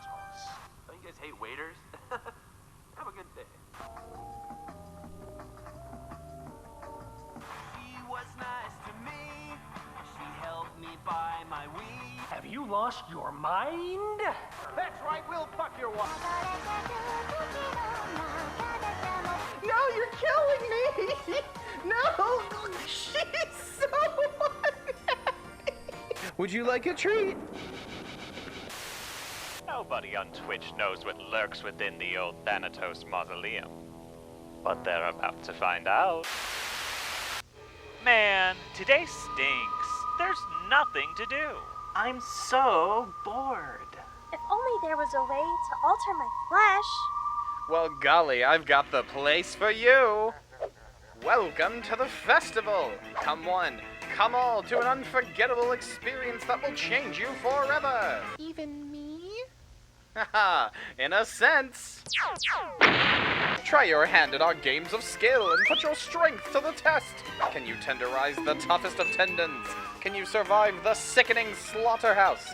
Thanatos. Don't you guys hate waiters? Have a good day. She was nice to me. She helped me buy my weed. Have you lost your mind? That's right, we'll fuck your wife. No, you're killing me! No! She's so unhappy! Would you like a treat? Nobody on Twitch knows what lurks within the old Thanatos mausoleum. But they're about to find out. Man, today stinks. There's nothing to do. I'm so bored. If only there was a way to alter my flesh. Well, golly, I've got the place for you. Welcome to the festival. Come one, come all to an unforgettable experience that will change you forever. Even me? Haha, in a sense. Try your hand at our games of skill and put your strength to the test. Can you tenderize the toughest of tendons? Can you survive the sickening slaughterhouse?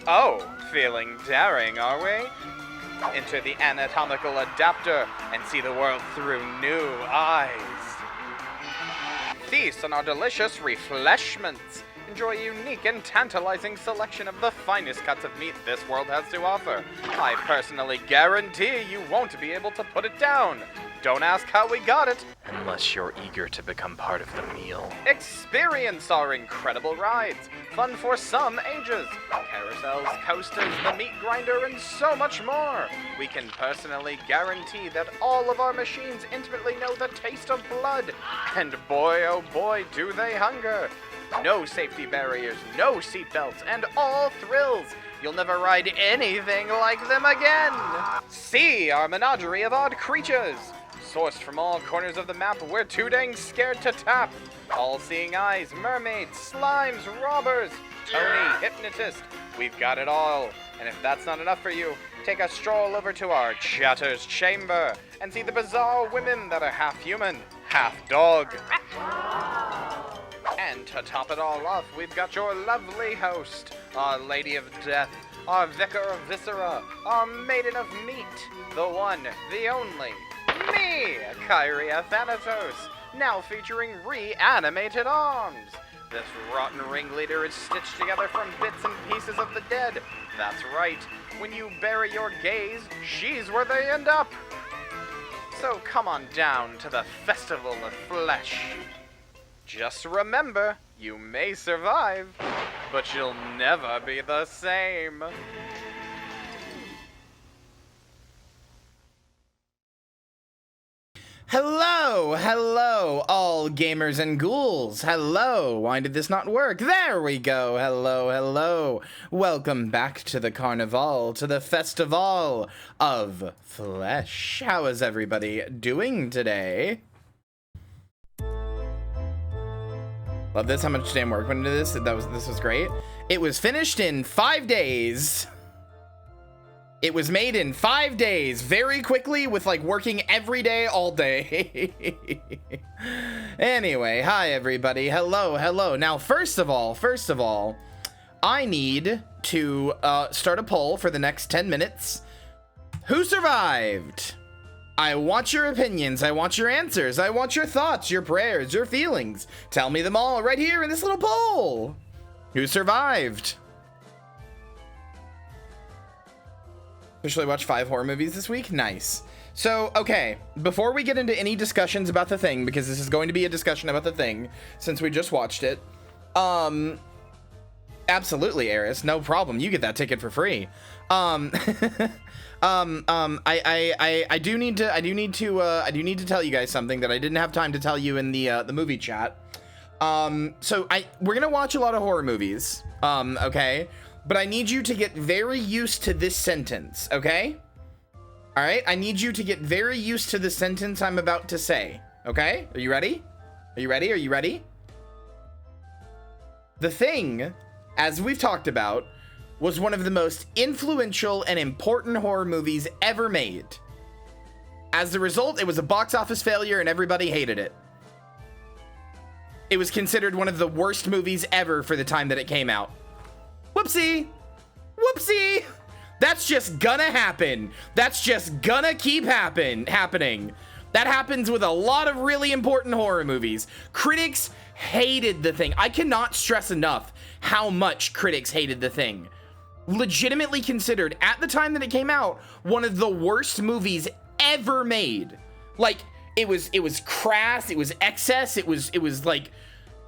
Oh, feeling daring, are we? Enter the anatomical adapter and see the world through new eyes. Feast on our delicious refreshments. Enjoy a unique and tantalizing selection of the finest cuts of meat this world has to offer. I personally guarantee you won't be able to put it down. Don't ask how we got it. Unless you're eager to become part of the meal. Experience our incredible rides. Fun for some ages. Carousels, coasters, the meat grinder, and so much more. We can personally guarantee that all of our machines intimately know the taste of blood. And boy, oh boy, do they hunger. No safety barriers, no seatbelts, and all thrills. You'll never ride anything like them again. See our menagerie of odd creatures. Sourced from all corners of the map, we're too dang scared to tap. All-seeing eyes, mermaids, slimes, robbers, Tony, hypnotist. We've got it all. And if that's not enough for you, take a stroll over to our Chatter's Chamber and see the bizarre women that are half human, half dog. And to top it all off, we've got your lovely host, our Lady of Death, our Vicar of Viscera, our Maiden of Meat, the one, the only, me, Kyria Thanatos, now featuring reanimated arms. This rotten ringleader is stitched together from bits and pieces of the dead. That's right, when you bury your gays, she's where they end up. So come on down to the Festival of Flesh. Just remember, you may survive, but you'll never be the same. Hello, hello, all gamers and ghouls. Hello, why did this not work? There we go. Hello, hello. Welcome back to the Carnival, to the Festival of Flesh. How is everybody doing today? Love this, how much damn work went into this. This was great. It was finished in 5 days. It was made in 5 days, very quickly, with like working every day, all day. Anyway, hi everybody. Hello, hello. Now, first of all, I need to start a poll for the next 10 minutes. Who survived? I want your opinions, I want your answers, I want your thoughts, your prayers, your feelings. Tell me them all right here in this little poll. Who survived? Officially watched 5 horror movies this week? Nice. So, okay, before we get into any discussions about The Thing, because this is going to be a discussion about The Thing, since we just watched it, absolutely, Eris, no problem, you get that ticket for free. I do need to tell you guys something that I didn't have time to tell you in the movie chat. So we're gonna watch a lot of horror movies, okay? But I need you to get very used to this sentence, okay? All right, I need you to get very used to the sentence I'm about to say, okay? Are you ready? Are you ready? Are you ready? The Thing, as we've talked about, was one of the most influential and important horror movies ever made. As a result, it was a box office failure and everybody hated it. It was considered one of the worst movies ever for the time that it came out. Whoopsie! Whoopsie! That's just gonna happen. That's just gonna keep happening. That happens with a lot of really important horror movies. Critics hated The Thing. I cannot stress enough how much critics hated The Thing. Legitimately considered, at the time that it came out, one of the worst movies ever made. Like, it was crass, it was excess, it was like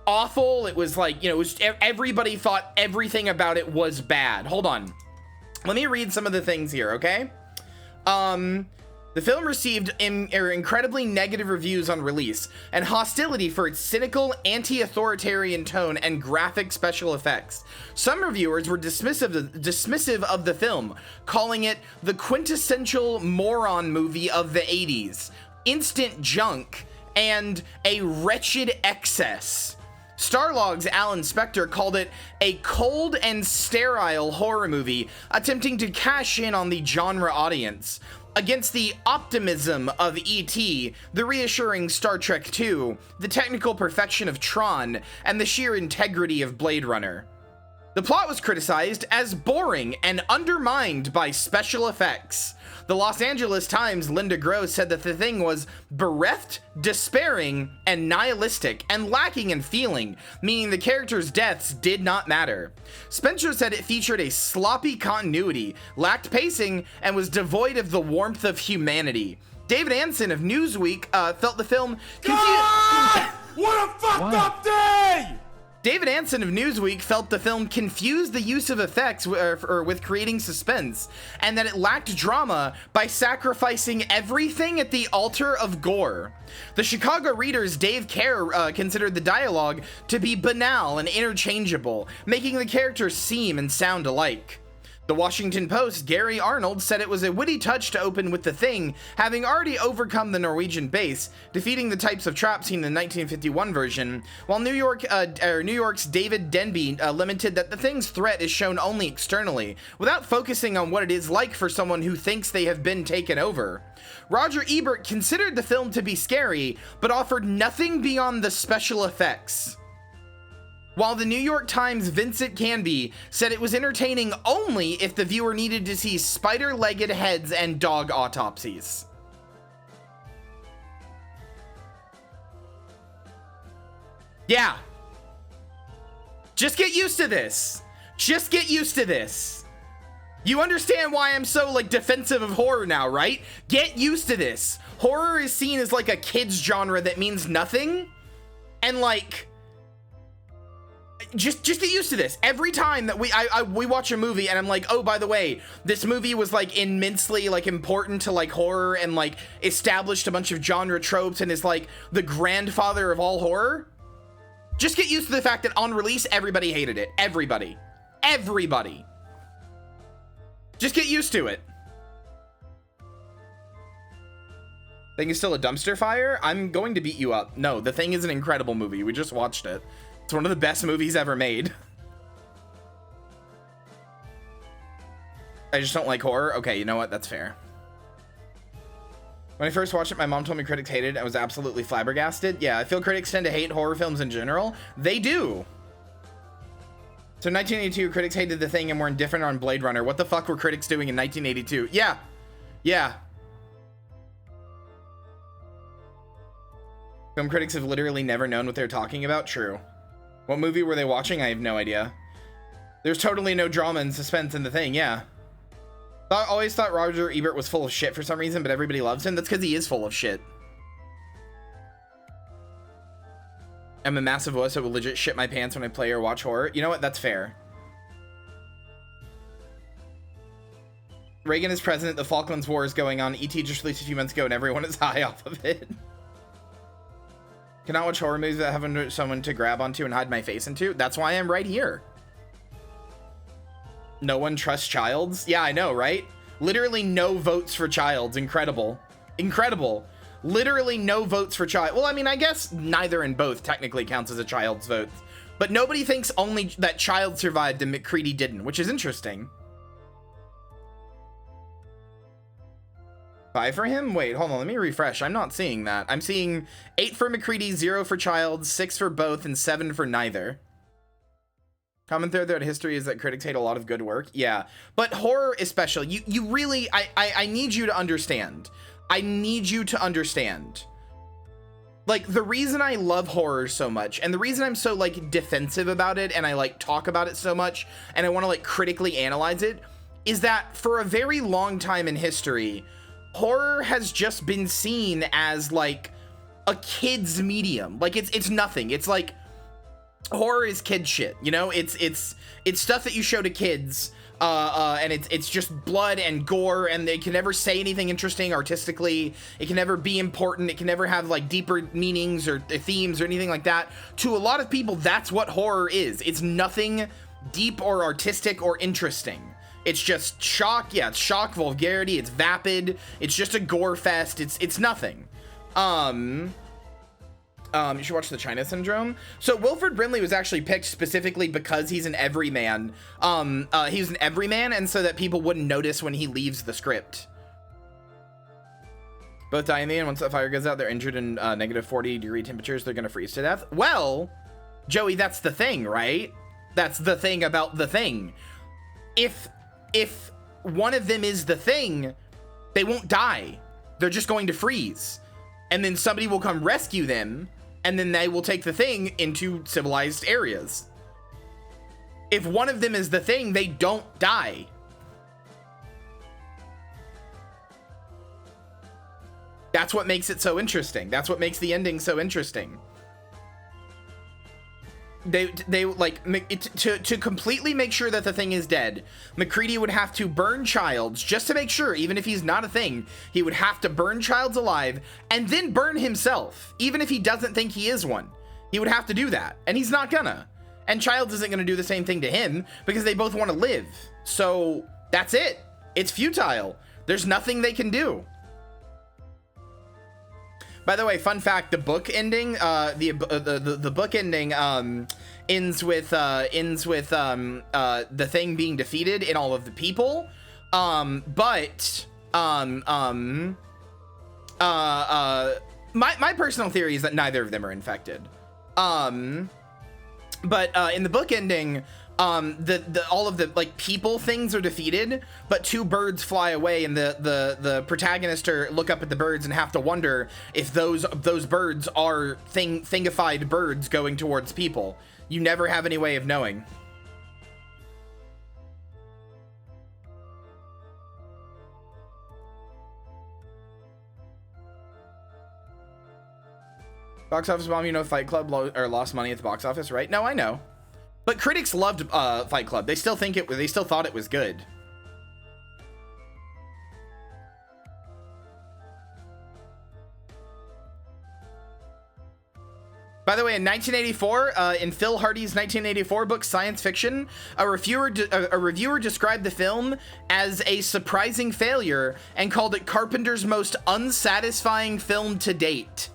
awful, it was like, you know, everybody thought everything about it was bad. Hold on. Let me read some of the things here, okay? The film received incredibly negative reviews on release and hostility for its cynical, anti-authoritarian tone and graphic special effects. Some reviewers were dismissive of the film, calling it the quintessential moron movie of the 80s, instant junk, and a wretched excess. Starlog's Alan Spector called it a cold and sterile horror movie attempting to cash in on the genre audience. Against the optimism of E.T., the reassuring Star Trek II, the technical perfection of Tron, and the sheer integrity of Blade Runner. The plot was criticized as boring and undermined by special effects. The Los Angeles Times' Linda Gross said that The Thing was bereft, despairing, and nihilistic, and lacking in feeling, meaning the characters' deaths did not matter. Spencer said it featured a sloppy continuity, lacked pacing, and was devoid of the warmth of humanity. David Anson of Newsweek felt the film What a fucked up day! David Anson of Newsweek felt the film confused the use of effects with creating suspense, and that it lacked drama by sacrificing everything at the altar of gore. The Chicago Reader's Dave Kerr considered the dialogue to be banal and interchangeable, making the characters seem and sound alike. The Washington Post's Gary Arnold said it was a witty touch to open with The Thing, having already overcome the Norwegian base, defeating the types of traps seen in the 1951 version, while New York's David Denby lamented that The Thing's threat is shown only externally, without focusing on what it is like for someone who thinks they have been taken over. Roger Ebert considered the film to be scary, but offered nothing beyond the special effects. While the New York Times' Vincent Canby said it was entertaining only if the viewer needed to see spider-legged heads and dog autopsies. Yeah. Just get used to this. Just get used to this. You understand why I'm so, like, defensive of horror now, right? Get used to this. Horror is seen as, like, a kid's genre that means nothing. And, like... Just get used to this. Every time that we watch a movie and I'm like, oh, by the way, this movie was like immensely like important to like horror and like established a bunch of genre tropes and is like the grandfather of all horror. Just get used to the fact that on release, everybody hated it. Everybody. Just get used to it. Thing is still a dumpster fire? I'm going to beat you up. No, The Thing is an incredible movie. We just watched it. It's one of the best movies ever made. I just don't like horror. Okay, you know what? That's fair. When I first watched it, my mom told me critics hated it. I was absolutely flabbergasted. Yeah, I feel critics tend to hate horror films in general. They do. So in 1982, critics hated The Thing and were indifferent on Blade Runner. What the fuck were critics doing in 1982? Yeah. Yeah. Film critics have literally never known what they're talking about. True. What movie were they watching? I have no idea. There's totally no drama and suspense in The Thing, yeah. Always thought Roger Ebert was full of shit for some reason, but everybody loves him. That's because he is full of shit. I'm a massive wuss that will legit shit my pants when I play or watch horror. You know what? That's fair. Reagan is president. The Falklands War is going on. E.T. just released a few months ago and everyone is high off of it. Cannot watch horror movies without having someone to grab onto and hide my face into. That's why I'm right here. No one trusts Childs. Yeah, I know, right? Literally no votes for Childs. Incredible. Incredible. Literally no votes for Child. Well, I mean, I guess neither and both technically counts as a Child's vote. But nobody thinks only that Child survived and McCready didn't, which is interesting. 5 for him? Wait, hold on, let me refresh. I'm not seeing that. I'm seeing 8 for McCready, 0 for Child, 6 for both, and 7 for neither. Common thread throughout history is that critics hate a lot of good work. Yeah, but horror especially, you really, I need you to understand. I need you to understand. Like, the reason I love horror so much, and the reason I'm so, like, defensive about it, and I, like, talk about it so much, and I want to, like, critically analyze it, is that for a very long time in history, horror has just been seen as, like, a kid's medium. Like, it's nothing. It's like, horror is kid shit, you know? It's stuff that you show to kids, and it's just blood and gore, and they can never say anything interesting artistically. It can never be important. It can never have, like, deeper meanings or themes or anything like that. To a lot of people, that's what horror is. It's nothing deep or artistic or interesting. It's just shock. Yeah, it's shock, vulgarity. It's vapid. It's just a gore fest. It's nothing. You should watch The China Syndrome. So Wilford Brimley was actually picked specifically because he's an everyman. He's an everyman, and so that people wouldn't notice when he leaves the script. Both die in the end. Once the fire goes out, they're injured in negative 40-degree temperatures. They're gonna freeze to death. Well, Joey, that's the thing, right? That's the thing about the thing. If one of them is the thing, they won't die. They're just going to freeze. And then somebody will come rescue them, and then they will take the thing into civilized areas. If one of them is the thing, they don't die. That's what makes it so interesting. That's what makes the ending so interesting. They like to completely make sure that the thing is dead, MacReady would have to burn Childs just to make sure. Even if he's not a thing, he would have to burn Childs alive and then burn himself, even if he doesn't think he is one. He would have to do that, and he's not gonna. And Childs isn't gonna do the same thing to him because they both want to live. So that's it. It's futile. There's nothing they can do. By the way, fun fact: the book ending, the book ending ends with the thing being defeated in all of the people. My personal theory is that neither of them are infected. But in the book ending, all of the like people things are defeated, but two birds fly away, and the protagonist look up at the birds and have to wonder if those birds are thingified birds going towards people. You never have any way of knowing. Box office bomb, you know, Fight Club lost money at the box office, right? No, I know. But critics loved Fight Club. They still thought it was good. By the way, in 1984, in Phil Hardy's 1984 book Science Fiction, a reviewer described the film as a surprising failure and called it Carpenter's most unsatisfying film to date.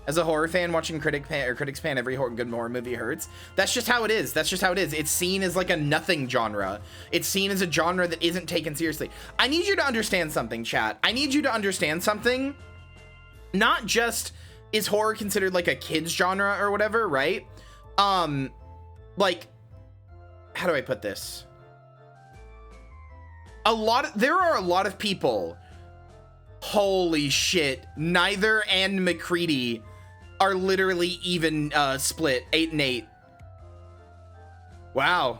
As a horror fan, watching critics pan every good horror movie hurts. That's just how it is. That's just how it is. It's seen as like a nothing genre. It's seen as a genre that isn't taken seriously. I need you to understand something, chat. I need you to understand something. Not just is horror considered like a kid's genre or whatever, right? Like, how do I put this? There are a lot of people. Holy shit. Neither and MacReady are literally even split 8 and 8. Wow.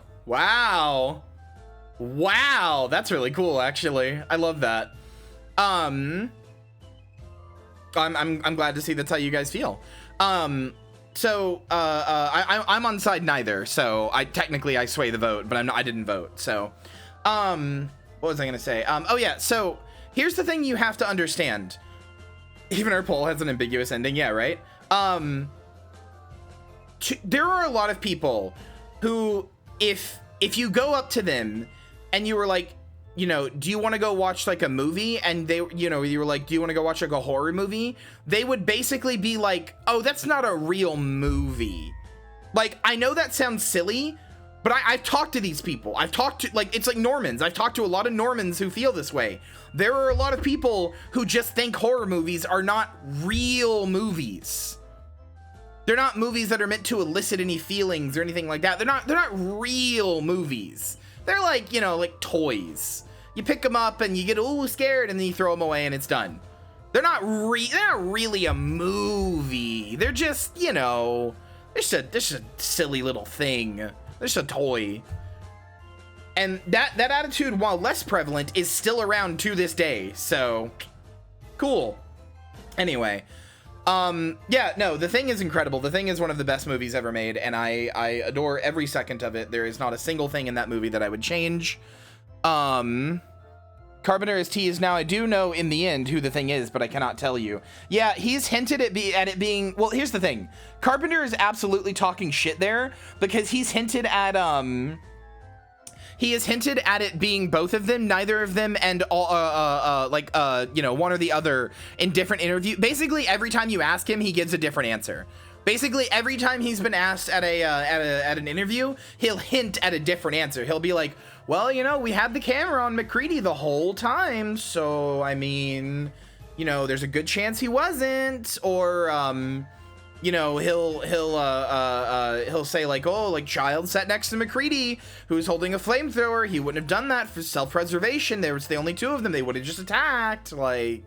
That's really cool, actually. I love that. I'm glad to see that's how you guys feel. I'm on side neither, so I sway the vote, but I didn't vote. So what was I gonna say? Oh yeah, so here's the thing you have to understand. Even our poll has an ambiguous ending, yeah, right? There are a lot of people who, if you go up to them and you were like, you know, do you want to go watch like a movie? And they, you know, you were like, do you want to go watch like a horror movie? They would basically be like, oh, that's not a real movie. Like, I know that sounds silly, but I've talked to these people. I've talked to, like, it's like Normans. I've talked to a lot of Normans who feel this way. There are a lot of people who just think horror movies are not real movies. They're not movies that are meant to elicit any feelings or anything like that. They're not real movies. They're like, you know, like toys. You pick them up and you get ooh scared and then you throw them away and it's done. They're not really a movie. They're just, you know, they're just a silly little thing. They're just a toy. And that attitude, while less prevalent, is still around to this day. So cool. Anyway, yeah, no, The Thing is incredible. The Thing is one of the best movies ever made, and I adore every second of it. There is not a single thing in that movie that I would change. Carpenter is teased. Now, I do know in the end who The Thing is, but I cannot tell you. Yeah, he's hinted at it being... Well, here's the thing. Carpenter is absolutely talking shit there, because he's hinted at, he has hinted at it being both of them, neither of them, and all, you know, one or the other in different interviews. Basically, every time you ask him, he gives a different answer. Basically, every time he's been asked at an interview, he'll hint at a different answer. He'll be like, well, you know, we had the camera on MacReady the whole time, so, I mean, you know, there's a good chance he wasn't, or, you know, he'll say like, oh, like Child sat next to MacReady, who's holding a flamethrower. He wouldn't have done that for self-preservation. There was the only two of them. They would have just attacked. Like,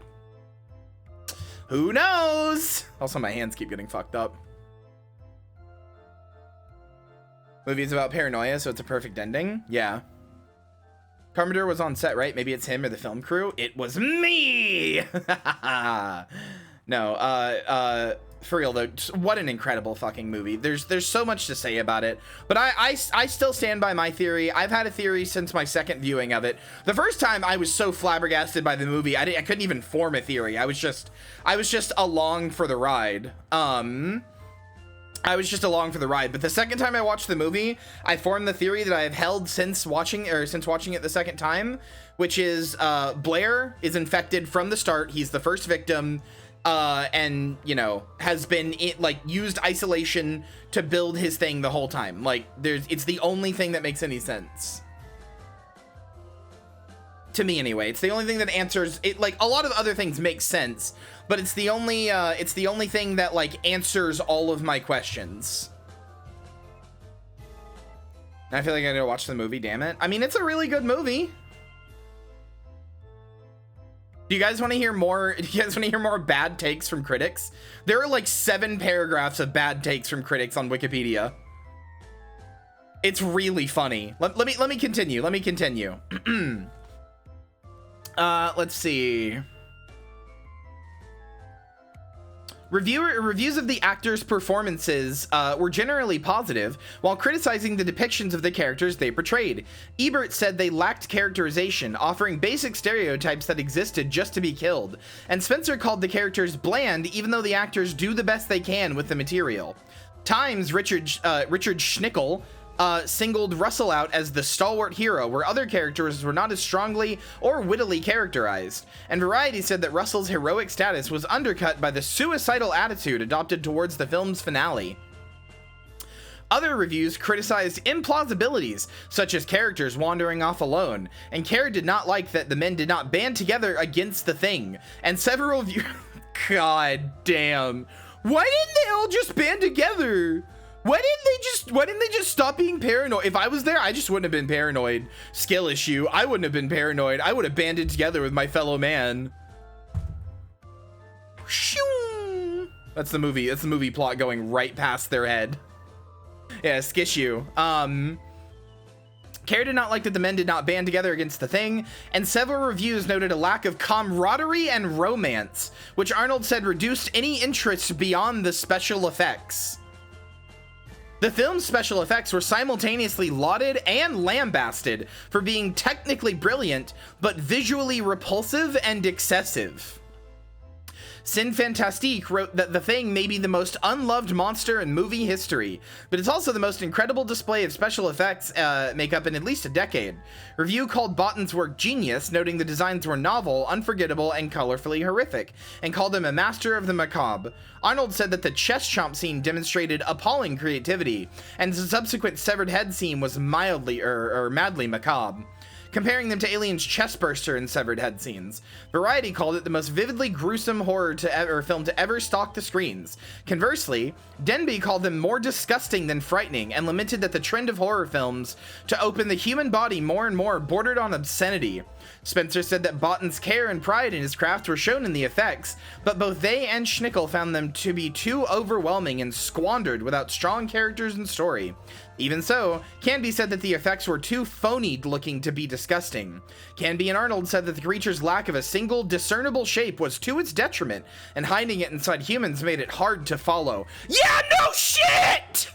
who knows? Also, my hands keep getting fucked up. Movie's about paranoia, so it's a perfect ending. Yeah. Carpenter was on set, right? Maybe it's him or the film crew. It was me! No, for real though, what an incredible fucking movie. There's so much to say about it, but I still stand by my theory. I've had a theory since my second viewing of it. The first time I was so flabbergasted by the movie, I couldn't even form a theory. I was just along for the ride. I was just along for the ride. But the second time I watched the movie, I formed the theory that I have held since watching it the second time, which is Blair is infected from the start. He's the first victim. And, you know, has been used isolation to build his thing the whole time. Like, it's the only thing that makes any sense. To me, anyway. It's the only thing that answers it. Like, a lot of other things make sense, but it's the only thing that, like, answers all of my questions. And I feel like I gotta watch the movie, damn it. I mean, it's a really good movie. Do you guys want to hear more? Do you guys want to hear more bad takes from critics? There are like 7 paragraphs of bad takes from critics on Wikipedia. It's really funny. Let me continue. Let me continue. Let's see. Reviews of the actors' performances were generally positive, while criticizing the depictions of the characters they portrayed. Ebert said they lacked characterization, offering basic stereotypes that existed just to be killed. And Spencer called the characters bland, even though the actors do the best they can with the material. Times, Richard Schnickel singled Russell out as the stalwart hero, where other characters were not as strongly or wittily characterized. And Variety said that Russell's heroic status was undercut by the suicidal attitude adopted towards the film's finale. Other reviews criticized implausibilities, such as characters wandering off alone, and Kerr did not like that the men did not band together against the Thing. And several God damn. Why didn't they all just band together? Why didn't they just stop being paranoid? If I was there, I just wouldn't have been paranoid. Skill issue. I wouldn't have been paranoid. I would have banded together with my fellow man. That's the movie. That's the movie plot going right past their head. Yeah, skissue. Kerr did not like that the men did not band together against the Thing, and several reviews noted a lack of camaraderie and romance, which Arnold said reduced any interest beyond the special effects. The film's special effects were simultaneously lauded and lambasted for being technically brilliant, but visually repulsive and excessive. Sin Fantastique wrote that the Thing may be the most unloved monster in movie history, but it's also the most incredible display of special effects makeup in at least a decade. Review called Botton's work genius, noting the designs were novel, unforgettable, and colorfully horrific, and called him a master of the macabre. Arnold said that the chest chomp scene demonstrated appalling creativity, and the subsequent severed head scene was mildly madly macabre. comparing them to Alien's chestburster and severed head scenes. Variety called it the most vividly gruesome film to ever stalk the screens. Conversely, Denby called them more disgusting than frightening and lamented that the trend of horror films to open the human body more and more bordered on obscenity. Spencer said that Botton's care and pride in his craft were shown in the effects, but both they and Schnickel found them to be too overwhelming and squandered without strong characters and story. Even so, Canby said that the effects were too phonied looking to be disgusting. Canby and Arnold said that the creature's lack of a single discernible shape was to its detriment, and hiding it inside humans made it hard to follow. Yeah, no shit!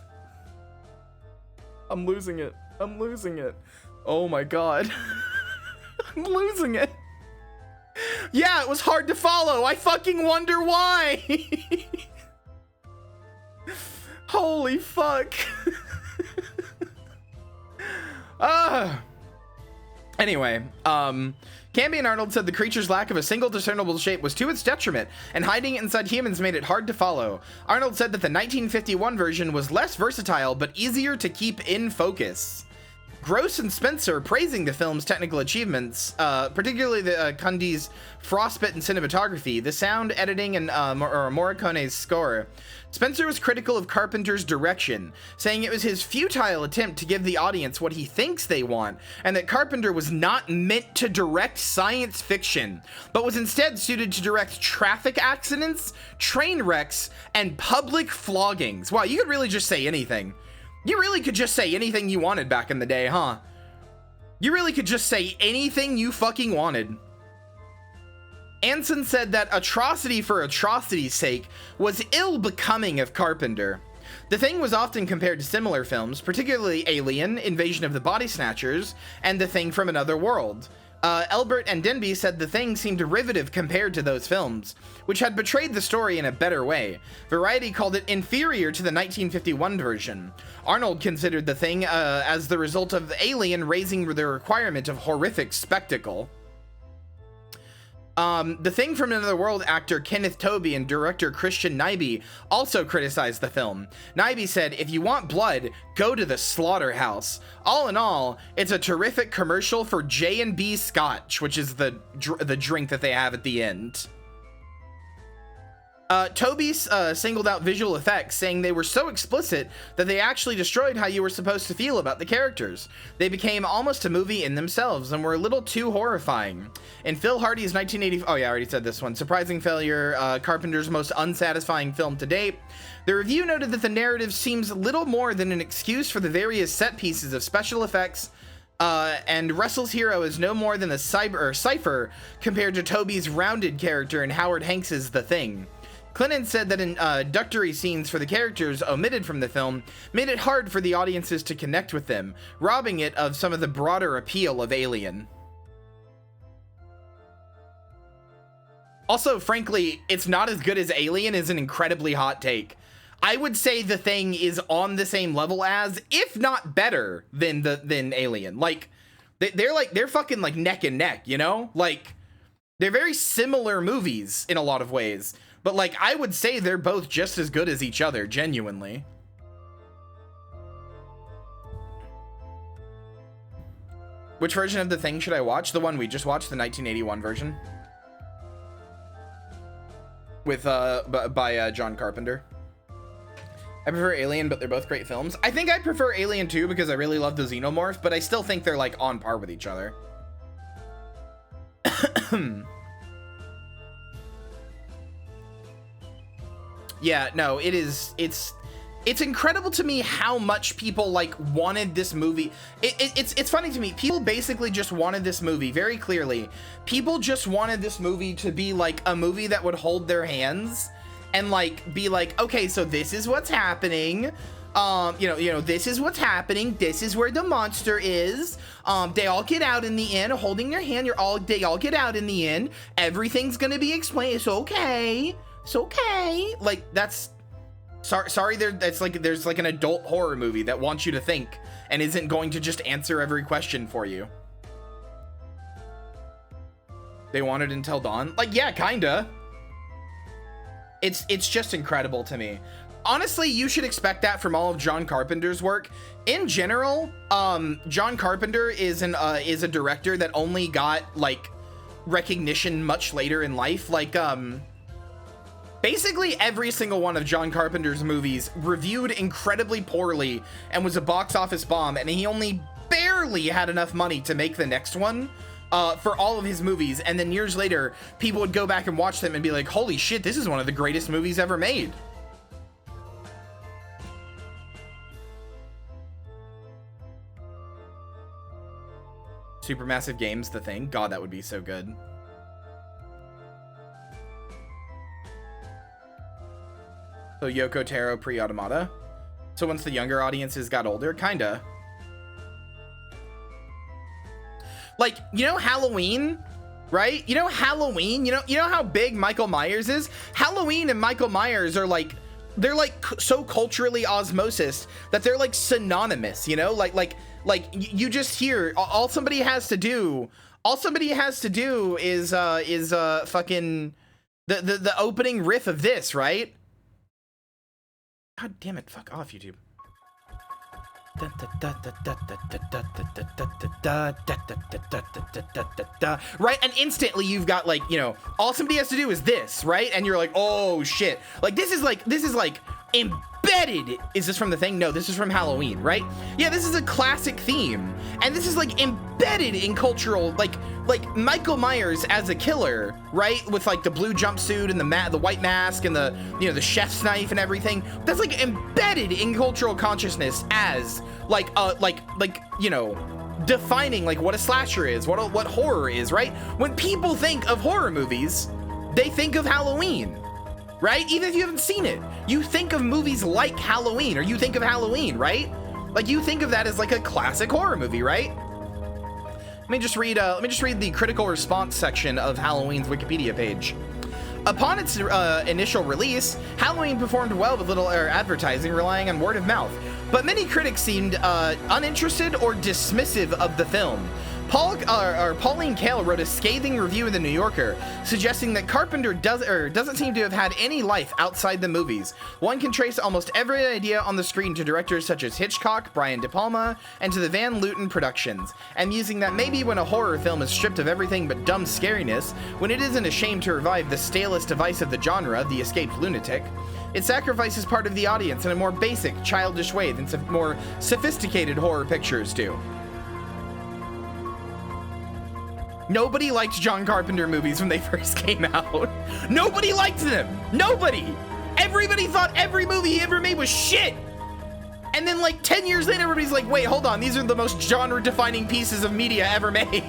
I'm losing it. I'm losing it. Oh my god. I'm losing it. Yeah, it was hard to follow. I fucking wonder why. Holy fuck. Anyway, Canby and Arnold said the creature's lack of a single discernible shape was to its detriment, and hiding it inside humans made it hard to follow. Arnold said that the 1951 version was less versatile, but easier to keep in focus. Gross and Spencer praising the film's technical achievements, particularly the Cundy's frostbite and cinematography, the sound editing, and Morricone's score. Spencer was critical of Carpenter's direction, saying it was his futile attempt to give the audience what he thinks they want, and that Carpenter was not meant to direct science fiction, but was instead suited to direct traffic accidents, train wrecks, and public floggings. Wow, you could really just say anything. You really could just say anything you wanted back in the day, huh? You really could just say anything you fucking wanted. Anson said that atrocity for atrocity's sake was ill-becoming of Carpenter. The Thing was often compared to similar films, particularly Alien, Invasion of the Body Snatchers, and The Thing from Another World. Elbert and Denby said The Thing seemed derivative compared to those films, which had betrayed the story in a better way. Variety called it inferior to the 1951 version. Arnold considered The Thing as the result of Alien raising the requirement of horrific spectacle. The Thing from Another World actor Kenneth Tobey and director Christian Nyby also criticized the film. Nyby said, "If you want blood, go to the slaughterhouse." All in all, it's a terrific commercial for J&B Scotch, which is the drink that they have at the end. Tobey singled out visual effects, saying they were so explicit that they actually destroyed how you were supposed to feel about the characters. They became almost a movie in themselves and were a little too horrifying. In Phil Hardy's 1980, oh yeah, I already said this one, Surprising Failure, Carpenter's most unsatisfying film to date, the review noted that the narrative seems little more than an excuse for the various set pieces of special effects, and Russell's hero is no more than a cipher compared to Tobey's rounded character in Howard Hanks's The Thing. Clinton said that introductory scenes for the characters omitted from the film made it hard for the audiences to connect with them, robbing it of some of the broader appeal of Alien. Also, frankly, it's not as good as Alien is an incredibly hot take. I would say The Thing is on the same level as, if not better than Alien. Like, they're fucking like neck and neck, you know? Like, they're very similar movies in a lot of ways. But, like, I would say they're both just as good as each other, genuinely. Which version of The Thing should I watch? The one we just watched, the 1981 version. With, by John Carpenter. I prefer Alien, but they're both great films. I think I prefer Alien 2 because I really love the Xenomorph, but I still think they're, like, on par with each other. Yeah, no, it's incredible to me how much people like wanted this movie. It's funny to me. People basically just wanted this movie very clearly. People just wanted this movie to be like a movie that would hold their hands and like be like, okay, so this is what's happening. You know, this is what's happening. This is where the monster is. They all get out in the end, holding their hand. They all get out in the end. Everything's gonna be explained. It's okay. It's okay. Like, that's sorry there's like an adult horror movie that wants you to think and isn't going to just answer every question for you. They wanted Until Dawn. Like, yeah, kinda. It's just incredible to me. honestly, you should expect that from all of John Carpenter's work. In general, John Carpenter is a director that only got like recognition much later in life. Like, basically every single one of John Carpenter's movies reviewed incredibly poorly and was a box office bomb, and he only barely had enough money to make the next one for all of his movies. And then years later, people would go back and watch them and be like, holy shit, this is one of the greatest movies ever made. Supermassive Games, The Thing. God, that would be so good. So Yoko Taro pre-Automata. So once the younger audiences got older, kinda. Like, you know Halloween, right? You know Halloween? You know how big Michael Myers is? Halloween and Michael Myers are like, they're like so culturally osmosis that they're like synonymous, you know? Like you just hear, all somebody has to do is fucking the opening riff of this, right? God damn it, fuck off, YouTube. Right, and instantly you've got like, you know, all somebody has to do is this, right? And you're like, oh shit, like this is like embedded. Is this from The Thing? No, this is from Halloween, right? Yeah, this is a classic theme, and this is like embedded in cultural, like Michael Myers as a killer, right? With like the blue jumpsuit and the white mask and the, you know, the chef's knife and everything. That's like embedded in cultural consciousness as like you know, defining like what a slasher is, what horror is, right? When people think of horror movies, they think of Halloween, right? Even if you haven't seen it, you think of movies like Halloween, or you think of Halloween, right? Like you think of that as like a classic horror movie, right? Let me just read the critical response section of Halloween's Wikipedia page. Upon its initial release, Halloween performed well with little advertising, relying on word of mouth, but many critics seemed uninterested or dismissive of the film. Pauline Kael wrote a scathing review in The New Yorker, suggesting that Carpenter doesn't seem to have had any life outside the movies. One can trace almost every idea on the screen to directors such as Hitchcock, Brian De Palma, and to the Van Luten Productions, and musing that maybe when a horror film is stripped of everything but dumb scariness, when it isn't ashamed to revive the stalest device of the genre, the escaped lunatic, it sacrifices part of the audience in a more basic, childish way than some more sophisticated horror pictures do. Nobody liked John Carpenter movies when they first came out. Nobody liked them. Nobody. Everybody thought every movie he ever made was shit. And then like 10 years later, everybody's like, wait, hold on. These are the most genre-defining pieces of media ever made.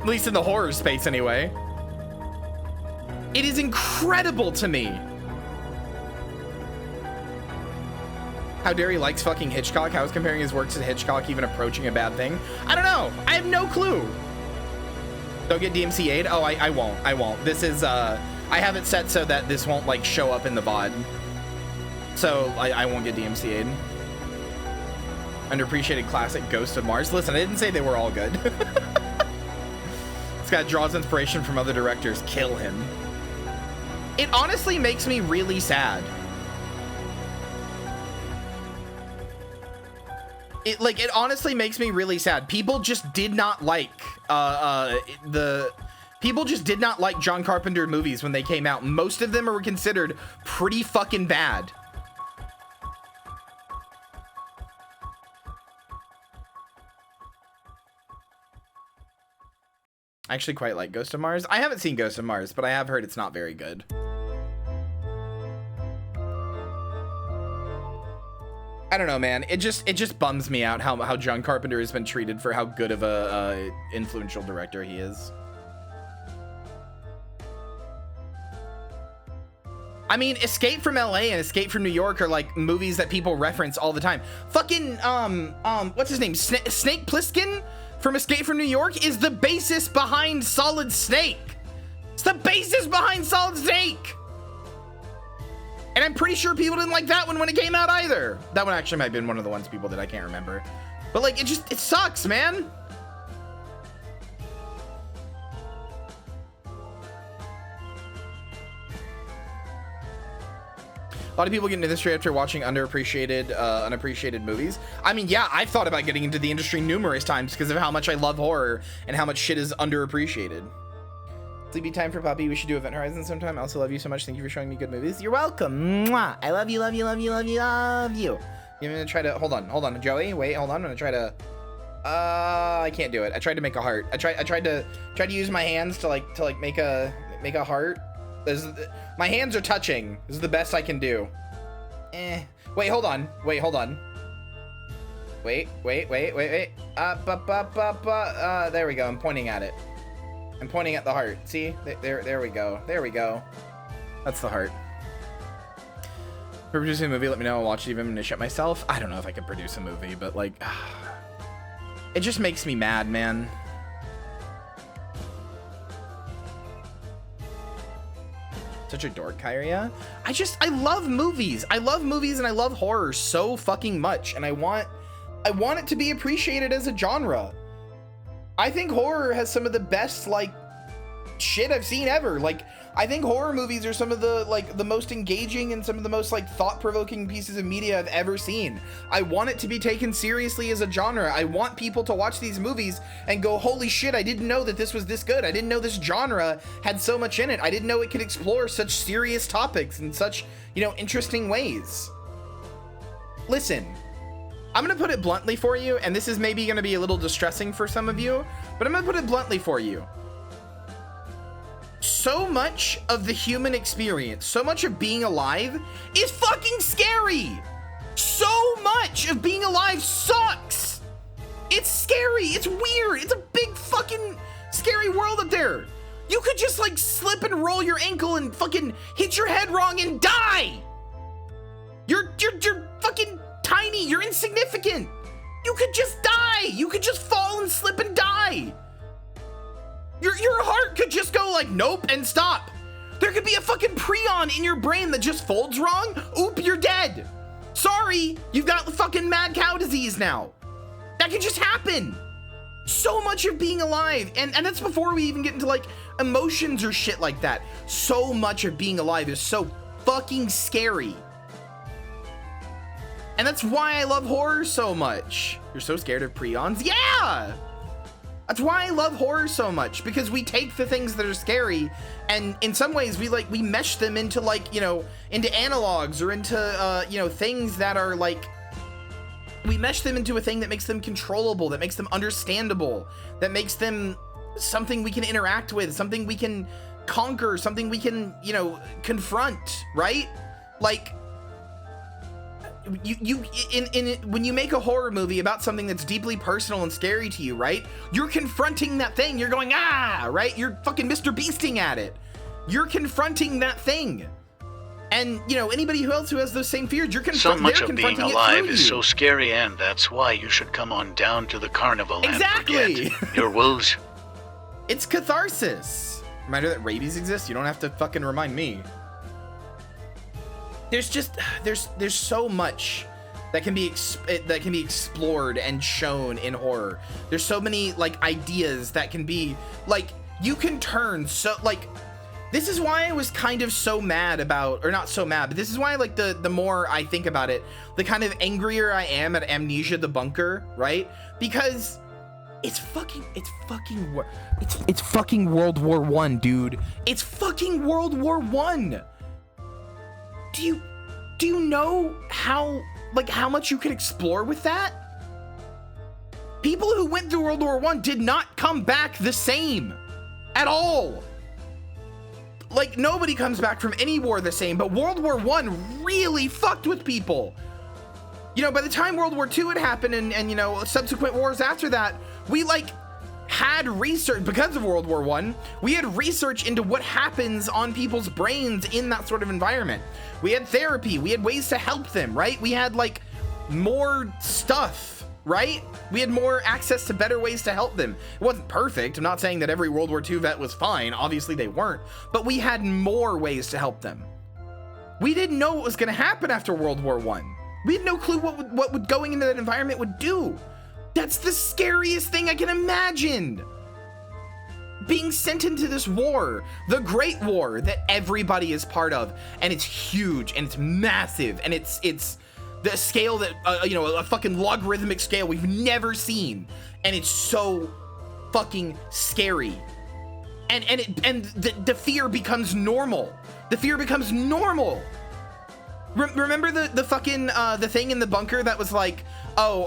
At least in the horror space, anyway. It is incredible to me. How dare he likes fucking Hitchcock? How is comparing his works to Hitchcock even approaching a bad thing? I don't know. I have no clue. Don't get DMCA'd? Oh, I won't. This is, I have it set so that this won't, like, show up in the VOD. So, I won't get DMCA'd. Underappreciated classic Ghost of Mars. Listen, I didn't say they were all good. This guy draws inspiration from other directors. Kill him. It honestly makes me really sad. It honestly makes me really sad. People just did not like people just did not like John Carpenter movies when they came out. Most of them were considered pretty fucking bad. I actually quite like Ghost of Mars. I haven't seen Ghost of Mars, but I have heard it's not very good. I don't know, man. It just bums me out how John Carpenter has been treated for how good of a influential director he is. I mean, Escape from LA and Escape from New York are like movies that people reference all the time. Fucking what's his name? Snake Plissken from Escape from New York is the basis behind Solid Snake. It's the basis behind Solid Snake. And I'm pretty sure people didn't like that one when it came out either. That one actually might have been one of the ones people that I can't remember. But like, it sucks, man. lot of people get into the industry after watching unappreciated movies. I mean, yeah, I've thought about getting into the industry numerous times because of how much I love horror and how much shit is underappreciated. Sleepy time for puppy. We should do Event Horizon sometime. I also love you so much. Thank you for showing me good movies. You're welcome. Mwah. I love you, love you, love you, love you, love you. I'm gonna try to hold on, Joey. Wait, hold on. I'm gonna try to. I can't do it. I tried to make a heart. I tried to use my hands to make a heart. My hands are touching. This is the best I can do. Wait, hold on. Wait. There we go. I'm pointing at it. I'm pointing at the heart. See? There we go. There we go. That's the heart. For producing a movie, let me know. I'll watch it even when I shit myself. I don't know if I could produce a movie, but like, it just makes me mad, man. Such a dork, Kyria. I love movies. I love movies and I love horror so fucking much. And I want it to be appreciated as a genre. I think horror has some of the best, like, shit I've seen ever. Like, I think horror movies are some of the, like, the most engaging and some of the most, like, thought-provoking pieces of media I've ever seen. I want it to be taken seriously as a genre. I want people to watch these movies and go, holy shit, I didn't know that this was this good. I didn't know this genre had so much in it. I didn't know it could explore such serious topics in such, you know, interesting ways. Listen, I'm gonna put it bluntly for you, and this is maybe gonna be a little distressing for some of you, but I'm gonna put it bluntly for you. So much of the human experience, so much of being alive is fucking scary. So much of being alive sucks. It's scary, it's weird, it's a big fucking scary world up there. You could just like slip and roll your ankle and fucking hit your head wrong and die. You're fucking tiny, you're insignificant. You could just die. You could just fall and slip and die. Your heart could just go like, nope, and stop. There could be a fucking prion in your brain that just folds wrong. Oop, you're dead. Sorry, you've got the fucking mad cow disease now. That could just happen. So much of being alive, and that's before we even get into like emotions or shit like that. So much of being alive is so fucking scary. And that's why I love horror so much. You're so scared of prions? Yeah! That's why I love horror so much, because we take the things that are scary and in some ways we mesh them into like, you know, into analogs or into, you know, things that are like, we mesh them into a thing that makes them controllable, that makes them understandable, that makes them something we can interact with, something we can conquer, something we can, you know, confront, right? Like, when you make a horror movie about something that's deeply personal and scary to you, right? You're confronting that thing. You're going, ah, right? You're fucking Mr. Beasting at it. You're confronting that thing. And, you know, anybody else who has those same fears, you're confronting it. So much of being alive is so scary, and that's why you should come on down to the carnival. Exactly. And forget your woes. It's catharsis. Reminder that rabies exists. You don't have to fucking remind me. There's just there's so much that can be explored and shown in horror. There's so many like ideas that can be like, you can turn so like, this is why I was kind of so mad about, or not so mad, but this is why like the more I think about it, the kind of angrier I am at Amnesia the Bunker, right? Because it's fucking World War I, dude. It's fucking World War I. Do you know how much you could explore with that? People who went through World War I did not come back the same at all. Like, nobody comes back from any war the same, but World War I really fucked with people. You know, by the time World War II had happened and you know, subsequent wars after that, we like had research, because of World War I, we had research into what happens on people's brains in that sort of environment. We had therapy, we had ways to help them, right? We had like more stuff, right? We had more access to better ways to help them. It wasn't perfect. I'm not saying that every World War II vet was fine. Obviously they weren't, but we had more ways to help them. We didn't know what was gonna happen after World War I. We had no clue what would going into that environment would do. That's the scariest thing I can imagine. being sent into this war, the Great War that everybody is part of, and it's huge and it's massive and it's the scale that you know, a fucking logarithmic scale we've never seen, and it's so fucking scary, and the fear becomes normal. The fear becomes normal. Remember the fucking the thing in the bunker that was like, oh,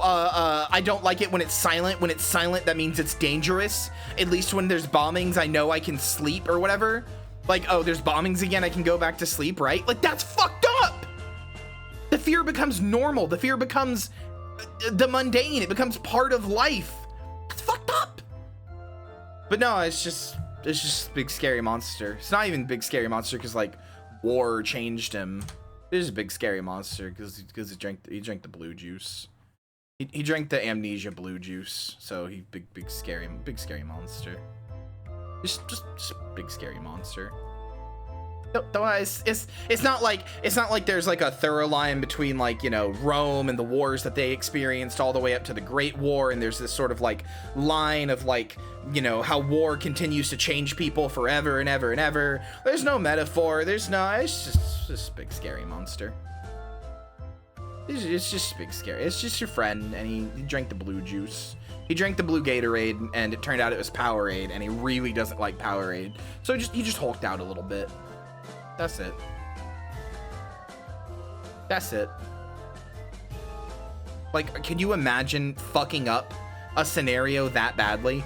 I don't like it when it's silent. When it's silent, that means it's dangerous. At least when there's bombings, I know I can sleep or whatever. Like, oh, there's bombings again, I can go back to sleep, right? Like, that's fucked up. The fear becomes normal. The fear becomes the mundane. It becomes part of life. That's fucked up. But no, it's just big scary monster. It's not even big scary monster because like war changed him. It's a big scary monster because he drank the blue juice. He drank the amnesia blue juice, so he big scary monster. Just big scary monster. It's not like there's like a thorough line between like, you know, Rome and the wars that they experienced all the way up to the Great War, and there's this sort of like line of like, you know, how war continues to change people forever and ever and ever. There's no metaphor. It's just big scary monster. It's just big scary. It's just your friend, and he drank the blue juice. He drank the blue Gatorade, and it turned out it was Powerade, and he really doesn't like Powerade. So he just hulked out a little bit. That's it. That's it. Like, can you imagine fucking up a scenario that badly?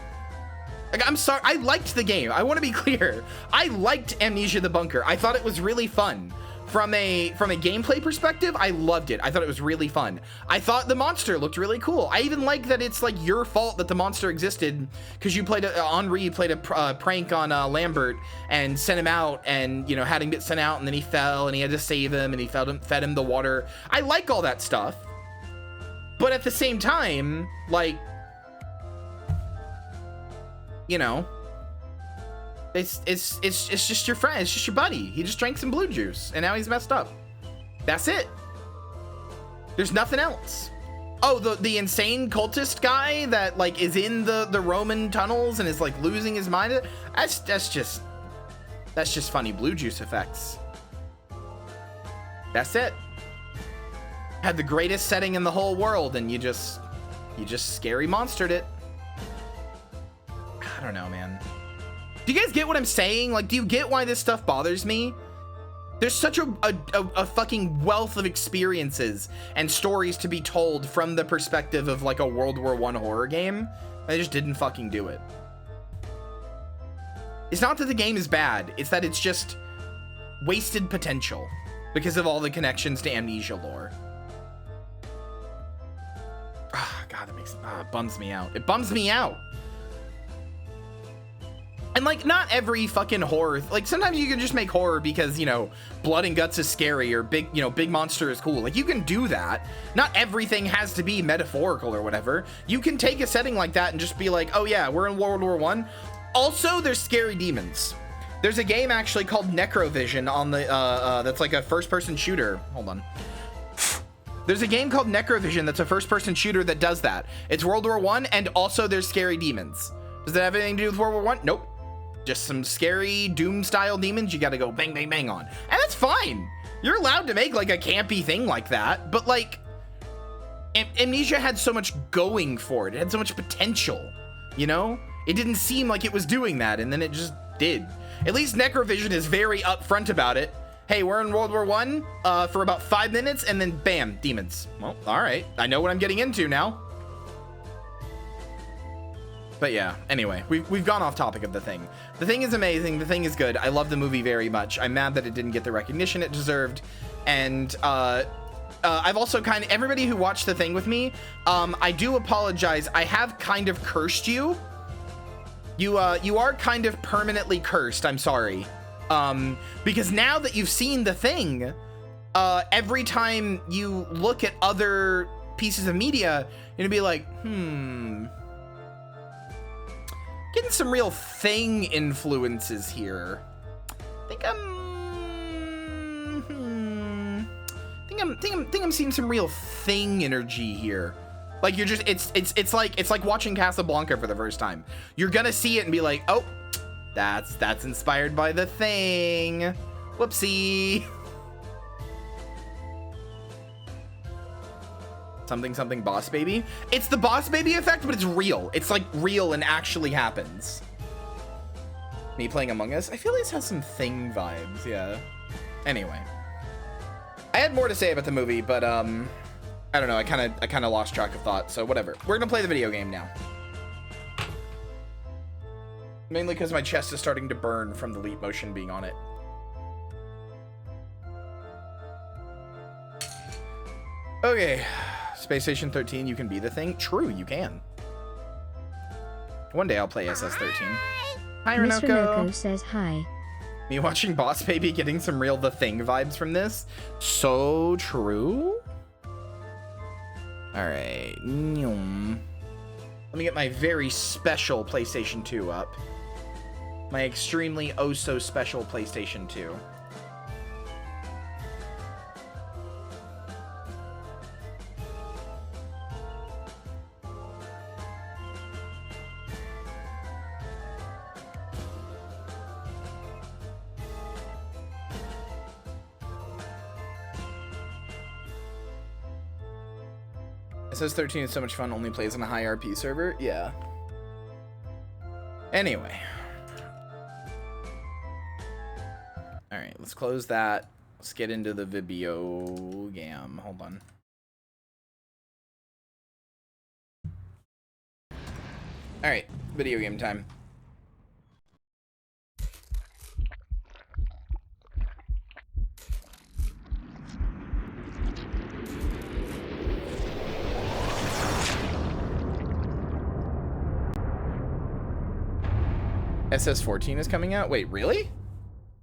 Like, I'm sorry, I liked the game. I want to be clear. I liked Amnesia the Bunker. I thought it was really fun. From a gameplay perspective, I loved it. I thought it was really fun. I thought the monster looked really cool. I even like that it's like your fault that the monster existed because you played Henri played a prank on Lambert and sent him out, and you know, had him get sent out, and then he fell and he had to save him, and he fed him the water. I like all that stuff, but at the same time, like, you know, it's just your friend. It's just your buddy. He just drank some blue juice and now he's messed up. That's it. There's nothing else. Oh, the insane cultist guy that like is in the Roman tunnels and is like losing his mind. That's just funny blue juice effects. That's it. Had the greatest setting in the whole world, and you just scary monstered it. I don't know, man. Do you guys get what I'm saying? Like, do you get why this stuff bothers me? There's such a fucking wealth of experiences and stories to be told from the perspective of like a World War I horror game. I just didn't fucking do it. It's not that the game is bad. It's that it's just wasted potential because of all the connections to Amnesia lore. Ah, God, that it bums me out. It bums me out. And like, not every fucking horror, like sometimes you can just make horror because, you know, blood and guts is scary, or big, you know, big monster is cool. Like, you can do that. Not everything has to be metaphorical or whatever. You can take a setting like that and just be like, oh yeah, we're in World War I. Also, there's scary demons. There's a game actually called Necrovision on the, that's like a first-person shooter. Hold on. There's a game called Necrovision that's a first-person shooter that does that. It's World War I, and also there's scary demons. Does that have anything to do with World War I? Nope. Just some scary Doom-style demons you gotta go bang, bang, bang on. And that's fine. You're allowed to make, like, a campy thing like that. But, like, Amnesia had so much going for it. It had so much potential, you know? It didn't seem like it was doing that, and then it just did. At least Necrovision is very upfront about it. Hey, we're in World War I for about 5 minutes, and then bam, demons. Well, all right. I know what I'm getting into now. But yeah, anyway, we've gone off topic of The Thing. The Thing is amazing. The Thing is good. I love the movie very much. I'm mad that it didn't get the recognition it deserved. And I've also everybody who watched The Thing with me, I do apologize. I have kind of cursed you. You are kind of permanently cursed. I'm sorry. Because now that you've seen The Thing, every time you look at other pieces of media, you're gonna be like, getting some real Thing influences here. I think I'm seeing some real Thing energy here. Like, you're just it's like watching Casablanca for the first time. You're gonna see it and be like, oh, That's inspired by The Thing. Whoopsie. Something Boss Baby. It's the Boss Baby effect, but it's real. It's like real and actually happens. Me playing Among Us. I feel this has some Thing vibes. Yeah. Anyway, I had more to say about the movie, but I don't know. I kind of lost track of thought. So whatever. We're gonna play the video game now. Mainly because my chest is starting to burn from the leap motion being on it. Okay. Space Station 13, you can be the Thing. True, you can. One day I'll play SS13. Hi, Miss Renoko. Renoko says hi. Me watching Boss Baby getting some real The Thing vibes from this. So true. All right. Let me get my very special PlayStation 2 up. My extremely oh so special PlayStation 2. SS13 is so much fun, only plays on a high RP server. Yeah. Anyway. Alright, let's close that. Let's get into the video game. Hold on. Alright, video game time. SS14 is coming out? Wait, really?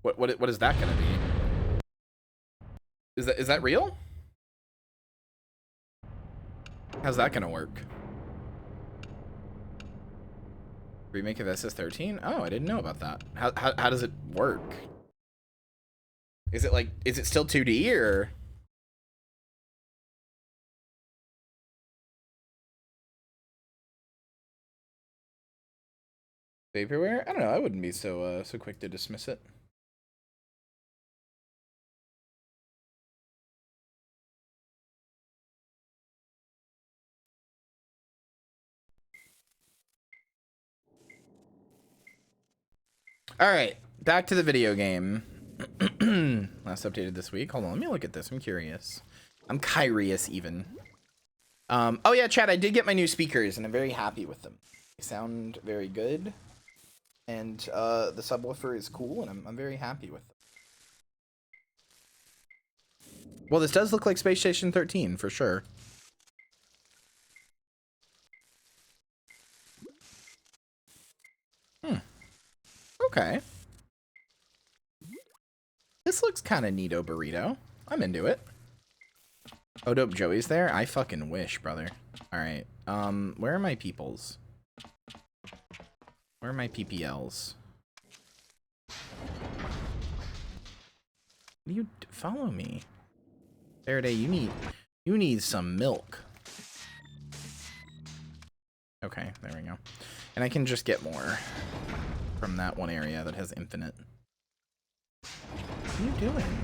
What is that gonna be? Is that real? How's that gonna work? Remake of SS13? Oh, I didn't know about that. How does it work? Is it still 2D or? Vaporware? I don't know. I wouldn't be so quick to dismiss it. All right, back to the video game. Last updated this week. Hold on, let me look at this. I'm curious. I'm curious even. Oh yeah, chat. I did get my new speakers, and I'm very happy with them. They sound very good. And the subwoofer is cool, and I'm very happy with it. Well, this does look like Space Station 13 for sure. Okay. This looks kind of neato burrito. I'm into it. Oh, dope. Joey's there? I fucking wish, brother. All right. Where are my peoples? Where are my PPLs? You follow me. Faraday, you need some milk. Okay, there we go. And I can just get more from that one area that has infinite. What are you doing?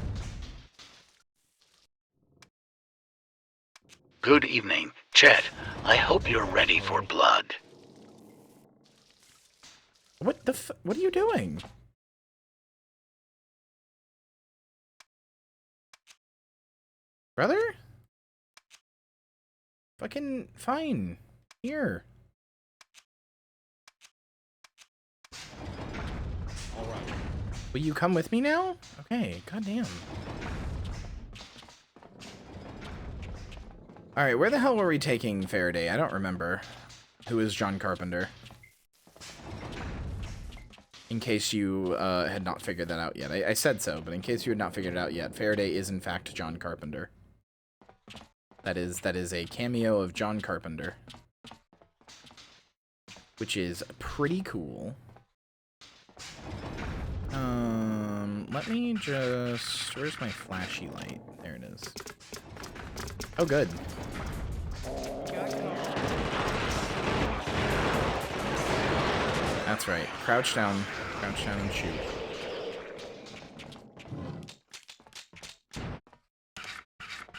Good evening. Chet, I hope you're ready for blood. What are you doing? Brother? Fucking fine. Here. Alright. Will you come with me now? Okay, goddamn. Alright, where the hell were we taking Faraday? I don't remember. Who is John Carpenter? In case you had not figured that out yet. I said so, but in case you had not figured it out yet, Faraday is in fact John Carpenter. That is a cameo of John Carpenter. Which is pretty cool. Let me just... Where's my flashy light? There it is. Oh, good. That's right. Crouch down and shoot.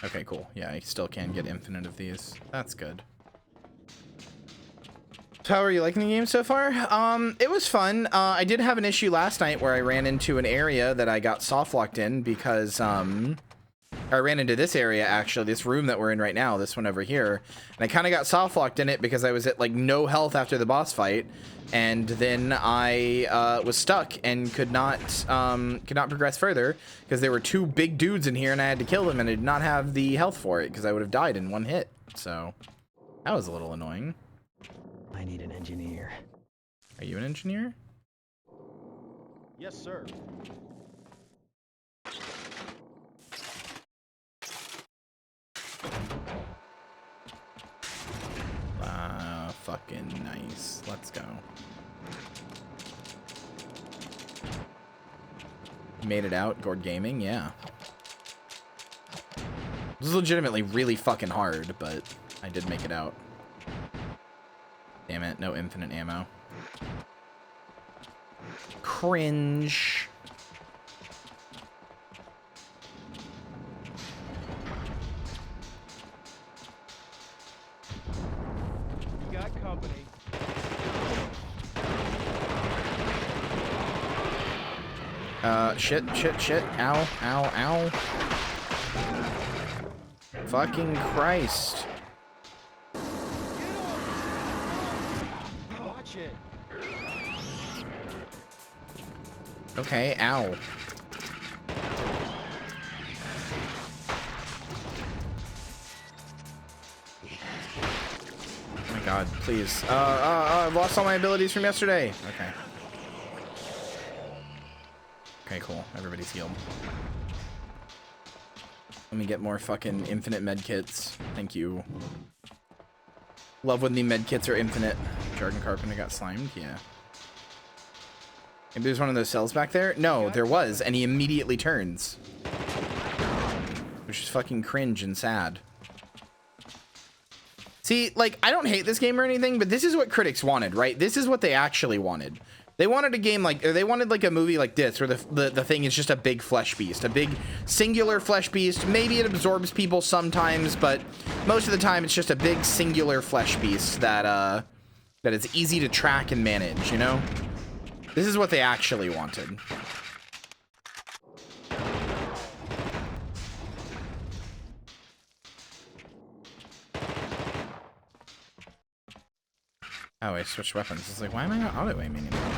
Okay, cool. Yeah, I still can get infinite of these. That's good. So how are you liking the game so far? It was fun. I did have an issue last night where I ran into an area that I got soft locked in because, I ran into this area, actually, this room that we're in right now, this one over here, and I kind of got soft locked in it because I was at like no health after the boss fight, and then I was stuck and could not progress further because there were two big dudes in here and I had to kill them, and I did not have the health for it because I would have died in one hit. So that was a little annoying. I need an engineer. Are you an engineer? Yes, sir. Fucking nice. Let's go. Made it out, Gord Gaming, yeah. This is legitimately really fucking hard, but I did make it out. Damn it, no infinite ammo. Cringe. Company. Shit. Ow, ow, ow. Fucking Christ. Watch it. Okay, ow. Oh my god, please. I've lost all my abilities from yesterday. Okay. Okay, cool. Everybody's healed. Let me get more fucking infinite medkits. Thank you. Love when the medkits are infinite. Jargon Carpenter got slimed? Yeah. Maybe there's one of those cells back there? No, there was, and he immediately turns. Which is fucking cringe and sad. See, like, I don't hate this game or anything, but this is what critics wanted, right? This is what they actually wanted. They wanted a game like, or they wanted like a movie like this, where the thing is just a big flesh beast, a big singular flesh beast. Maybe it absorbs people sometimes, but most of the time it's just a big singular flesh beast that that is easy to track and manage, you know? This is what they actually wanted. Oh, I switched weapons. It's like, why am I not auto-aiming anymore?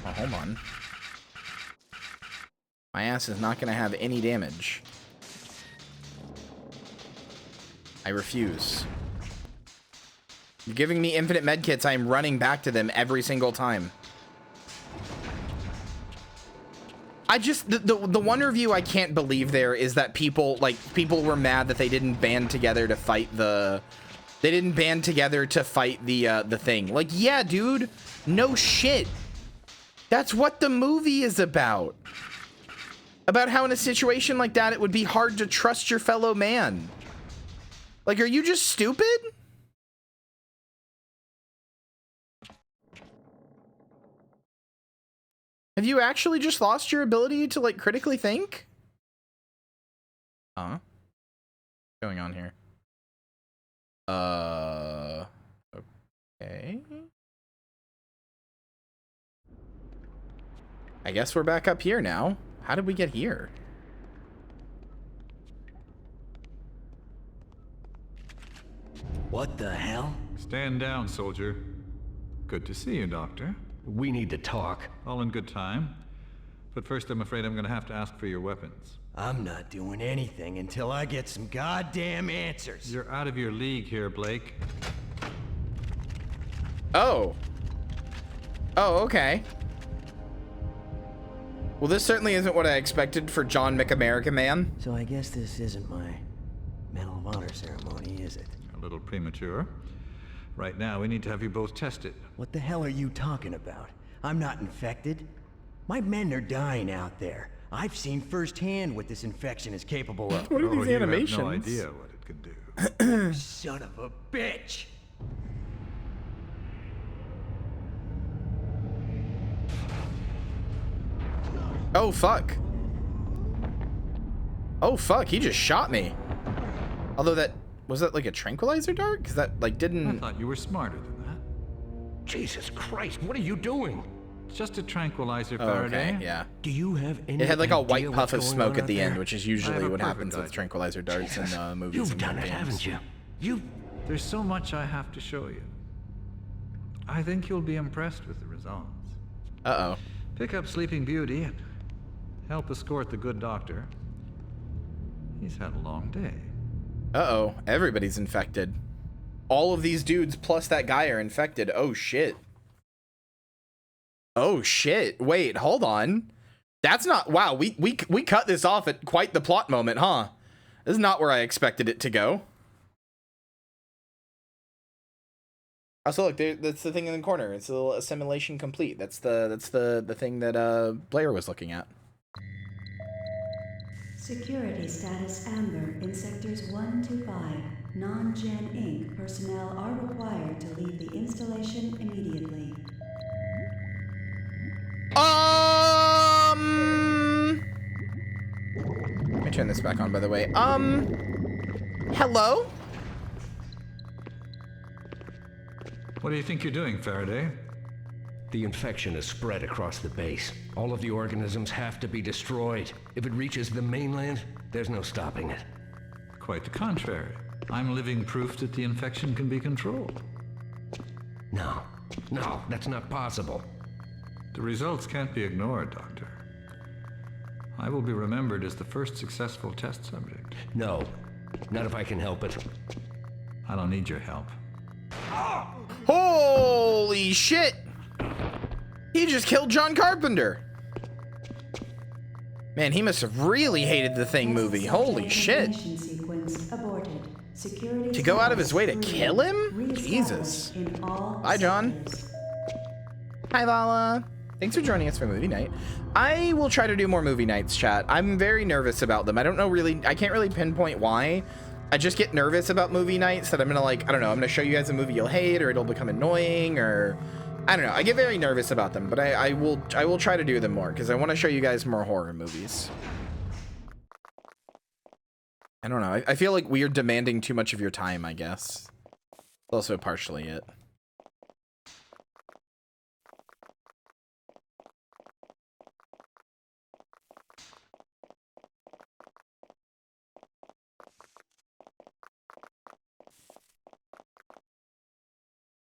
Oh, hold on. My ass is not going to have any damage. I refuse. You're giving me infinite medkits. I am running back to them every single time. I just, the one review I can't believe there is that people were mad that they didn't band together to fight the thing. Like, yeah, dude, no shit. That's what the movie is about. About how in a situation like that, it would be hard to trust your fellow man. Like, are you just stupid? Have you actually just lost your ability to, like, critically think? Huh? What's going on here? Okay. I guess we're back up here now. How did we get here? What the hell? Stand down, soldier. Good to see you, Doctor. We need to talk. All in good time. But first, I'm afraid I'm gonna have to ask for your weapons. I'm not doing anything until I get some goddamn answers. You're out of your league here, Blake. Oh. Oh, okay. Well, this certainly isn't what I expected for John McAmerica Man. So I guess this isn't my Medal of Honor ceremony, is it? A little premature. Right now, we need to have you both tested. What the hell are you talking about? I'm not infected. My men are dying out there. I've seen firsthand what this infection is capable of. What are these animations? You have no idea what it can do. Son of a bitch! Oh, fuck. Oh, fuck. He just shot me. Although that... Was that like a tranquilizer dart? Because that, like, didn't... I thought you were smarter than that. Jesus Christ, what are you doing? It's just a tranquilizer, Oh, Faraday. okay, yeah. Do you have any It had like a white idea puff what's of going smoke on at the out end, there? which is I have usually a what perfect happens with idea. tranquilizer darts in movies You've and done it, games. haven't you? You... There's so much I have to show you. I think you'll be impressed with the results. Uh-oh. Pick up Sleeping Beauty and help escort the good doctor. He's had a long day. Uh-oh. Everybody's infected. All of these dudes plus that guy are infected. Oh, shit. Oh, shit. Wait, hold on. That's not... Wow, we cut this off at quite the plot moment, huh? This is not where I expected it to go. Also, look, that's the thing in the corner. It's a little assimilation complete. That's the thing that Blair was looking at. Security status amber in sectors 1 to 5. Non-Gen Inc. personnel are required to leave the installation immediately. Let me turn this back on, by the way. Hello? What do you think you're doing, Faraday? The infection has spread across the base. All of the organisms have to be destroyed. If it reaches the mainland, there's no stopping it. Quite the contrary. I'm living proof that the infection can be controlled. No, that's not possible. The results can't be ignored, Doctor. I will be remembered as the first successful test subject. No, not if I can help it. I don't need your help. Holy shit! He just killed John Carpenter. Man, he must have really hated the Thing movie. Holy shit. To go out of his way to kill him? Jesus. Bye, John. Hi, Lala. Thanks for joining us for movie night. I will try to do more movie nights, chat. I'm very nervous about them. I don't know really, I can't really pinpoint why. I just get nervous about movie nights that I'm gonna like, I don't know, I'm gonna show you guys a movie you'll hate or it'll become annoying or I don't know. I get very nervous about them, but I will try to do them more because I want to show you guys more horror movies. I don't know. I feel like we're demanding too much of your time, I guess. Also partially it.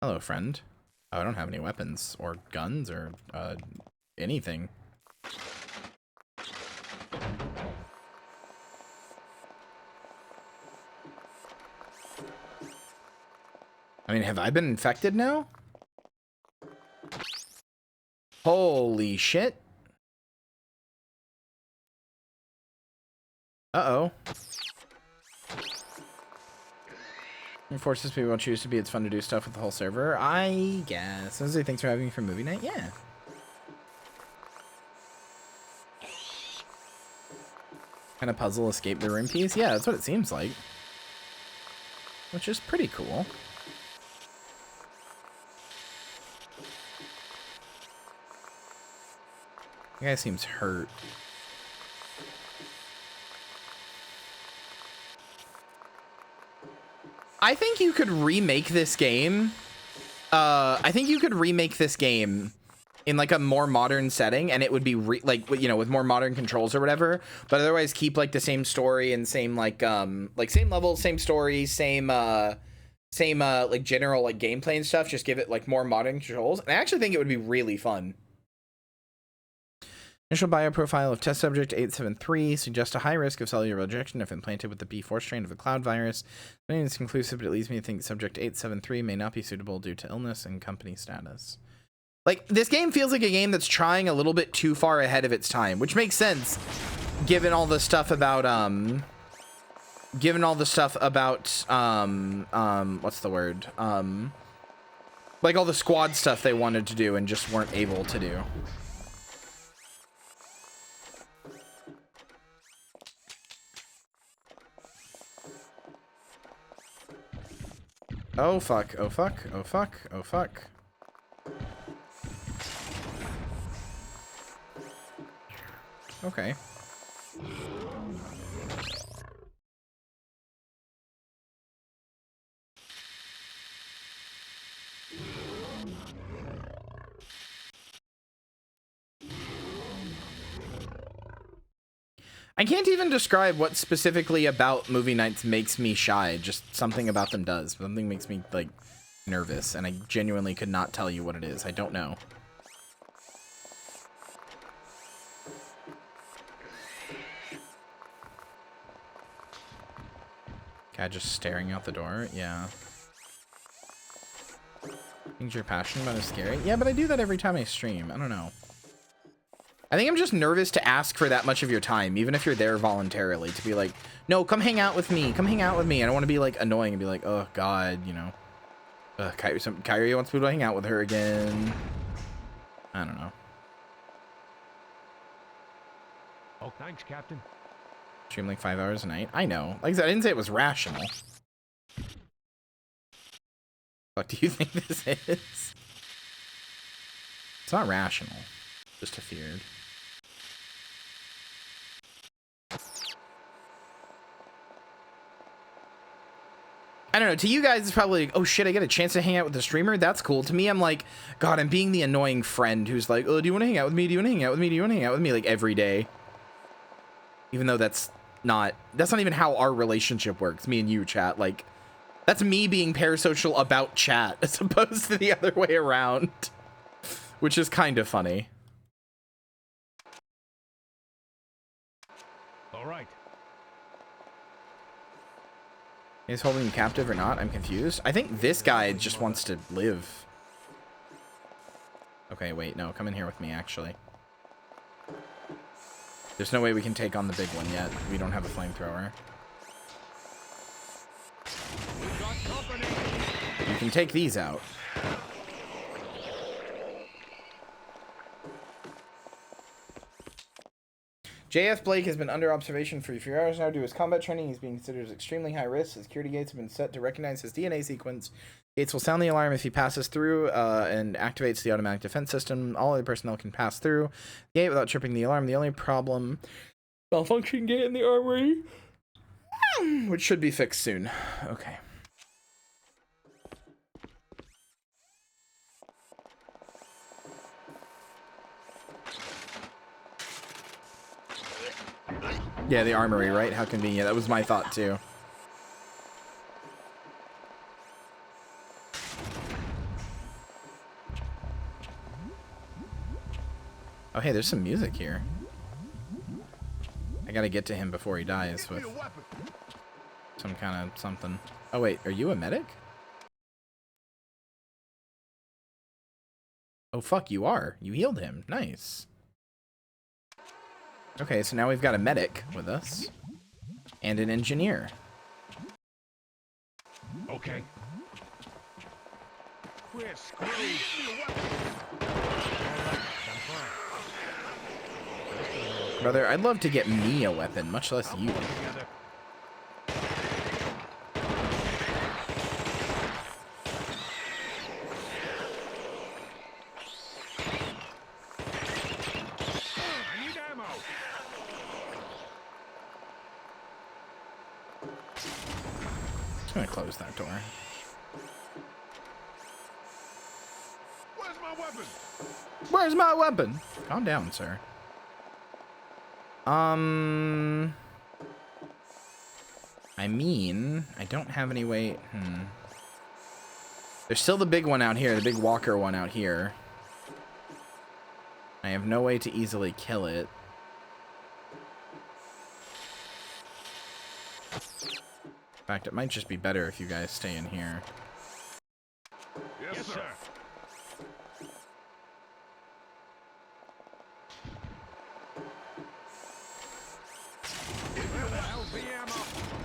Hello, friend. Oh, I don't have any weapons or guns or anything. I mean, have I been infected now? Holy shit. Uh-oh. Forces people won't choose to be. It's fun to do stuff with the whole server. I guess. Lindsay, thanks for having me for movie night. Yeah. Kind of puzzle escape the room piece. Yeah, that's what it seems like. Which is pretty cool. The guy seems hurt. I think you could remake this game. I think you could remake this game in like a more modern setting, and it would be like, you know, with more modern controls or whatever. But otherwise, keep like the same story and same like same level, same story, same like general like gameplay and stuff. Just give it like more modern controls, and I actually think it would be really fun. Initial bioprofile of test subject 873 suggests a high risk of cellular rejection if implanted with the B4 strain of the cloud virus. I mean, it's conclusive, but it leads me to think subject 873 may not be suitable due to illness and company status. Like, this game feels like a game that's trying a little bit too far ahead of its time, which makes sense given all the stuff about, what's the word? Like all the squad stuff they wanted to do and just weren't able to do. Oh fuck, oh fuck, oh fuck, oh fuck. Okay. I can't even describe what specifically about movie nights makes me shy. Just something about them does. Something makes me, like, nervous, and I genuinely could not tell you what it is. I don't know. Guy just staring out the door? Yeah. Things you're passionate about is scary? Yeah, but I do that every time I stream. I don't know. I think I'm just nervous to ask for that much of your time, even if you're there voluntarily, to be like, no, come hang out with me. Come hang out with me. I don't want to be, like, annoying and be like, oh, God, you know. Kyrie wants people to hang out with her again. I don't know. Oh, thanks, Captain. Stream like 5 hours a night. I know. Like I said, I didn't say it was rational. What do you think this is? It's not rational. Just a feared. I don't know. To you guys, it's probably like, oh shit, I get a chance to hang out with the streamer. That's cool. To me, I'm like, God, I'm being the annoying friend who's like, oh, do you want to hang out with me? Do you want to hang out with me? Do you want to hang out with me? Like every day. Even though that's not even how our relationship works. Me and you, chat. Like, that's me being parasocial about chat as opposed to the other way around, which is kind of funny. All right. Is holding you captive or not? I'm confused. I think this guy just wants to live. Okay, wait, no, come in here with me, actually. There's no way we can take on the big one yet. We don't have a flamethrower. You can take these out. JF Blake has been under observation for a few hours now due to his combat training. He's being considered as extremely high risk. His security gates have been set to recognize his DNA sequence. Gates will sound the alarm if he passes through and activates the automatic defense system. All other personnel can pass through the gate without tripping the alarm. The only problem, malfunction gate in the armory, which should be fixed soon. Okay. Yeah, the armory, right? How convenient. That was my thought, too. Oh, hey, there's some music here. I gotta get to him before he dies with some kind of something. Oh, wait, are you a medic? Oh, fuck, you are. You healed him. Nice. Okay, so now we've got a medic with us. And an engineer. Okay. We're screwed. Brother, I'd love to get me a weapon, much less you. I'm gonna close that door. Where's my weapon? Where's my weapon? Calm down, sir. I mean, I don't have any way. There's still the big one out here, the big walker one out here. I have no way to easily kill it. In fact, it might just be better if you guys stay in here. Yes, sir.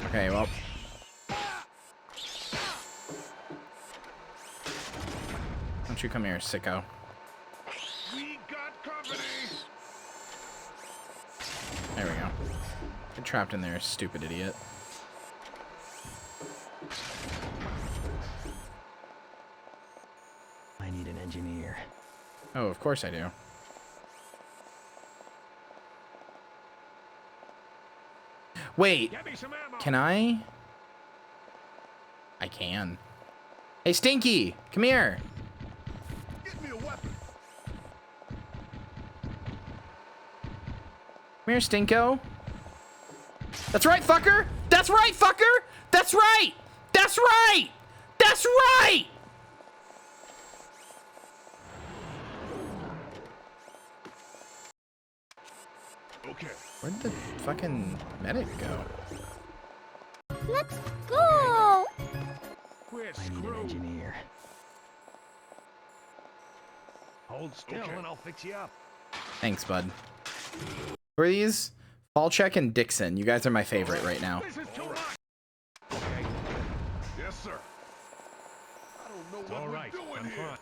Okay, well. Don't you come here, sicko. We got company. There we go. Get trapped in there, stupid idiot. need an engineer. Oh, of course I do. Wait, can I? I can. Hey, Stinky, come here. Get me a weapon. Come here, Stinko. That's right, fucker. That's right, fucker. That's right. That's right. That's right. Okay. Where'd the fucking medic go? Let's go! We're I need an screwed. engineer. Hold still and I'll fix you up. Thanks, bud. Who are these? Falchek and Dixon. You guys are my favorite right now. This is too much. Okay. Yes, sir. I don't know what we're doing here.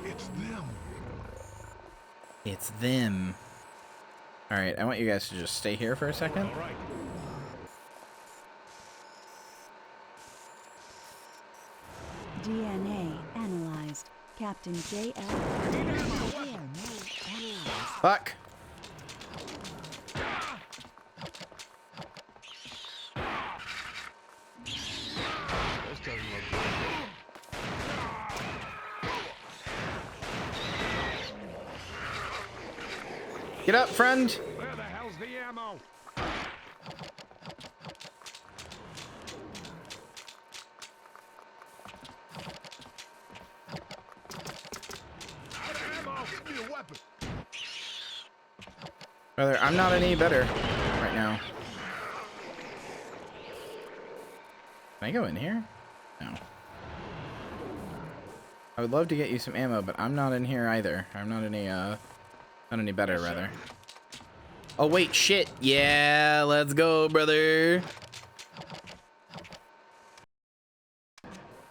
It's them. It's them. All right, I want you guys to just stay here for a second. All right. DNA analyzed. Captain J.L. Fuck. This doesn't look good. Get up, friend. Where the hell's the ammo? Out of ammo. Give me a weapon. Brother, I'm not any better right now. Can I go in here? No. I would love to get you some ammo, but I'm not in here either. I'm not any better, rather. Oh, wait, shit. Yeah, let's go, brother.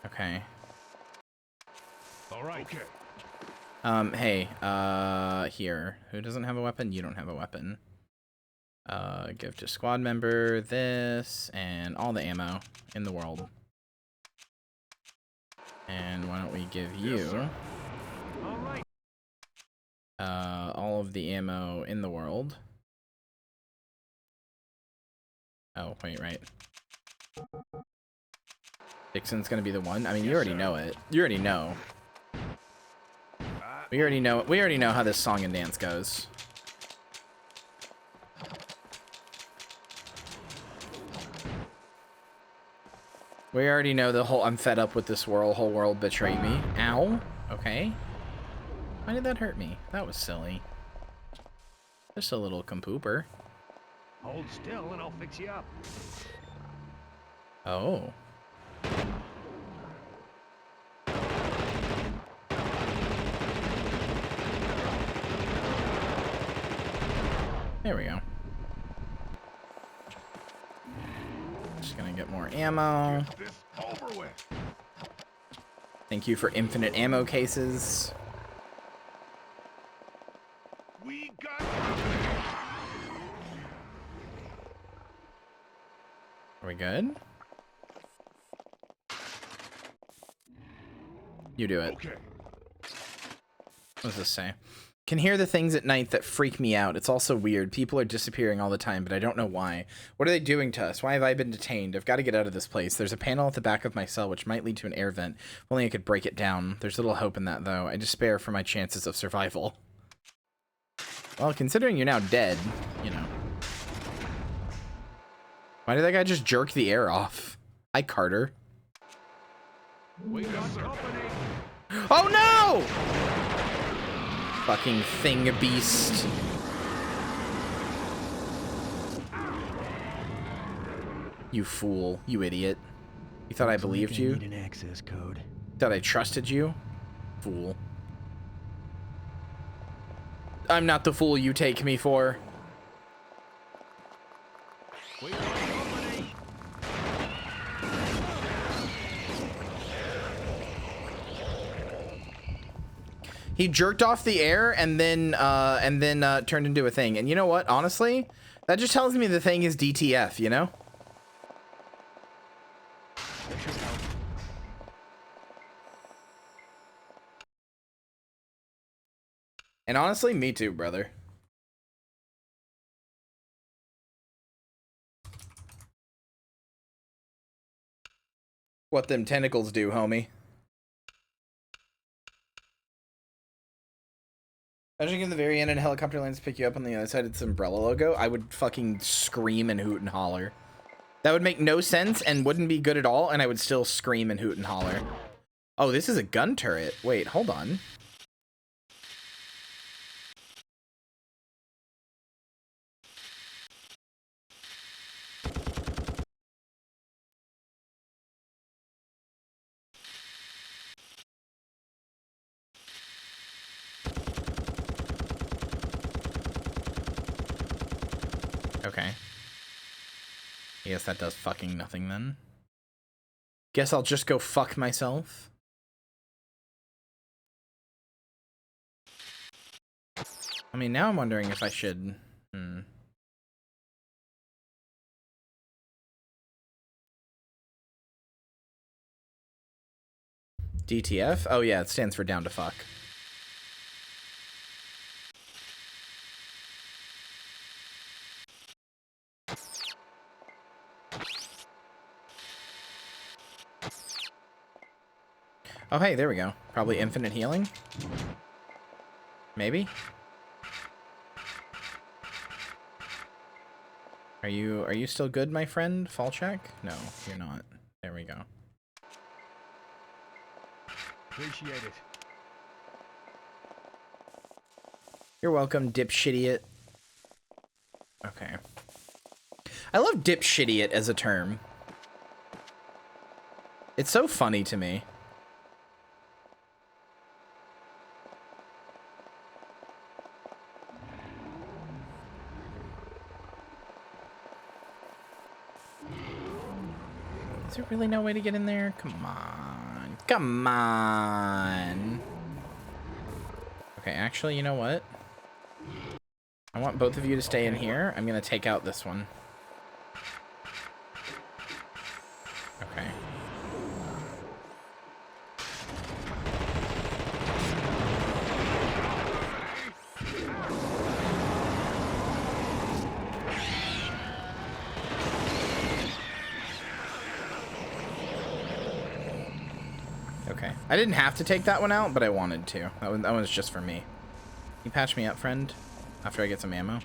Okay. All right. Okay. Hey, here. Who doesn't have a weapon? You don't have a weapon. Give to squad member this and all the ammo in the world. And why don't we give you all of the ammo in the world. Oh, wait, right. Dixon's gonna be the one. I mean, you already know it. You already know. We already know how this song and dance goes. We already know the whole I'm fed up with this world, whole world betrayed me. Ow. Okay. Why did that hurt me? That was silly. Just a little compooper. Hold still and I'll fix you up. Oh. There we go. Just gonna get more ammo. Get this over with. Thank you for infinite ammo cases. We got. Are we good? You do it. Okay. What does this say? Can hear the things at night that freak me out. It's also weird. People are disappearing all the time, but I don't know why. What are they doing to us? Why have I been detained? I've got to get out of this place. There's a panel at the back of my cell which might lead to an air vent. If only I could break it down. There's little hope in that, though. I despair for my chances of survival. Well, considering you're now dead, you know. Why did that guy just jerk the air off? Hi, Carter. We got company. Oh, no! Fucking thing beast. You fool. You idiot. You thought I believed you? Need an access code. Thought I trusted you? Fool. I'm not the fool you take me for. We got company. He jerked off the air and then turned into a thing. And you know what? Honestly, that just tells me the thing is DTF, you know? And honestly, me too, brother. What them tentacles do, homie. Imagine at the very end and a helicopter lands to pick you up on the other side of its umbrella logo. I would fucking scream and hoot and holler. That would make no sense and wouldn't be good at all, and I would still scream and hoot and holler. Oh, this is a gun turret. Wait, hold on. Okay. Yes, that does fucking nothing then. Guess I'll just go fuck myself. I mean, now I'm wondering if I should... DTF? Oh yeah, it stands for down to fuck. Oh hey, there we go. Probably infinite healing? Maybe? Are you still good, my friend? Fall check? No, you're not. There we go. Appreciate it. You're welcome, dipshitiot. Okay. I love dipshitiot as a term. It's so funny to me. Is there really no way to get in there? Come on. Come on. Okay, actually, you know what? I want both of you to stay in here. I'm gonna take out this one. Okay. Okay. I didn't have to take that one out, but I wanted to. That was just for me. Can you patch me up, friend? After I get some ammo.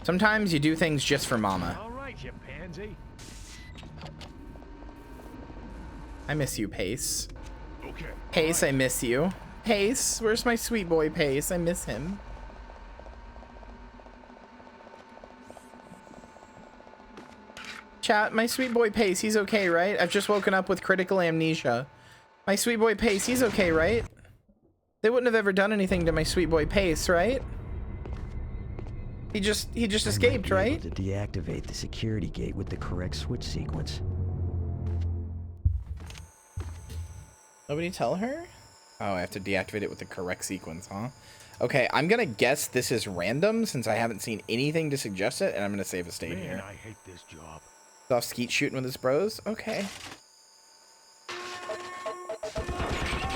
Sometimes you do things just for mama. All right, you pansy. I miss you, Pace. Okay. Pace, I miss you. Pace, where's my sweet boy Pace? I miss him. Chat, my sweet boy Pace, he's okay, right? I've just woken up with critical amnesia. My sweet boy Pace, he's okay, right? They wouldn't have ever done anything to my sweet boy Pace, right? He just escaped, right? To deactivate the security gate with the correct switch sequence. Nobody tell her? Oh, I have to deactivate it with the correct sequence, huh? Okay, I'm gonna guess this is random since I haven't seen anything to suggest it, and I'm gonna save a state Man, here. I hate this job. Off skeet shooting with his bros? Okay.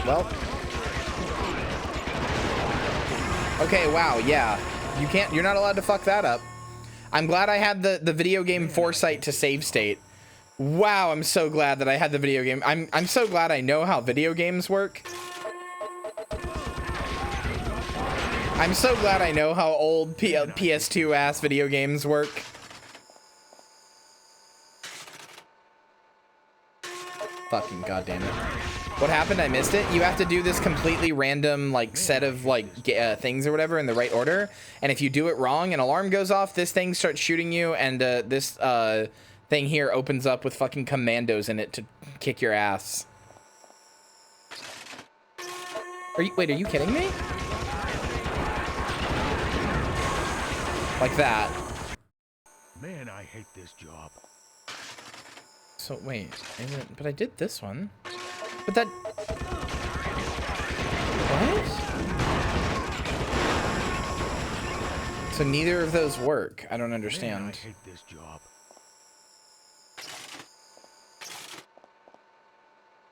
Well. Okay, wow, yeah. You're not allowed to fuck that up. I'm glad I had the video game foresight to save state. Wow, I'm so glad that I had the video game. I'm so glad I know how video games work. I'm so glad I know how old PS2 ass video games work. Fucking goddamn it. What happened? I missed it. You have to do this completely random like set of like things or whatever in the right order. And if you do it wrong, an alarm goes off, this thing starts shooting you, and this thing here opens up with fucking commandos in it to kick your ass. Wait, are you kidding me? Like that. Man, I hate this job. So wait, but I did this one. But that... What? So neither of those work. I don't understand. Man, I hate this job.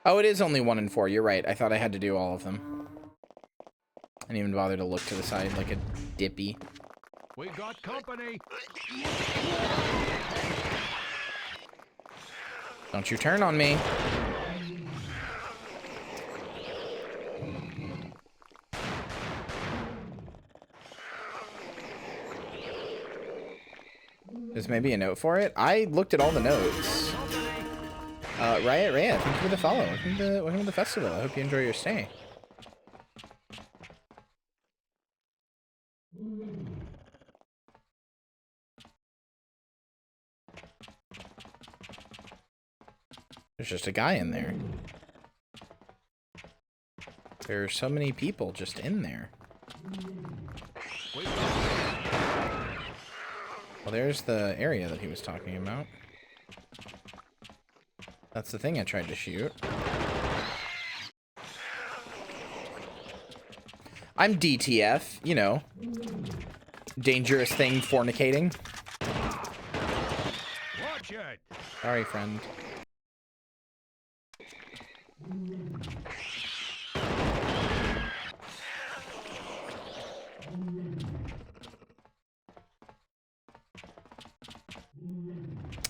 Oh, it is only 1 and 4. You're right. I thought I had to do all of them. I didn't even bother to look to the side like a dippy. We got company. Don't you turn on me. There's maybe a note for it. I looked at all the notes. Riot, thank you for the follow. Welcome to the festival. I hope you enjoy your stay. There's just a guy in there. There are so many people just in there. Well, there's the area that he was talking about. That's the thing I tried to shoot. I'm DTF, you know. Dangerous thing fornicating. Watch it. Sorry, friend.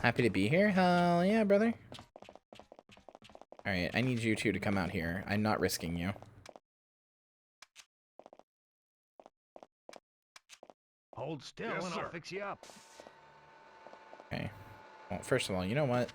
Happy to be here? Hell yeah, brother. Alright, I need you two to come out here. I'm not risking you. Hold still and I'll fix you up. Okay. Well, first of all, you know what?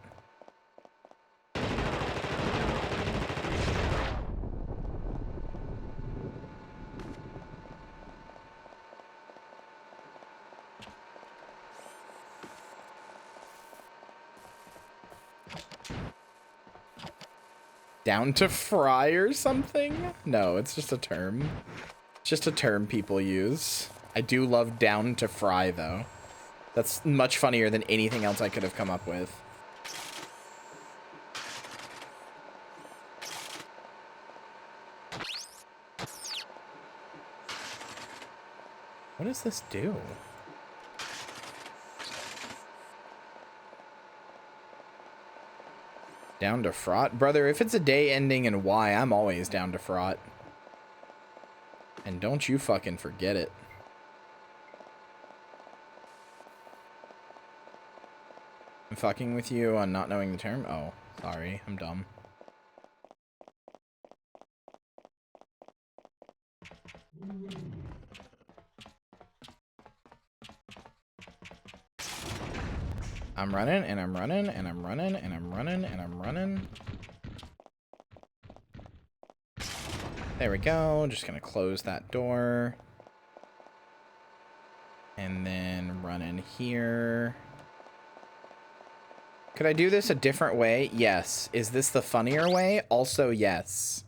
Down to fry or something? No, it's just a term. It's just a term people use. I do love down to fry, though. That's much funnier than anything else I could have come up with. What does this do? Down to fraught? Brother, if it's a day ending in Y, I'm always down to fraught. And don't you fucking forget it. I'm fucking with you on not knowing the term? Oh, sorry. I'm dumb. I'm running, and I'm running, and I'm running, and I'm running, and I'm running. There we go. Just gonna close that door. And then run in here. Could I do this a different way? Yes. Is this the funnier way? Also, yes.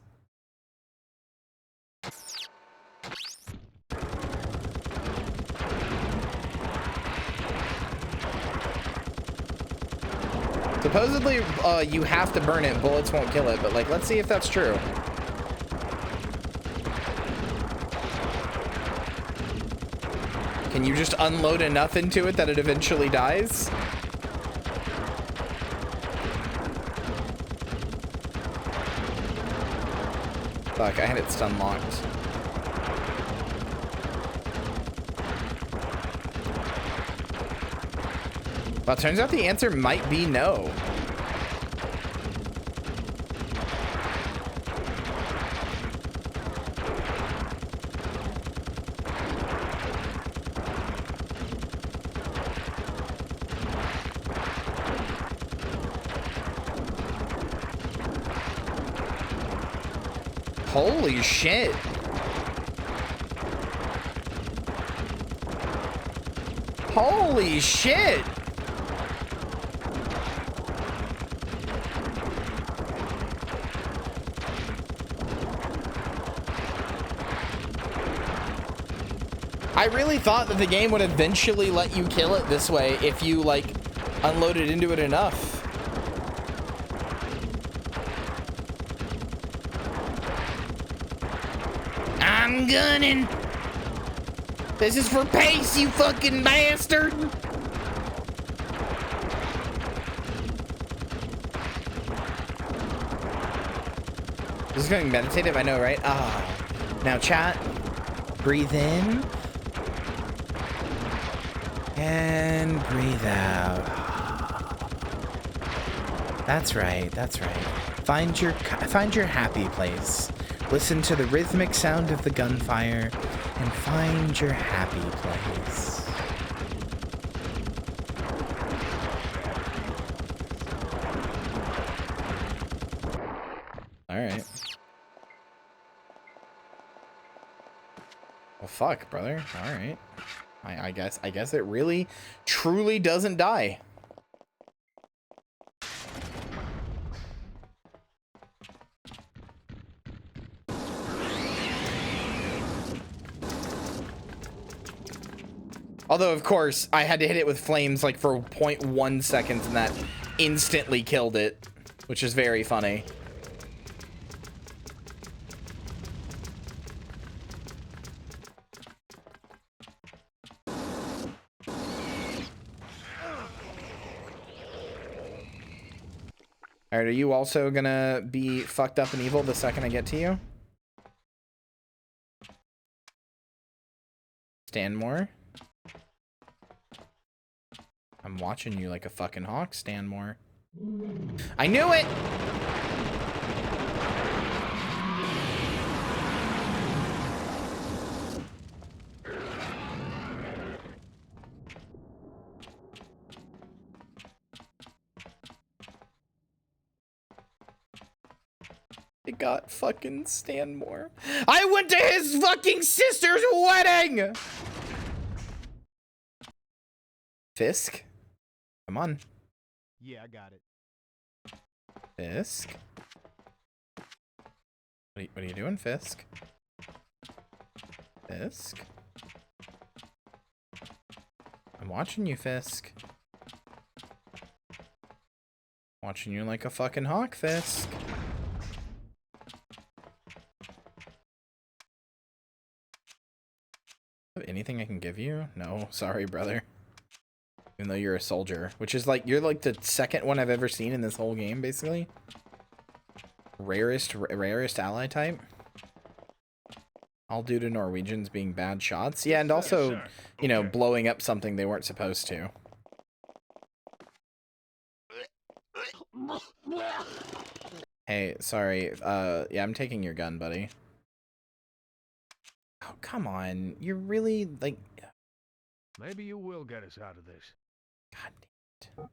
Supposedly, you have to burn it. Bullets won't kill it, but, like, let's see if that's true. Can you just unload enough into it that it eventually dies? Fuck, I had it stun locked. Well, it turns out the answer might be no. Holy shit. Holy shit. I really thought that the game would eventually let you kill it this way if you, like, unloaded into it enough. I'm gunning. This is for pace, you fucking bastard. This is getting meditative, I know, right? Ah. Now, chat. Breathe in. And breathe out. That's right, that's right. Find your happy place. Listen to the rhythmic sound of the gunfire and find your happy place. All right. Well, fuck, brother. All right. I guess it really, truly doesn't die. Although, of course, I had to hit it with flames like for 0.1 seconds and that instantly killed it, which is very funny. All right, are you also gonna be fucked up and evil the second I get to you? Stanmore? I'm watching you like a fucking hawk, Stanmore. I knew it! I got fucking Stanmore. I went to his fucking sister's wedding! Fisk? Come on. Yeah, I got it. Fisk? What are you doing, Fisk? Fisk? I'm watching you, Fisk. Watching you like a fucking hawk, Fisk. Anything I can give you? No, sorry, brother. Even though you're a soldier, which is like, you're like the second one I've ever seen in this whole game, basically. Rarest ally type. All due to Norwegians being bad shots. Yeah, and also, you know, blowing up something they weren't supposed to. Hey, sorry. Yeah, I'm taking your gun, buddy. Oh, come on. You're really, like... Maybe you will get us out of this. God damn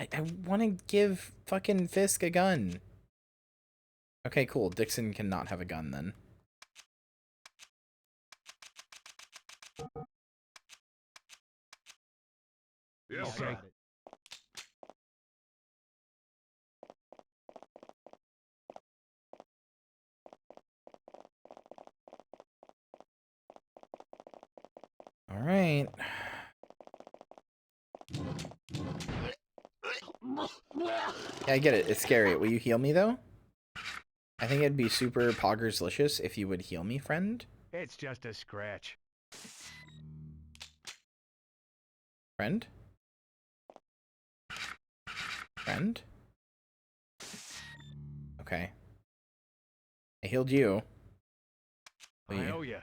it. I want to give fucking Fisk a gun. Okay, cool. Dixon cannot have a gun then. Yes, sir. All right. Yeah, I get it. It's scary. Will you heal me, though? I think it'd be super poggerslicious if you would heal me, friend. It's just a scratch. Friend? Friend? Okay. I healed you. I owe you.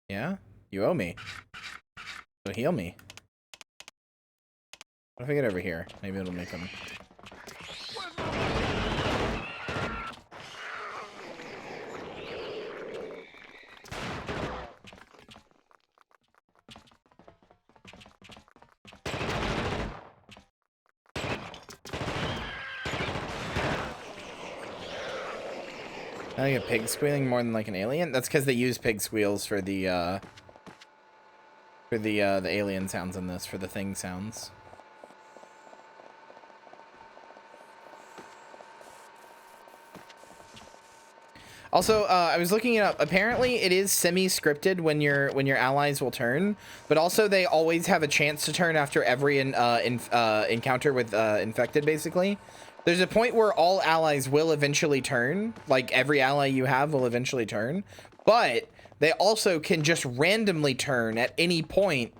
Yeah? You owe me. So heal me. What if I get over here? Maybe it'll make them... I think a pig squealing more than like an alien? That's because they use pig squeals for the alien sounds in this, for the thing sounds. Also, I was looking it up. Apparently, it is semi-scripted when your allies will turn, but also they always have a chance to turn after every encounter with infected. Basically, there's a point where all allies will eventually turn. Like every ally you have will eventually turn, but they also can just randomly turn at any point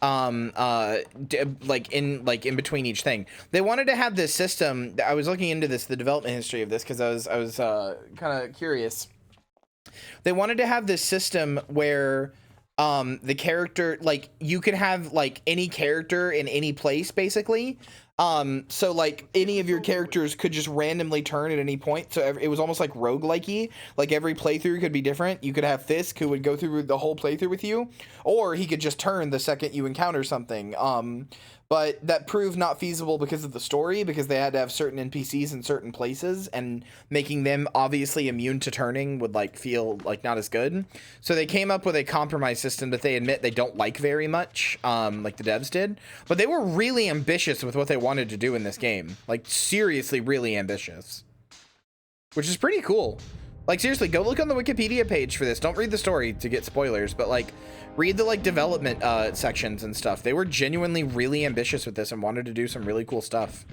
like in between each thing. They wanted to have this system. I was looking into the development history of this because I was kind of curious. They wanted to have this system where the character, like, you could have like any character in any place basically. So like any of your characters could just randomly turn at any point. So it was almost like roguelike-y. Like every playthrough could be different. You could have Fisk, who would go through the whole playthrough with you, or he could just turn the second you encounter something. But that proved not feasible because of the story, because they had to have certain NPCs in certain places, and making them obviously immune to turning would like feel like not as good. So they came up with a compromise system that they admit they don't like very much, like the devs did, but they were really ambitious with what they wanted to do in this game. Like seriously, really ambitious, which is pretty cool. Like seriously, go look on the Wikipedia page for this. Don't read the story to get spoilers, but like read the like development sections and stuff. They were genuinely really ambitious with this and wanted to do some really cool stuff.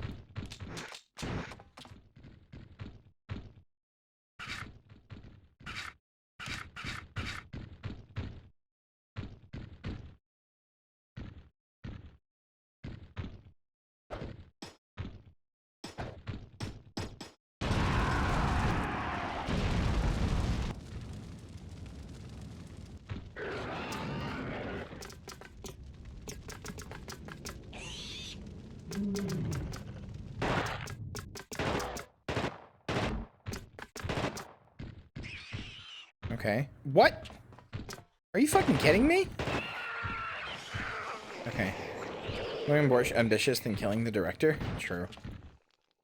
Okay. What? Are you fucking kidding me? Okay. More ambitious than killing the director? True.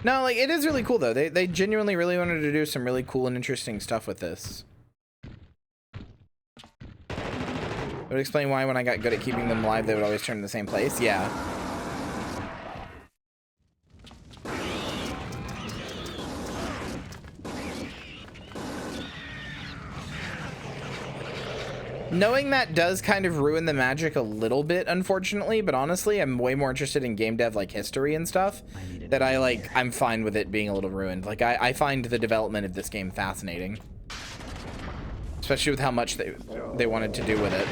No, like, it is really cool, though. They genuinely really wanted to do some really cool and interesting stuff with this. It would explain why when I got good at keeping them alive, they would always turn to the same place. Yeah. Knowing that does kind of ruin the magic a little bit, unfortunately, but honestly, I'm way more interested in game dev like history and stuff that I'm fine with it being a little ruined. Like, I find the development of this game fascinating, especially with how much they wanted to do with it.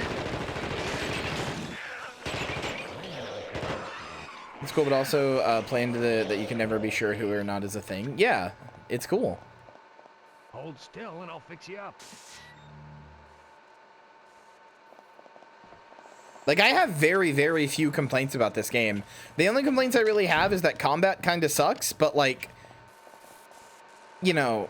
It's cool, but also play into that you can never be sure who or not is a thing. Yeah, it's cool. Hold still and I'll fix you up. Like, I have very, very few complaints about this game. The only complaints I really have is that combat kind of sucks, but, like, you know,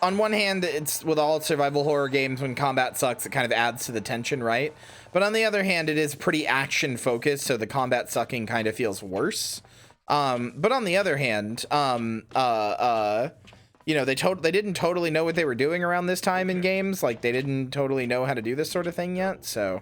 on one hand, it's with all survival horror games, when combat sucks, it kind of adds to the tension, right? But on the other hand, it is pretty action-focused, so the combat sucking kind of feels worse. But on the other hand, you know, they didn't totally know what they were doing around this time in games. Like, they didn't totally know how to do this sort of thing yet, so...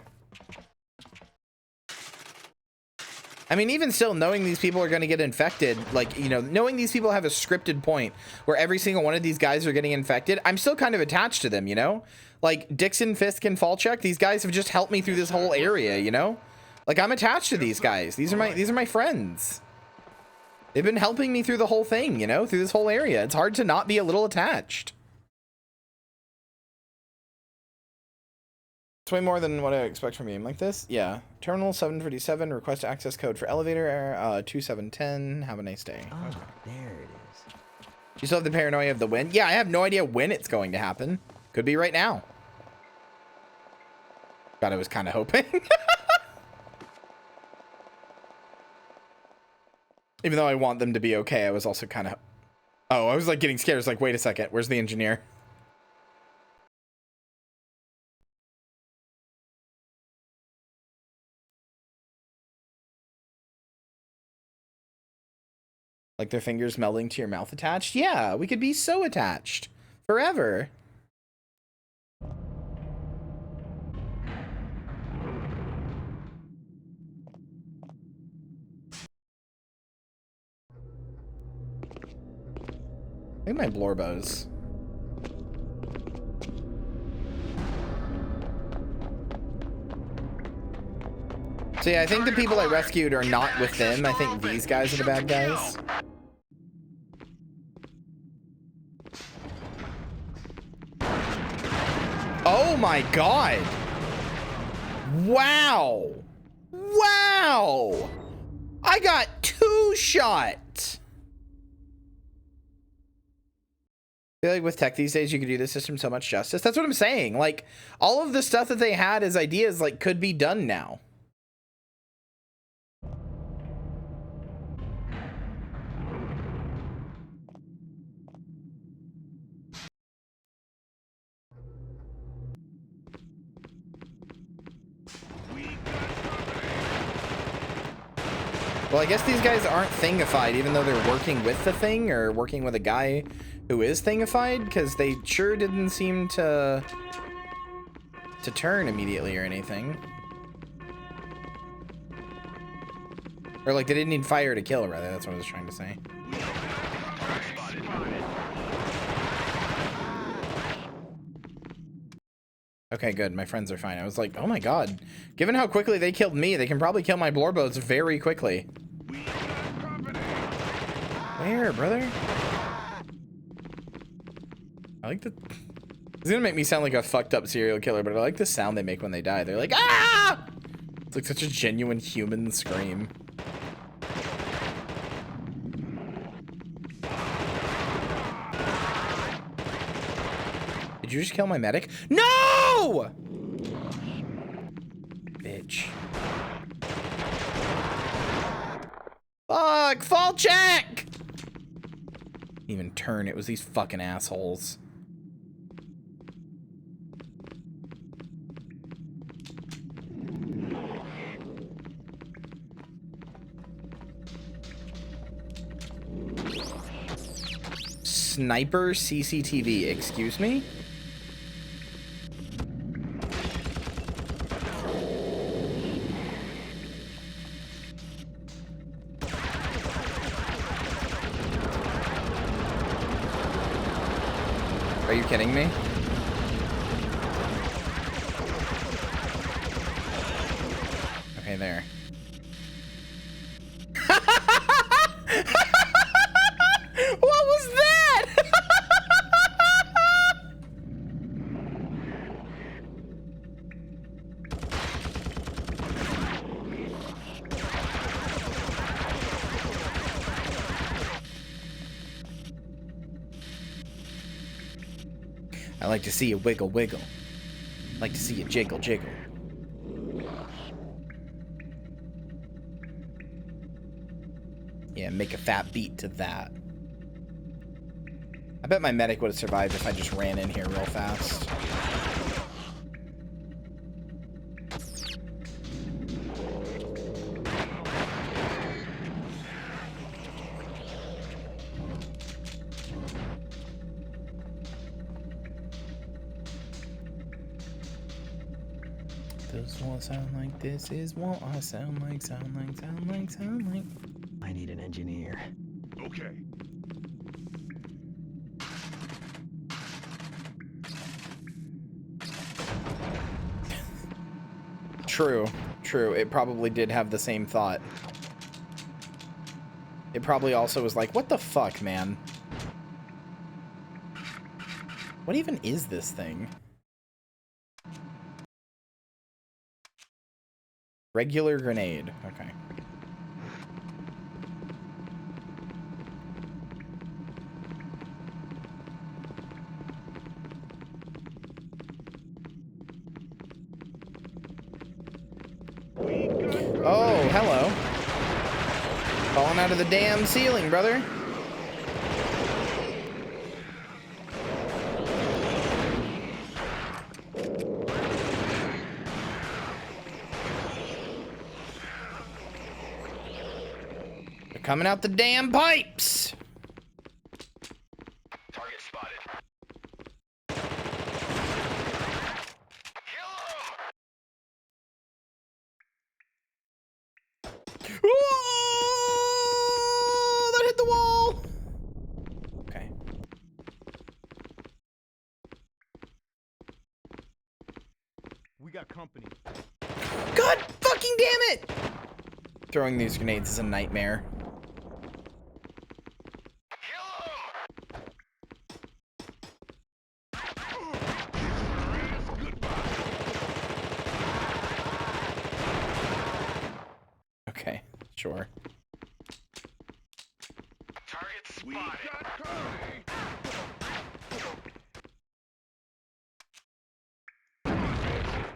I mean, even still, knowing these people are going to get infected, like, you know, knowing these people have a scripted point where every single one of these guys are getting infected, I'm still kind of attached to them, you know? Like, Dixon, Fisk, and Falchuk, these guys have just helped me through this whole area, you know? Like, I'm attached to these guys. These are my friends. They've been helping me through the whole thing, you know? Through this whole area. It's hard to not be a little attached. It's way more than what I expect from a game like this. Yeah. Terminal 757, request access code for elevator, 2710. Have a nice day. Oh, there it is. You still have the paranoia of the when? Yeah, I have no idea when it's going to happen. Could be right now. God, I was kind of hoping. Even though I want them to be okay, I was also kind of... Oh, I was like getting scared. I was like, wait a second. Where's the engineer? Like their fingers melding to your mouth attached? Yeah, we could be so attached. Forever. Look at my blorbos. So yeah, I think the people I rescued are not with them. I think these guys are the bad guys. Oh my god! Wow! Wow! I got 2 shot. I feel like with tech these days, you can do the system so much justice. That's what I'm saying. Like, all of the stuff that they had as ideas, like, could be done now. Well, I guess these guys aren't thingified, even though they're working with the thing or working with a guy who is thingified, because they sure didn't seem to turn immediately or anything. Or like they didn't need fire to kill, rather. That's what I was trying to say. Okay, good. My friends are fine. I was like, oh my god. Given how quickly they killed me, they can probably kill my Blorboats very quickly. Where, brother? I like the... It's gonna make me sound like a fucked up serial killer, but I like the sound they make when they die. They're like, ah! It's like such a genuine human scream. Did you just kill my medic? No! Bitch. Fuck! Fall check! Even turn. It was these fucking assholes. Sniper CCTV. Excuse me? Are you kidding me? Okay, there. What was that? I like to see you wiggle, wiggle. I like to see you jiggle, jiggle. Yeah, make a fat beat to that. I bet my medic would have survived if I just ran in here real fast. This won't sound like this is what I sound like, sound like, sound like, sound like. I need an engineer. Okay. True, true. It probably did have the same thought. It probably also was like, what the fuck, man? What even is this thing? Regular grenade. Okay. Oh, hello. Falling out of the damn ceiling, brother. They're coming out the damn pipes. Target spotted. Oh, that hit the wall. Okay. We got company. God fucking damn it! Throwing these grenades is a nightmare. sure. Target spotted.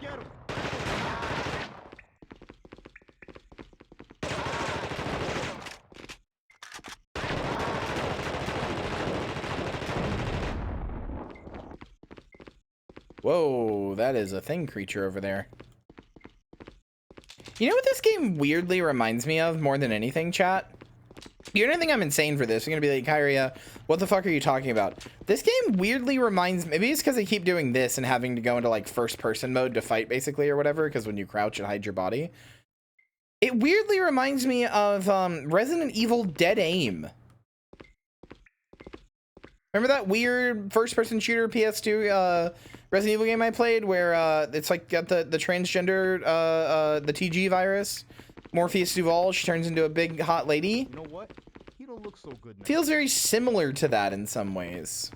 Get him. Whoa, that is a thing creature over there. You know what this game weirdly reminds me of more than anything, chat? You're gonna think I'm insane for this. You're gonna be like, Kyria, what the fuck are you talking about? This game weirdly reminds me, maybe it's because I keep doing this and having to go into like first person mode to fight basically or whatever, because when you crouch it hides your body. It weirdly reminds me of Resident Evil Dead Aim. Remember that weird first person shooter PS2 Resident Evil game I played where it's like got the transgender the TG virus? Morpheus Duval, she turns into a big hot lady. You know what? He don't look so good now. Feels very similar to that in some ways.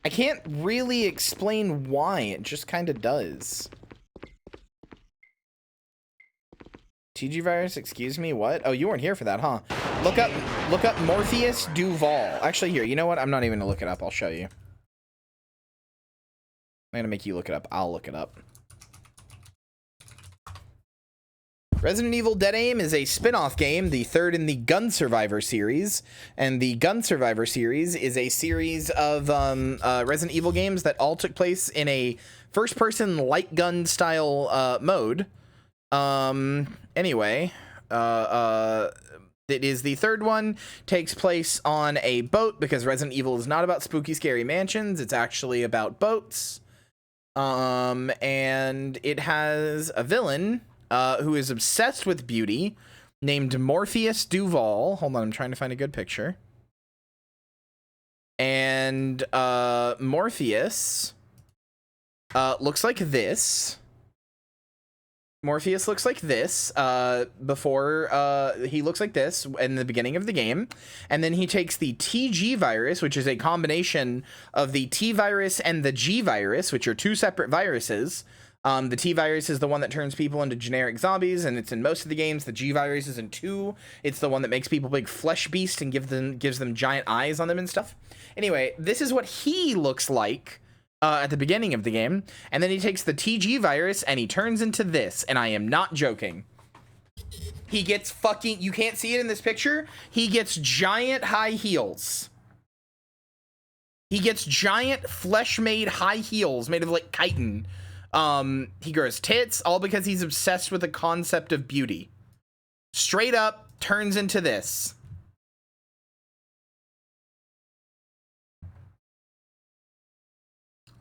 I can't really explain why, it just kind of does. TG virus, excuse me, what? Oh, you weren't here for that, huh? Look up Morpheus Duval. Actually, here, you know what? I'm not even gonna look it up. I'll show you. I'm gonna make you look it up. I'll look it up. Resident Evil Dead Aim is a spin-off game, the third in the Gun Survivor series. And the Gun Survivor series is a series of Resident Evil games that all took place in a first-person light gun style mode. Anyway, it is the third one, takes place on a boat because Resident Evil is not about spooky, scary mansions. It's actually about boats. And it has a villain who is obsessed with beauty named Morpheus Duval. Hold on, I'm trying to find a good picture. And Morpheus looks like this. Morpheus looks like this before he looks like this in the beginning of the game, and then he takes the TG virus, which is a combination of the T virus and the G virus, which are two separate viruses. The T virus is the one that turns people into generic zombies, and it's in most of the games. The G virus is in 2. It's the one that makes people big flesh beasts and gives them giant eyes on them and stuff. Anyway, this is what he looks like at the beginning of the game, and then he takes the TG virus and he turns into this, and I am not joking. He gets fucking, you can't see it in this picture, he gets giant high heels. He gets giant flesh-made high heels made of like chitin. He grows tits, all because he's obsessed with the concept of beauty. Straight up turns into this.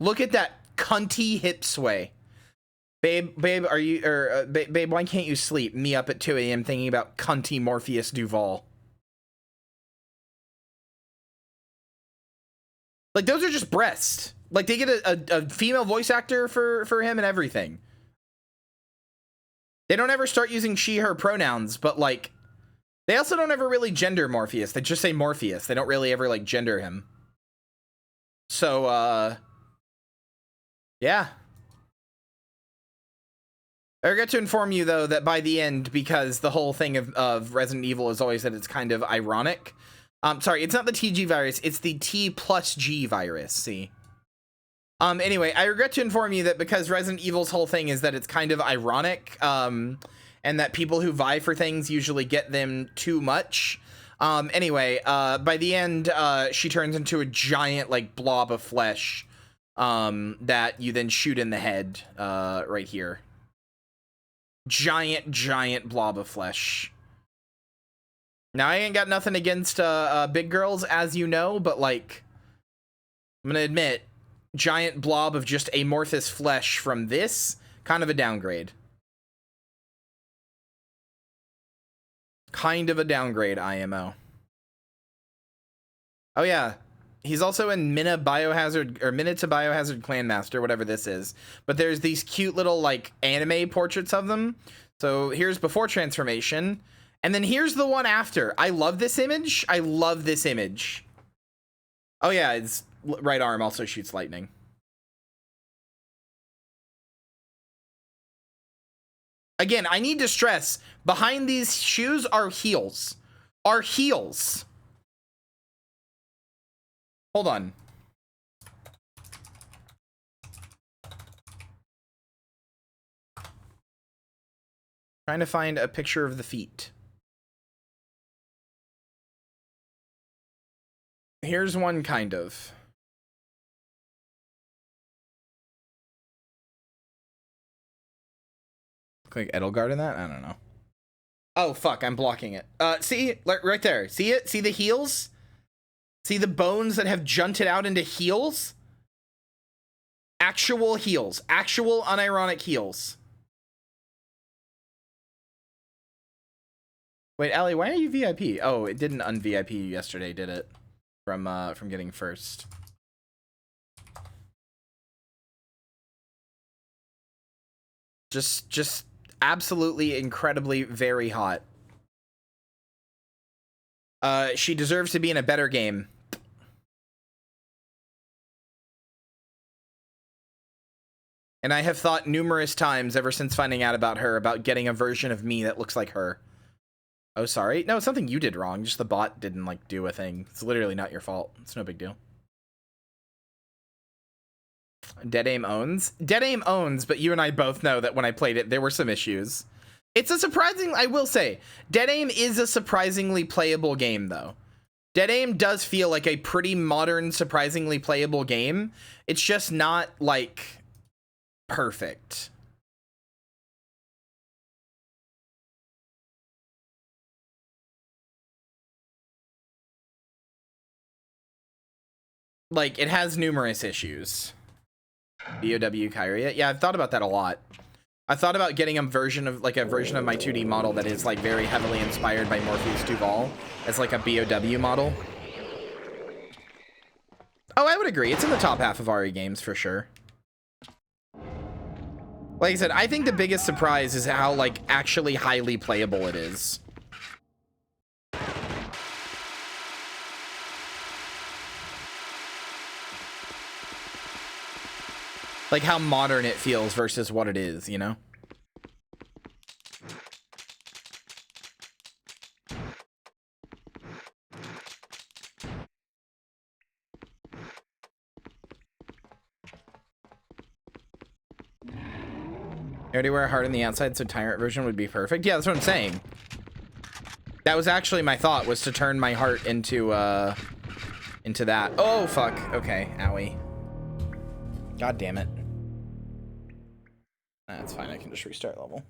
Look at that cunty hip sway. Babe, are you, or babe, why can't you sleep? Me up at 2 a.m. thinking about cunty Morpheus Duval. Like, those are just breasts. Like, they get a female voice actor for him and everything. They don't ever start using she, her pronouns, but, like, they also don't ever really gender Morpheus. They just say Morpheus. They don't really ever, like, gender him. So, yeah. I regret to inform you, though, that by the end, because the whole thing of Resident Evil is always that it's kind of ironic. Sorry, it's not the TG virus, it's the T plus G virus, see? Anyway, I regret to inform you that because Resident Evil's whole thing is that it's kind of ironic, and that people who vie for things usually get them too much. Anyway, by the end, she turns into a giant, like, blob of flesh, that you then shoot in the head, right here. Giant blob of flesh. Now, I ain't got nothing against, big girls, as you know, but, like, I'm gonna admit, giant blob of just amorphous flesh from this, kind of a downgrade. Kind of a downgrade, IMO. Oh, yeah. He's also in Minute to Biohazard Clan Master, whatever this is. But there's these cute little, like, anime portraits of them. So here's before transformation. And then here's the one after. I love this image. I love this image. Oh, yeah, its right arm also shoots lightning. Again, I need to stress, behind these shoes are heels. Are heels. Hold on. Trying to find a picture of the feet. Here's one, kind of. Look like Edelgard in that? I don't know. Oh, fuck, I'm blocking it. See? Right there. See it? See the heels? See the bones that have junted out into heels? Actual heels. Actual unironic heels. Wait, Allie, why are you VIP? Oh, it didn't un-VIP you yesterday, did it? From getting first. Just absolutely incredibly very hot. She deserves to be in a better game. And I have thought numerous times ever since finding out about her about getting a version of me that looks like her. Oh, sorry. No, it's something you did wrong. Just the bot didn't, like, do a thing. It's literally not your fault. It's no big deal. Dead Aim owns? Dead Aim owns, but you and I both know that when I played it, there were some issues. It's a surprising, I will say, Dead Aim is a surprisingly playable game, though. Dead Aim does feel like a pretty modern, surprisingly playable game. It's just not, like, perfect. Like, it has numerous issues. BOW Kyria. Yeah, I've thought about that a lot. I thought about getting a version of my 2D model that is, like, very heavily inspired by Morpheus Duval as, like, a BOW model. Oh, I would agree. It's in the top half of RE games, for sure. Like I said, I think the biggest surprise is how, like, actually highly playable it is. Like, how modern it feels versus what it is, you know? I already wear a heart on the outside, so Tyrant version would be perfect. Yeah, that's what I'm saying. That was actually my thought, was to turn my heart into that. Oh, fuck. Okay, owie. God damn it. That's fine, I can just restart level.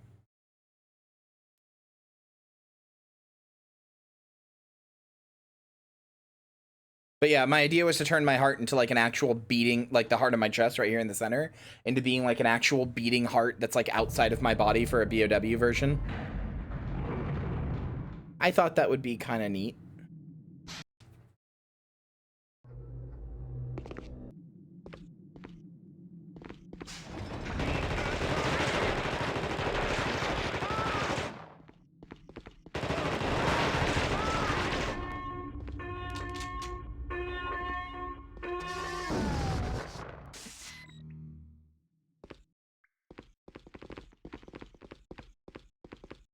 But yeah, my idea was to turn my heart into like an actual beating, like the heart of my chest right here in the center, into being like an actual beating heart that's like outside of my body for a BOW version. I thought that would be kind of neat.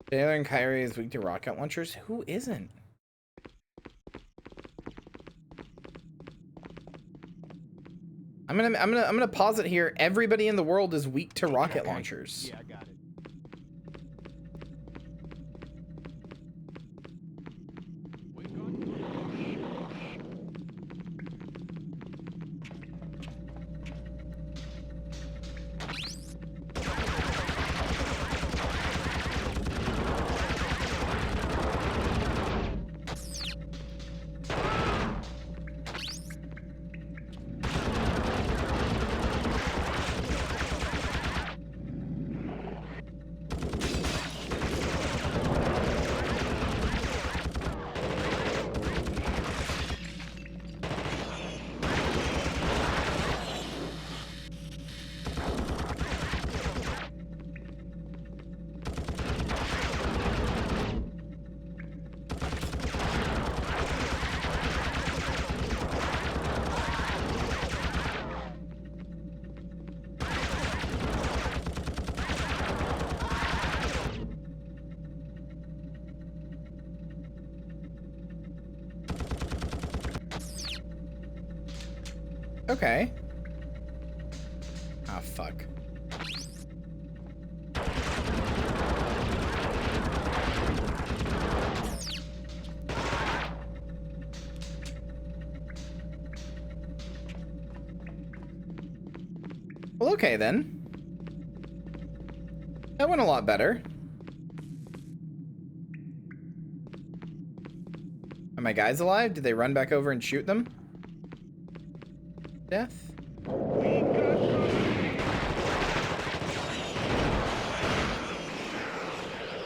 Taylor and Kyrie is weak to rocket launchers. Who isn't? I'm gonna pause it here. Everybody in the world is weak to rocket launchers. Yeah, I got it. Okay. Ah, fuck. Well, okay then. That went a lot better. Are my guys alive? Did they run back over and shoot them? Death?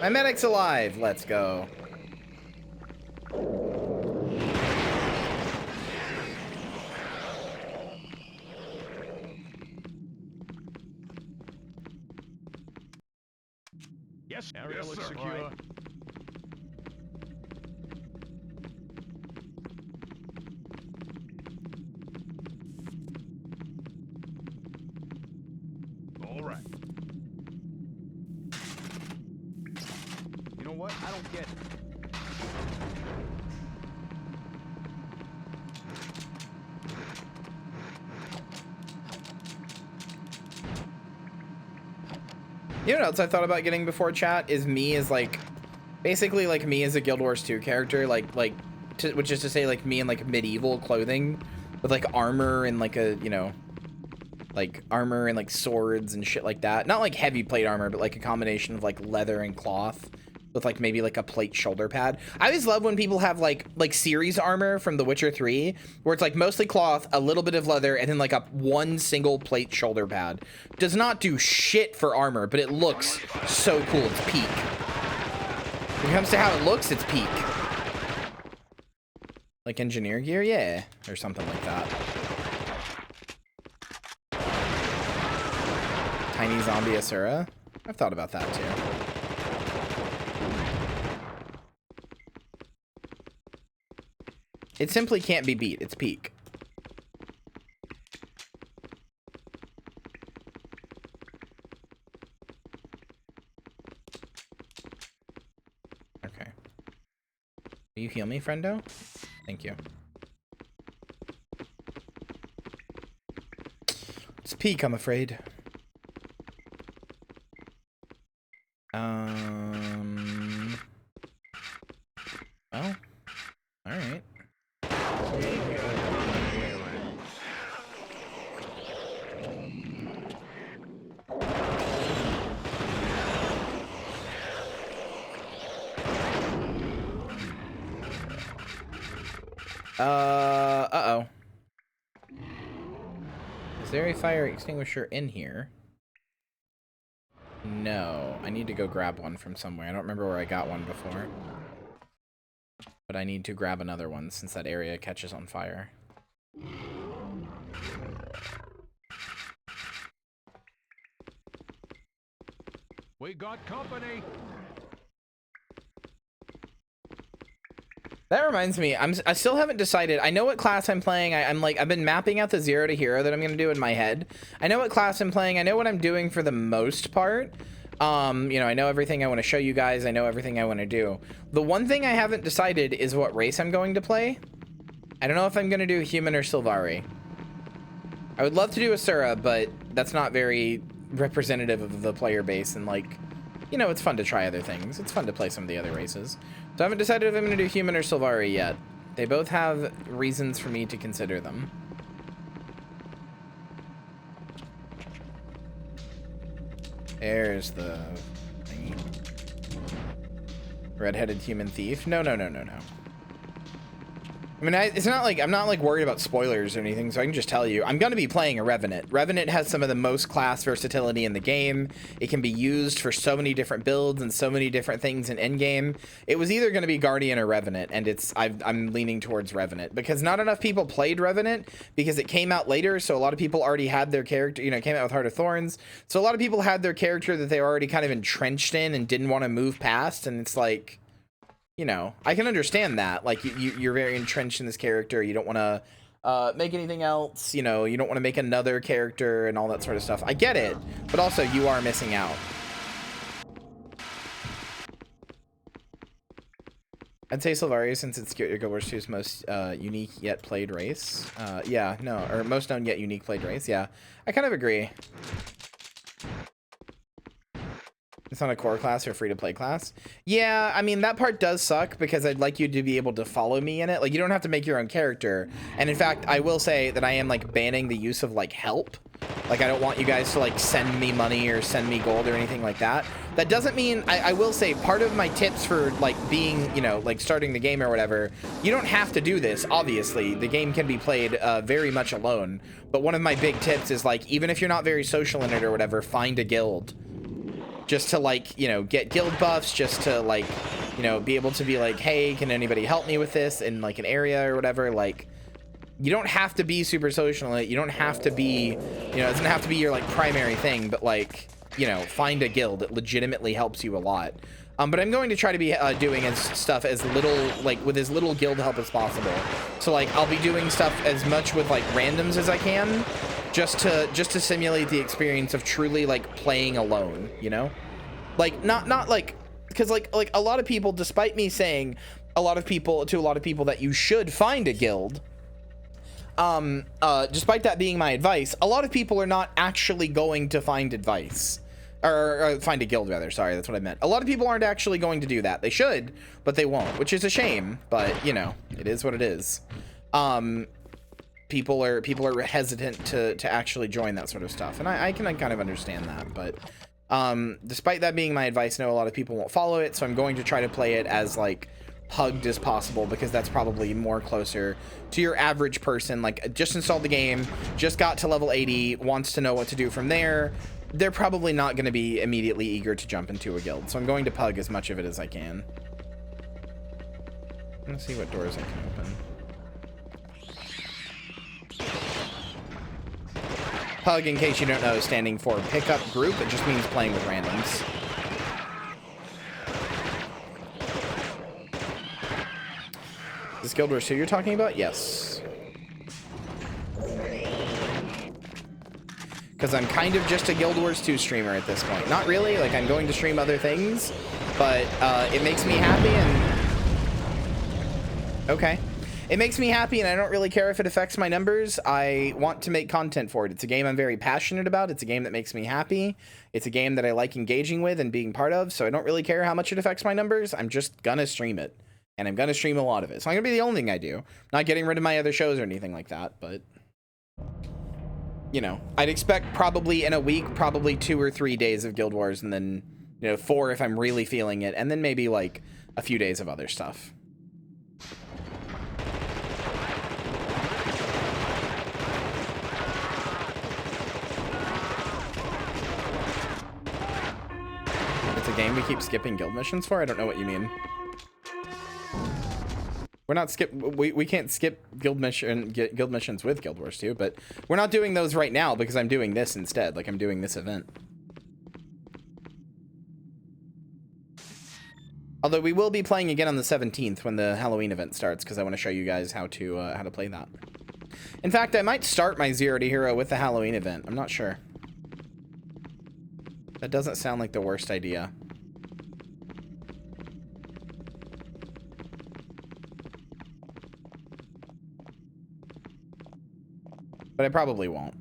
My medic's alive. Let's go. Yes, area Yes, looks sir. secure. All right. You know what? I don't get it. You know what else I thought about getting before chat is me as like, basically like me as a Guild Wars 2 character, which is to say like me in like medieval clothing with like armor and like a, you know, like armor and like swords and shit like that. Not like heavy plate armor, but like a combination of like leather and cloth with like maybe like a plate shoulder pad. I always love when people have like series armor from The Witcher 3 where it's like mostly cloth, a little bit of leather, and then like a one single plate shoulder pad. Does not do shit for armor, but it looks so cool. It's peak. When it comes to how it looks, it's peak. Like engineer gear, yeah, or something like that. Tiny zombie Asura. I've thought about that too. It simply can't be beat. It's peak. Okay. Will you heal me, friendo? Thank you. It's peak, I'm afraid. Well, all right. Uh-oh. Is there a fire extinguisher in here? No. I need to go grab one from somewhere. I don't remember where I got one before. But I need to grab another one since that area catches on fire. We got company. That reminds me, I still haven't decided. I know what class I'm playing. I've been mapping out the 0 to hero that I'm gonna do in my head. I know what class I'm playing. I know what I'm doing for the most part. You know, I know everything I want to show you guys. I know everything I want to do. The one thing I haven't decided is what race I'm going to play. I don't know if I'm gonna do human or Sylvari. I would love to do Asura, but that's not very representative of the player base, and like, you know, it's fun to try other things. It's fun to play some of the other races. So I haven't decided if I'm going to do human or Sylvari yet. They both have reasons for me to consider them. There's the thingy. Red-headed human thief. No. I mean, it's not like I'm not like worried about spoilers or anything, so I can just tell you I'm going to be playing a Revenant. Revenant has some of the most class versatility in the game. It can be used for so many different builds and so many different things in endgame. It was either going to be Guardian or Revenant, and I'm leaning towards Revenant because not enough people played Revenant because it came out later, so a lot of people already had their character. You know, it came out with Heart of Thorns, so a lot of people had their character that they were already kind of entrenched in and didn't want to move past, and it's like, you know, I can understand that. Like, you're very entrenched in this character. You don't want to make anything else. You know, you don't want to make another character and all that sort of stuff. I get it, but also you are missing out. I'd say Sylvaria since it's Guild Wars 2's most unique yet played race. Yeah, no, or most known yet unique played race. Yeah, I kind of agree. It's not a core class or free-to-play class. Yeah, I mean, that part does suck because I'd like you to be able to follow me in it. Like, you don't have to make your own character. And in fact, I will say that I am, like, banning the use of, like, help. Like, I don't want you guys to, like, send me money or send me gold or anything like that. That doesn't mean, I will say, part of my tips for, like, being, you know, like, starting the game or whatever, you don't have to do this, obviously. The game can be played very much alone. But one of my big tips is, like, even if you're not very social in it or whatever, find a guild. Just to, like, you know, get guild buffs, just to, like, you know, be able to be like, hey, can anybody help me with this in, like, an area or whatever. Like, you don't have to be super social in it. You don't have to be, you know, it doesn't have to be your, like, primary thing, but, like, you know, find a guild. It legitimately helps you a lot. But I'm going to try to be doing stuff as little, like, with as little guild help as possible. So, like, I'll be doing stuff as much with, like, randoms as I can, just to simulate the experience of truly, like, playing alone, you know? Like, not like, because, like a lot of people, despite me saying to a lot of people that you should find a guild, despite that being my advice, a lot of people are not actually going to find advice. Or find a guild, rather. Sorry, that's what I meant. A lot of people aren't actually going to do that. They should, but they won't, which is a shame. But, you know, it is what it is. People are hesitant to actually join that sort of stuff, and I can kind of understand that. But despite that being my advice, I know a lot of people won't follow it, so I'm going to try to play it as, like, hugged as possible, because that's probably more closer to your average person. Like, just installed the game, just got to level 80, wants to know what to do from there. They're probably not going to be immediately eager to jump into a guild, so I'm going to pug as much of it as I can. Let's see what doors I can open. Pug, in case you don't know, is standing for pickup group. It just means playing with randoms. Is this Guild Wars 2 you're talking about? Yes. Because I'm kind of just a Guild Wars 2 streamer at this point. Not really, like, I'm going to stream other things, but it makes me happy, and... Okay. It makes me happy, and I don't really care if it affects my numbers. I want to make content for it. It's a game I'm very passionate about. It's a game that makes me happy. It's a game that I like engaging with and being part of, so I don't really care how much it affects my numbers. I'm just gonna stream it, and I'm gonna stream a lot of it. It's not gonna be the only thing I do. Not getting rid of my other shows or anything like that, but... You know, I'd expect probably in a week, probably 2 or 3 days of Guild Wars, and then, you know, 4 if I'm really feeling it, and then maybe, like, a few days of other stuff. It's a game we keep skipping guild missions for? I don't know what you mean. We're not we can't skip guild missions with Guild Wars 2, but we're not doing those right now because I'm doing this instead. Like, I'm doing this event. Although we will be playing again on the 17th when the Halloween event starts, because I want to show you guys how to play that. In fact, I might start my Zero to Hero with the Halloween event. I'm not sure. That doesn't sound like the worst idea. But I probably won't.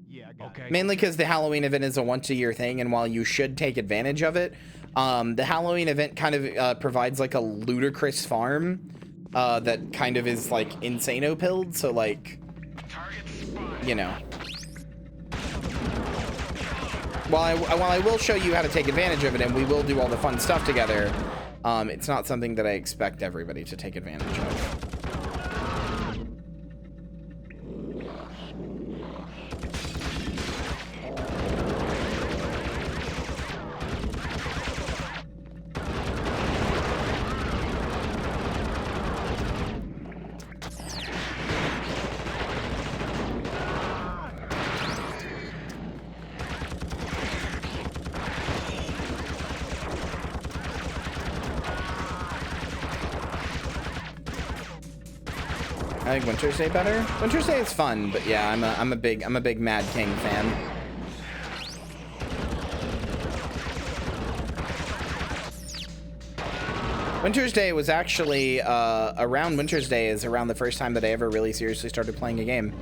Yeah, okay. Mainly because the Halloween event is a once-a-year thing, and while you should take advantage of it, the Halloween event kind of provides, like, a ludicrous farm that kind of is, like, insano-pilled, so, like, you know. While I will show you how to take advantage of it, and we will do all the fun stuff together, it's not something that I expect everybody to take advantage of. I think Winter's Day better. Winter's Day is fun, but yeah, I'm a big Mad King fan. Winter's Day was actually, around Winter's Day is around the first time that I ever really seriously started playing a game.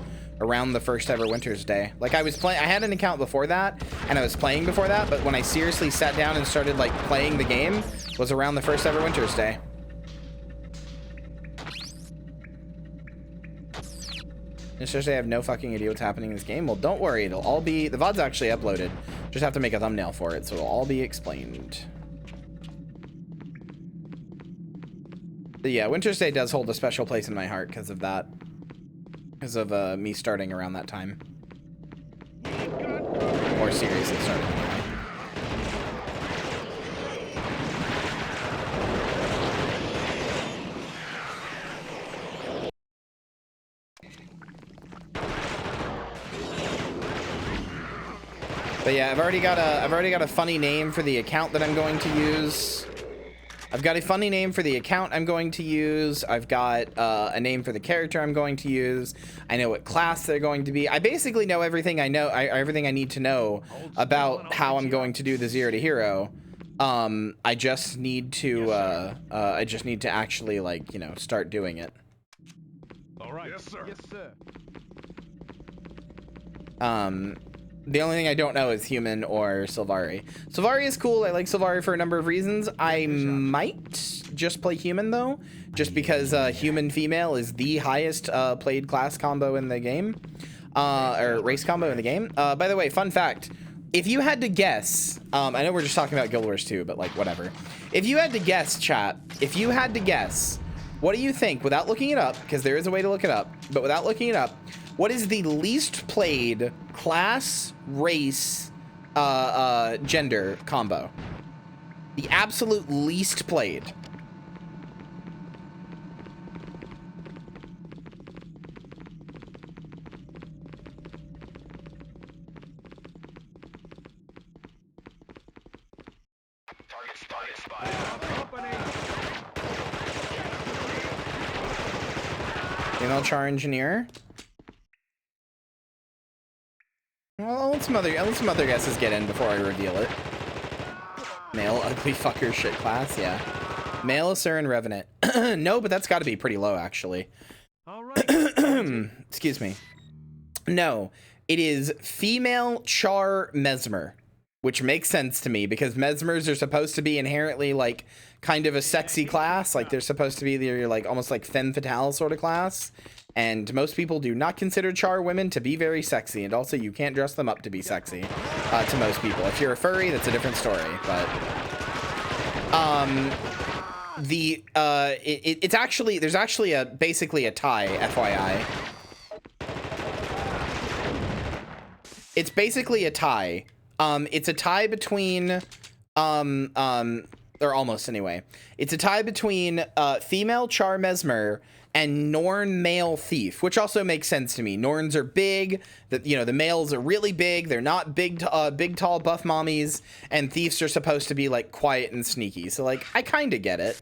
Around the first ever Winter's Day. Like I had an account before that, and I was playing before that, but when I seriously sat down and started like playing the game was around the first ever Winter's Day. Winter's Day, I have no fucking idea what's happening in this game. Well, don't worry, it'll all be, the VOD's actually uploaded. Just have to make a thumbnail for it, so it'll all be explained. But yeah, Winter's Day does hold a special place in my heart because of that. Because of me starting around that time. More seriously starting anyway. But yeah, I've already got a funny name for the account that I'm going to use. I've got a funny name for the account I'm going to use. I've got a name for the character I'm going to use. I know what class they're going to be. I basically know everything I know, everything I need to know about how I'm going to do the 0 to hero. I just need to actually, like, you know, start doing it. All right. Yes, sir. Yes, sir. The only thing I don't know is human or Sylvari. Sylvari is cool. I like Sylvari for a number of reasons. I might just play human though, just because human female is the highest played class combo in the game, or race combo in the game. By the way, fun fact: if you had to guess, I know we're just talking about Guild Wars 2, but like whatever. If you had to guess, chat, if you had to guess, what do you think, without looking it up, because there is a way to look it up, but without looking it up, what is the least played class, race, gender combo? The absolute least played. Target spotted. Female char engineer. Well, let some other guesses get in before I reveal it. Male ugly fucker shit class, yeah. Male Asuran Revenant. No, but that's got to be pretty low actually. All right. Excuse me. No, it is female char mesmer, which makes sense to me because mesmers are supposed to be inherently like kind of a sexy class. Like they're supposed to be they're like almost like femme fatale sort of class. And most people do not consider char women to be very sexy, and also you can't dress them up to be sexy to most people. If you're a furry, that's a different story. But it's actually there's actually basically a tie, FYI. It's basically a tie. It's a tie between or almost anyway. It's a tie between female char mesmer and Norn male thief, which also makes sense to me. Norns are big, the males are really big. They're not big tall buff mommies, and thieves are supposed to be like quiet and sneaky. So like I kind of get it.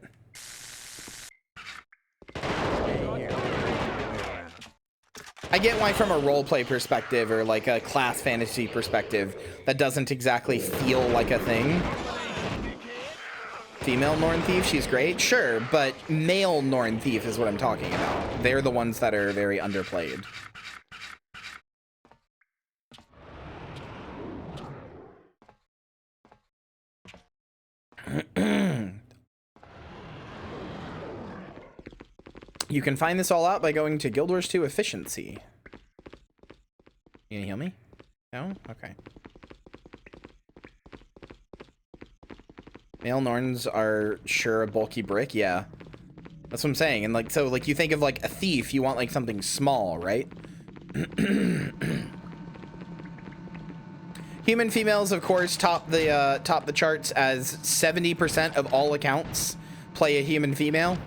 I get why from a roleplay perspective or like a class fantasy perspective, that doesn't exactly feel like a thing. Female Norn Thief, she's great, sure, but male Norn Thief is what I'm talking about. They're the ones that are very underplayed. You can find this all out by going to Guild Wars 2 Efficiency. You gonna heal me? No? Okay. Male Norns are sure a bulky brick, yeah. That's what I'm saying. And like, so like you think of like a thief, you want like something small, right? Human females, of course, top the charts as 70% of all accounts play a human female.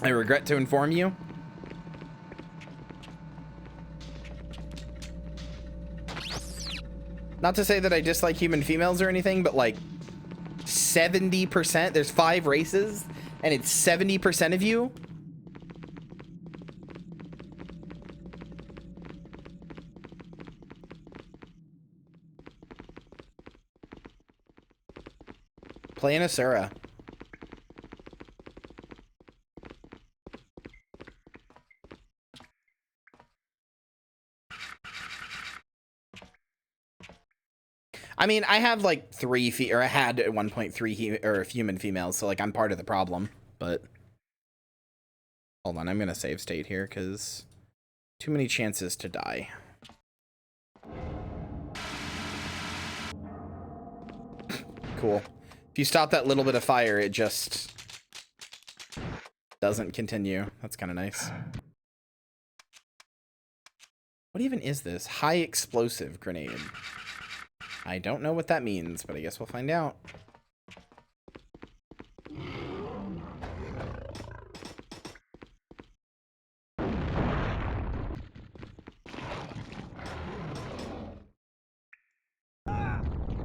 I regret to inform you. Not to say that I dislike human females or anything, but like 70%, there's 5 races, and it's 70% of you. Play an Asura. I mean, I have like I had at one point three human females, so like I'm part of the problem. But hold on, I'm gonna save state here because too many chances to die. Cool. If you stop that little bit of fire, it just doesn't continue. That's kind of nice. What even is this? High explosive grenade. I don't know what that means, but I guess we'll find out.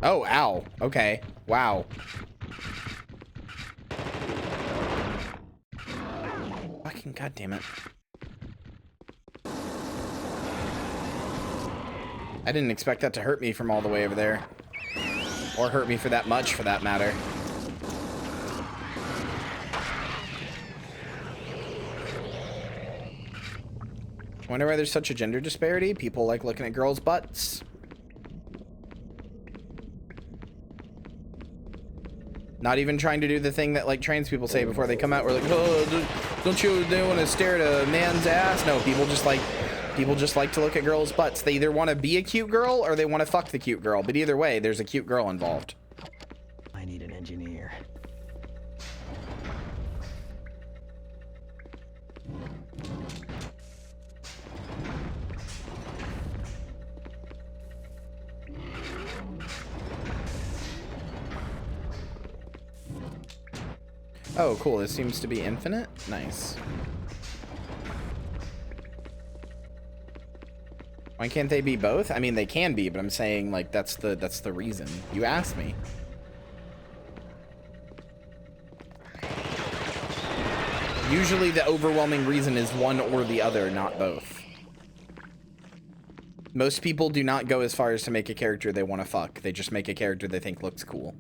Oh, ow. Okay. Wow. Fucking goddamn it. I didn't expect that to hurt me from all the way over there. Or hurt me for that much, for that matter. Wonder why there's such a gender disparity. People like looking at girls' butts. Not even trying to do the thing that like trans people say before they come out. We're like, oh, don't you want to stare at a man's ass? No, people just like to look at girls' butts. They either want to be a cute girl or they want to fuck the cute girl. But either way, there's a cute girl involved. I need an engineer. Oh, cool. This seems to be infinite. Nice. Why can't they be both? I mean, they can be, but I'm saying like that's the reason. You asked me. Usually the overwhelming reason is one or the other, not both. Most people do not go as far as to make a character they want to fuck. They just make a character they think looks cool.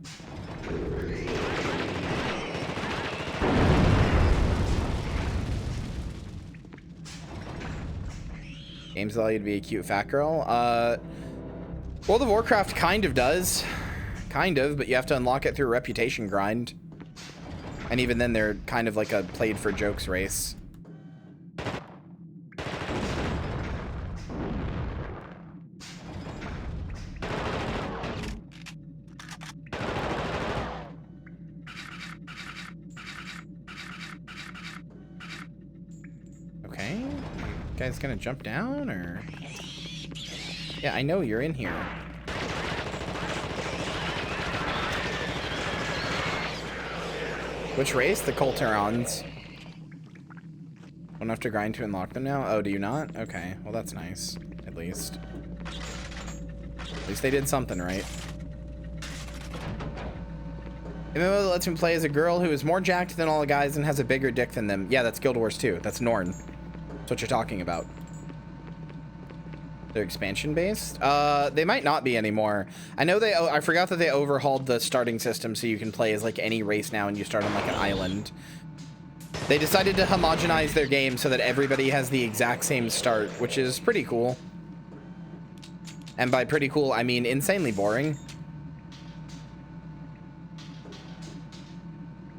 Games allow you to be a cute fat girl. World of Warcraft kind of does. Kind of, but you have to unlock it through a reputation grind. And even then, they're kind of like a played for jokes race. Okay. You guys gonna jump down, or? Yeah, I know you're in here. Which race? The Colterons. Don't have to grind to unlock them now? Oh, do you not? Okay, well that's nice. At least. At least they did something right. MMO that lets me play as a girl who is more jacked than all the guys and has a bigger dick than them. Yeah, that's Guild Wars 2. That's Norn. That's what you're talking about. They're expansion based? They might not be anymore. I know I forgot that they overhauled the starting system so you can play as like any race now and you start on like an island. They decided to homogenize their game so that everybody has the exact same start, which is pretty cool. And by pretty cool, I mean insanely boring.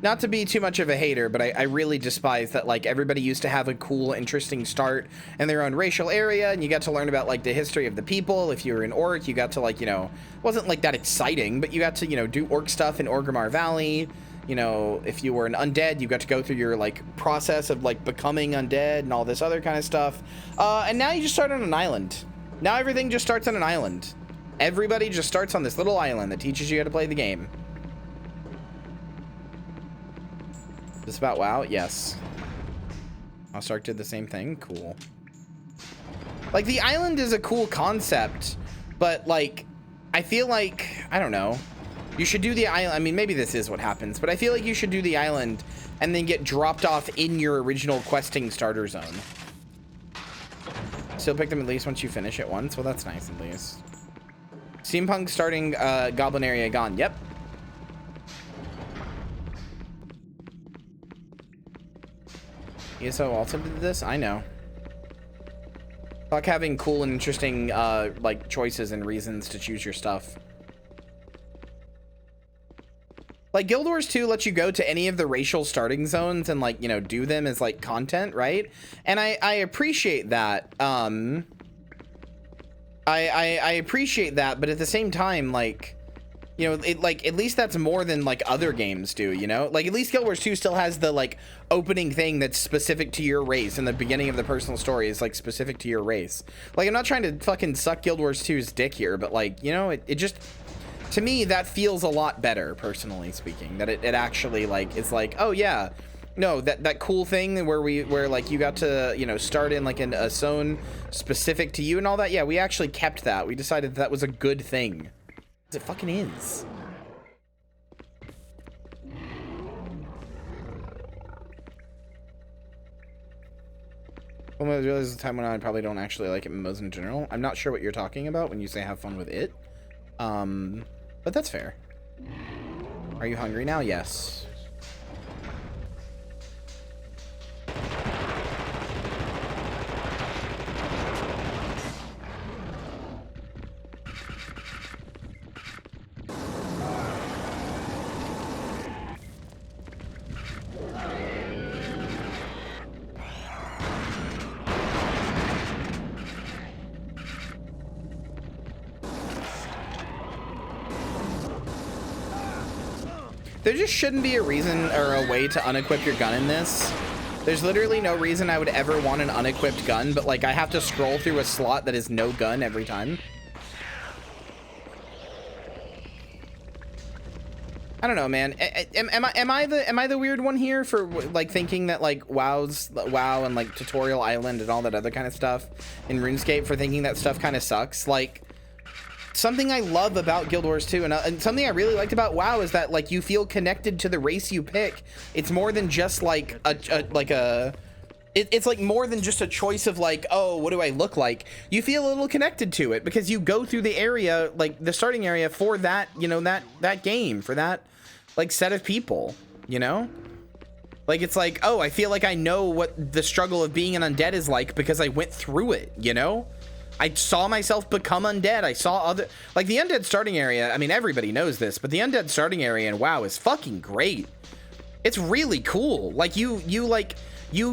Not to be too much of a hater, but I really despise that like everybody used to have a cool, interesting start in their own racial area, and you got to learn about like the history of the people. If you were an orc, you got to like, you know, wasn't like that exciting, but you got to, you know, do orc stuff in Orgrimmar Valley. You know, if you were an undead, you got to go through your like process of like becoming undead and all this other kind of stuff. And now you just start on an island. Now everything just starts on an island. Everybody just starts on this little island that teaches you how to play the game. This about WoW? Yes. Stark did the same thing? Cool. Like, the island is a cool concept, but, like, I feel like, I don't know. You should do the island. I mean, maybe this is what happens, but I feel like you should do the island and then get dropped off in your original questing starter zone. Still pick them at least once you finish it once? Well, that's nice at least. Steampunk starting Goblin area gone. Yep. ESO also did this? I know. Fuck having cool and interesting, like, choices and reasons to choose your stuff. Like Guild Wars 2 lets you go to any of the racial starting zones and like, you know, do them as like content, right? And I appreciate that. I appreciate that, but at the same time, like, you know, it like at least that's more than like other games do, you know? Like at least Guild Wars 2 still has the like opening thing that's specific to your race, and the beginning of the personal story is like specific to your race. Like I'm not trying to fucking suck Guild Wars 2's dick here, but like, you know, it just, to me that feels a lot better, personally speaking, that it actually like, it's like, oh yeah, no, that cool thing where like you got to, you know, start in like a zone specific to you and all that. Yeah, we actually kept that. We decided that was a good thing. It fucking is. Well, I realize the time when I probably don't actually like MMOs in general. I'm not sure what you're talking about when you say have fun with it. But that's fair. Are you hungry now? Yes. There just shouldn't be a reason or a way to unequip your gun in this. There's literally no reason I would ever want an unequipped gun, but like I have to scroll through a slot that is no gun every time. I don't know, man. Am I the weird one here for like thinking that like WoW and like Tutorial Island and all that other kind of stuff in RuneScape, for thinking that stuff kind of sucks? Like, something I love about Guild Wars 2 and something I really liked about WoW is that like you feel connected to the race you pick. It's more than just like it's like more than just a choice of like, oh, what do I look like? You feel a little connected to it because you go through the area, like the starting area for that, you know, that game, for that like set of people, you know? Like it's like, oh, I feel like I know what the struggle of being an undead is like because I went through it, you know? I saw myself become undead. I saw other, like the undead starting area. I mean, everybody knows this, but the undead starting area in WoW is fucking great. It's really cool. Like you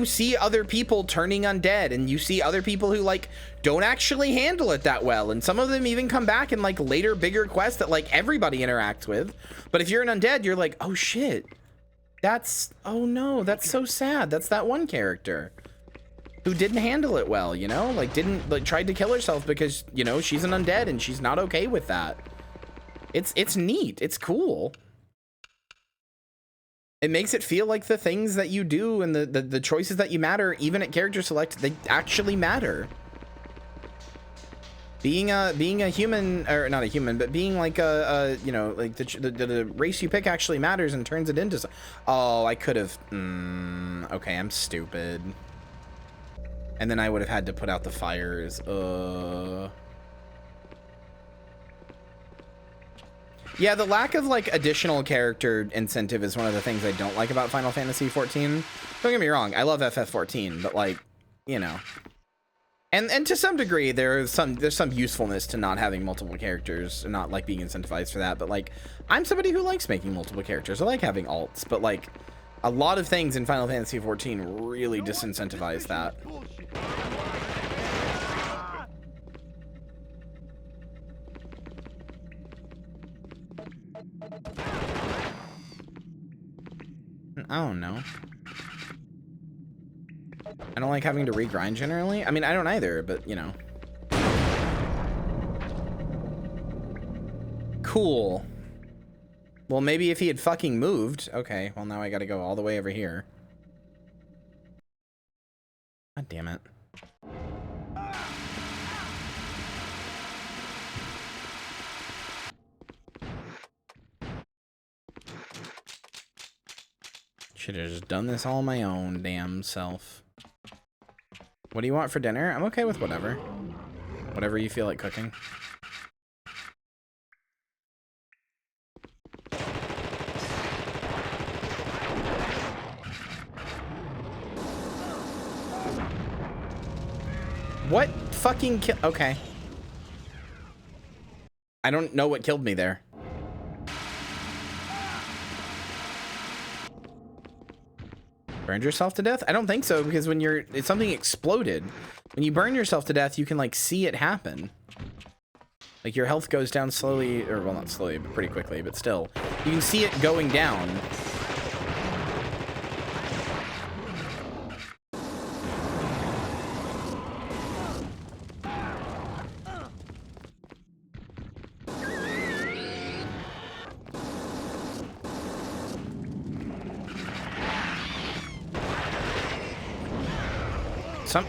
see other people turning undead, and you see other people who like don't actually handle it that well. And some of them even come back in like later, bigger quests that like everybody interacts with. But if you're an undead, you're like, oh shit, oh no, that's so sad. That's that one character who didn't handle it well, you know, like tried to kill herself because, you know, she's an undead and she's not okay with that. It's neat. It's cool. It makes it feel like the things that you do and the choices that you matter, even at character select, they actually matter. Being a human, or not a human, but being like a you know, like the race you pick actually matters and turns it into. Oh, I could have. Okay, I'm stupid. And then I would have had to put out the fires. Yeah, the lack of like additional character incentive is one of the things I don't like about Final Fantasy 14. Don't get me wrong, I love FF14, but like, you know. And to some degree there's some usefulness to not having multiple characters and not like being incentivized for that, but like I'm somebody who likes making multiple characters. I like having alts, but like a lot of things in Final Fantasy 14 really disincentivize that. I don't know. I don't like having to regrind generally. I mean, I don't either, but you know. Cool. Well, maybe if he had fucking moved. Okay, well now I gotta go all the way over here. God damn it. Should have just done this all my own damn self. What do you want for dinner? I'm okay with whatever. Whatever you feel like cooking. What fucking kill? Okay. I don't know what killed me there. Burned yourself to death? I don't think so, because when it's something exploded. When you burn yourself to death, you can like see it happen. Like your health goes down slowly, or well, not slowly, but pretty quickly, but still. You can see it going down.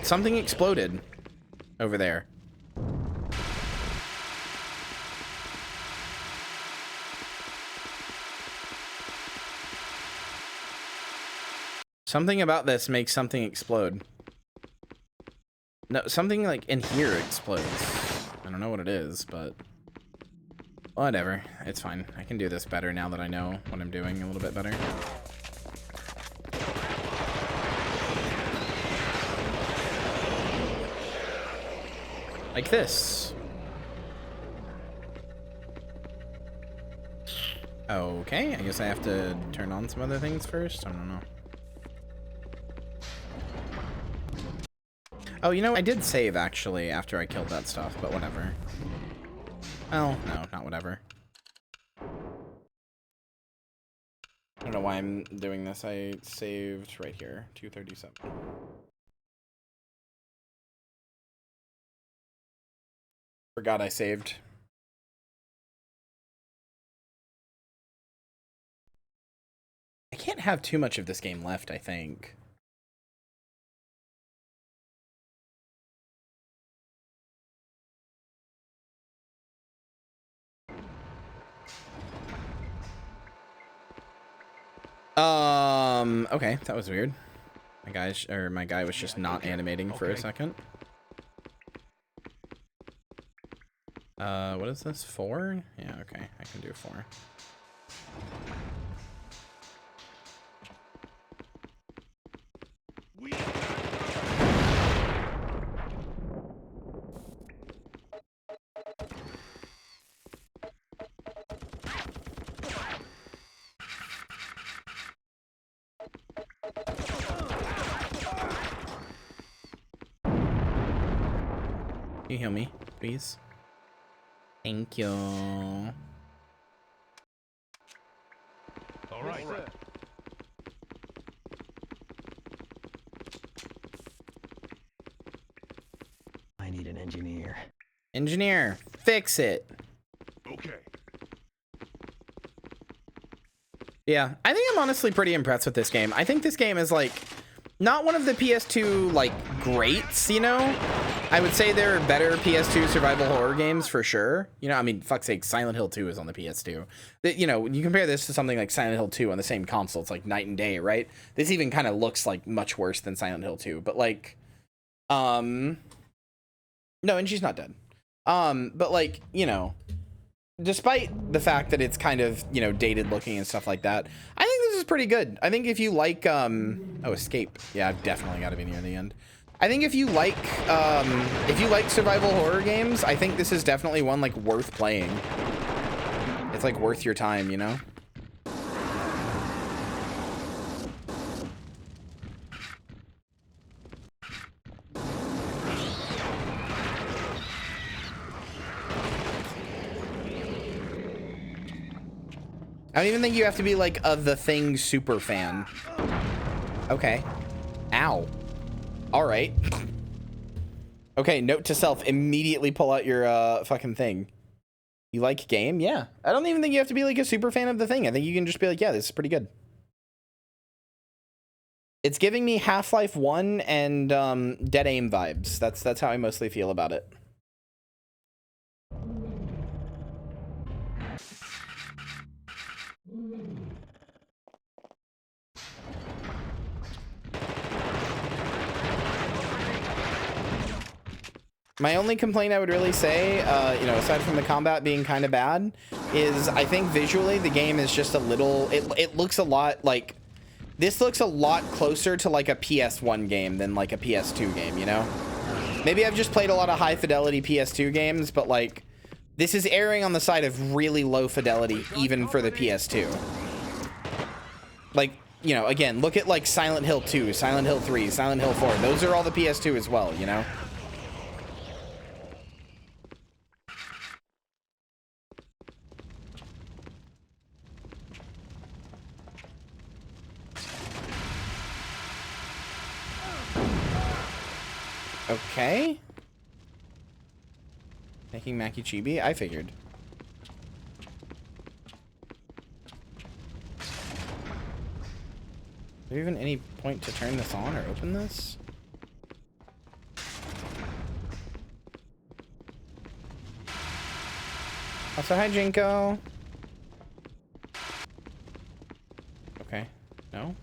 Something exploded over there. Something about this makes something explode. No, something like in here explodes. I don't know what it is, but whatever. It's fine. I can do this better now that I know what I'm doing a little bit better. Like this. Okay, I guess I have to turn on some other things first. I don't know. Oh, you know, I did save actually after I killed that stuff, but whatever. Oh, no, not whatever. I don't know why I'm doing this. I saved right here, 237. Forgot I saved. I can't have too much of this game left, I think. Okay, that was weird. My guy was just not animating for a second. What is this? 4? Yeah, okay, I can do 4. Can you heal me, please? Thank you. All right. I need an engineer. Engineer, fix it. Okay. Yeah, I think I'm honestly pretty impressed with this game. I think this game is like not one of the PS2 like greats, you know? I would say there are better PS2 survival horror games for sure. You know, I mean, fuck's sake, Silent Hill 2 is on the PS2. You know, you compare this to something like Silent Hill 2 on the same console, it's like night and day, right? This even kind of looks like much worse than Silent Hill 2, but like, no, and she's not dead. But like, you know, despite the fact that it's kind of, you know, dated looking and stuff like that, I think this is pretty good. I think if you like, oh, escape. Yeah, I've definitely got to be near the end. I think if you like survival horror games, I think this is definitely one like worth playing. It's like worth your time, you know? I don't even think you have to be like a The Thing super fan. Okay. Ow. All right. Okay, note to self, immediately pull out your fucking thing. You like game? Yeah. I don't even think you have to be like a super fan of The Thing. I think you can just be like, yeah, this is pretty good. It's giving me Half-Life 1 and Dead Aim vibes. That's how I mostly feel about it. My only complaint I would really say, you know, aside from the combat being kind of bad, is I think visually the game is just a little, it looks a lot like, this looks a lot closer to like a PS1 game than like a PS2 game, you know? Maybe I've just played a lot of high fidelity PS2 games, but like, this is erring on the side of really low fidelity even for the PS2. Like, you know, again, look at like Silent Hill 2, Silent Hill 3, Silent Hill 4. Those are all the PS2 as well, you know? Okay. Making Maki Chibi? I figured. Is there even any point to turn this on or open this? Also, hi, Jinko. Okay. No?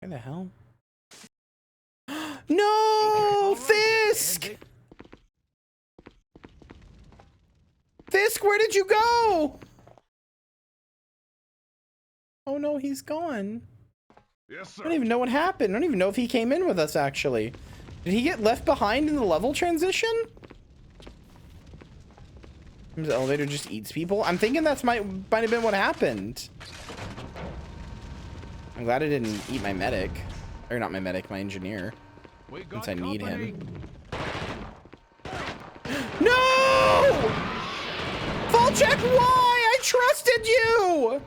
Where the hell? No! Fisk! Fisk, where did you go? Oh no, he's gone. Yes, sir. I don't even know what happened. I don't even know if he came in with us, actually. Did he get left behind in the level transition? The elevator just eats people? I'm thinking that's might have been what happened. I'm glad I didn't eat my medic. Or not my medic, my engineer. Since I need him. No! Fall check, why? I trusted you!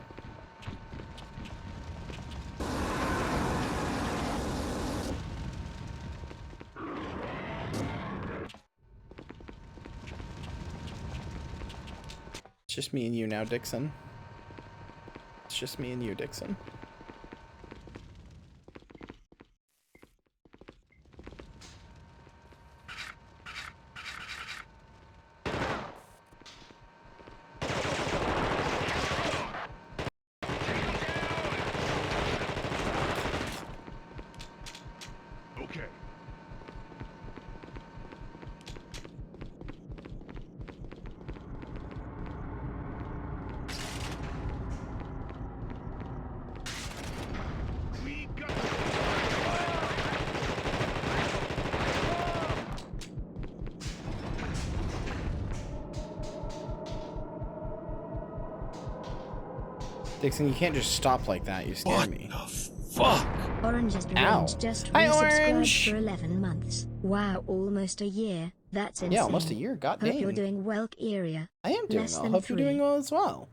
It's just me and you now, Dixon. It's just me and you, Dixon. Okay. Dixon, you can't just stop like that. You scare me. Fuck! Orange has Ow. just Hi, resubscribed Orange. for 11 months. Wow, almost a year. That's insane. Yeah, almost a year. God Hope dang. you're doing well, area. I am doing Less well. than Hope you're 3. doing well as well.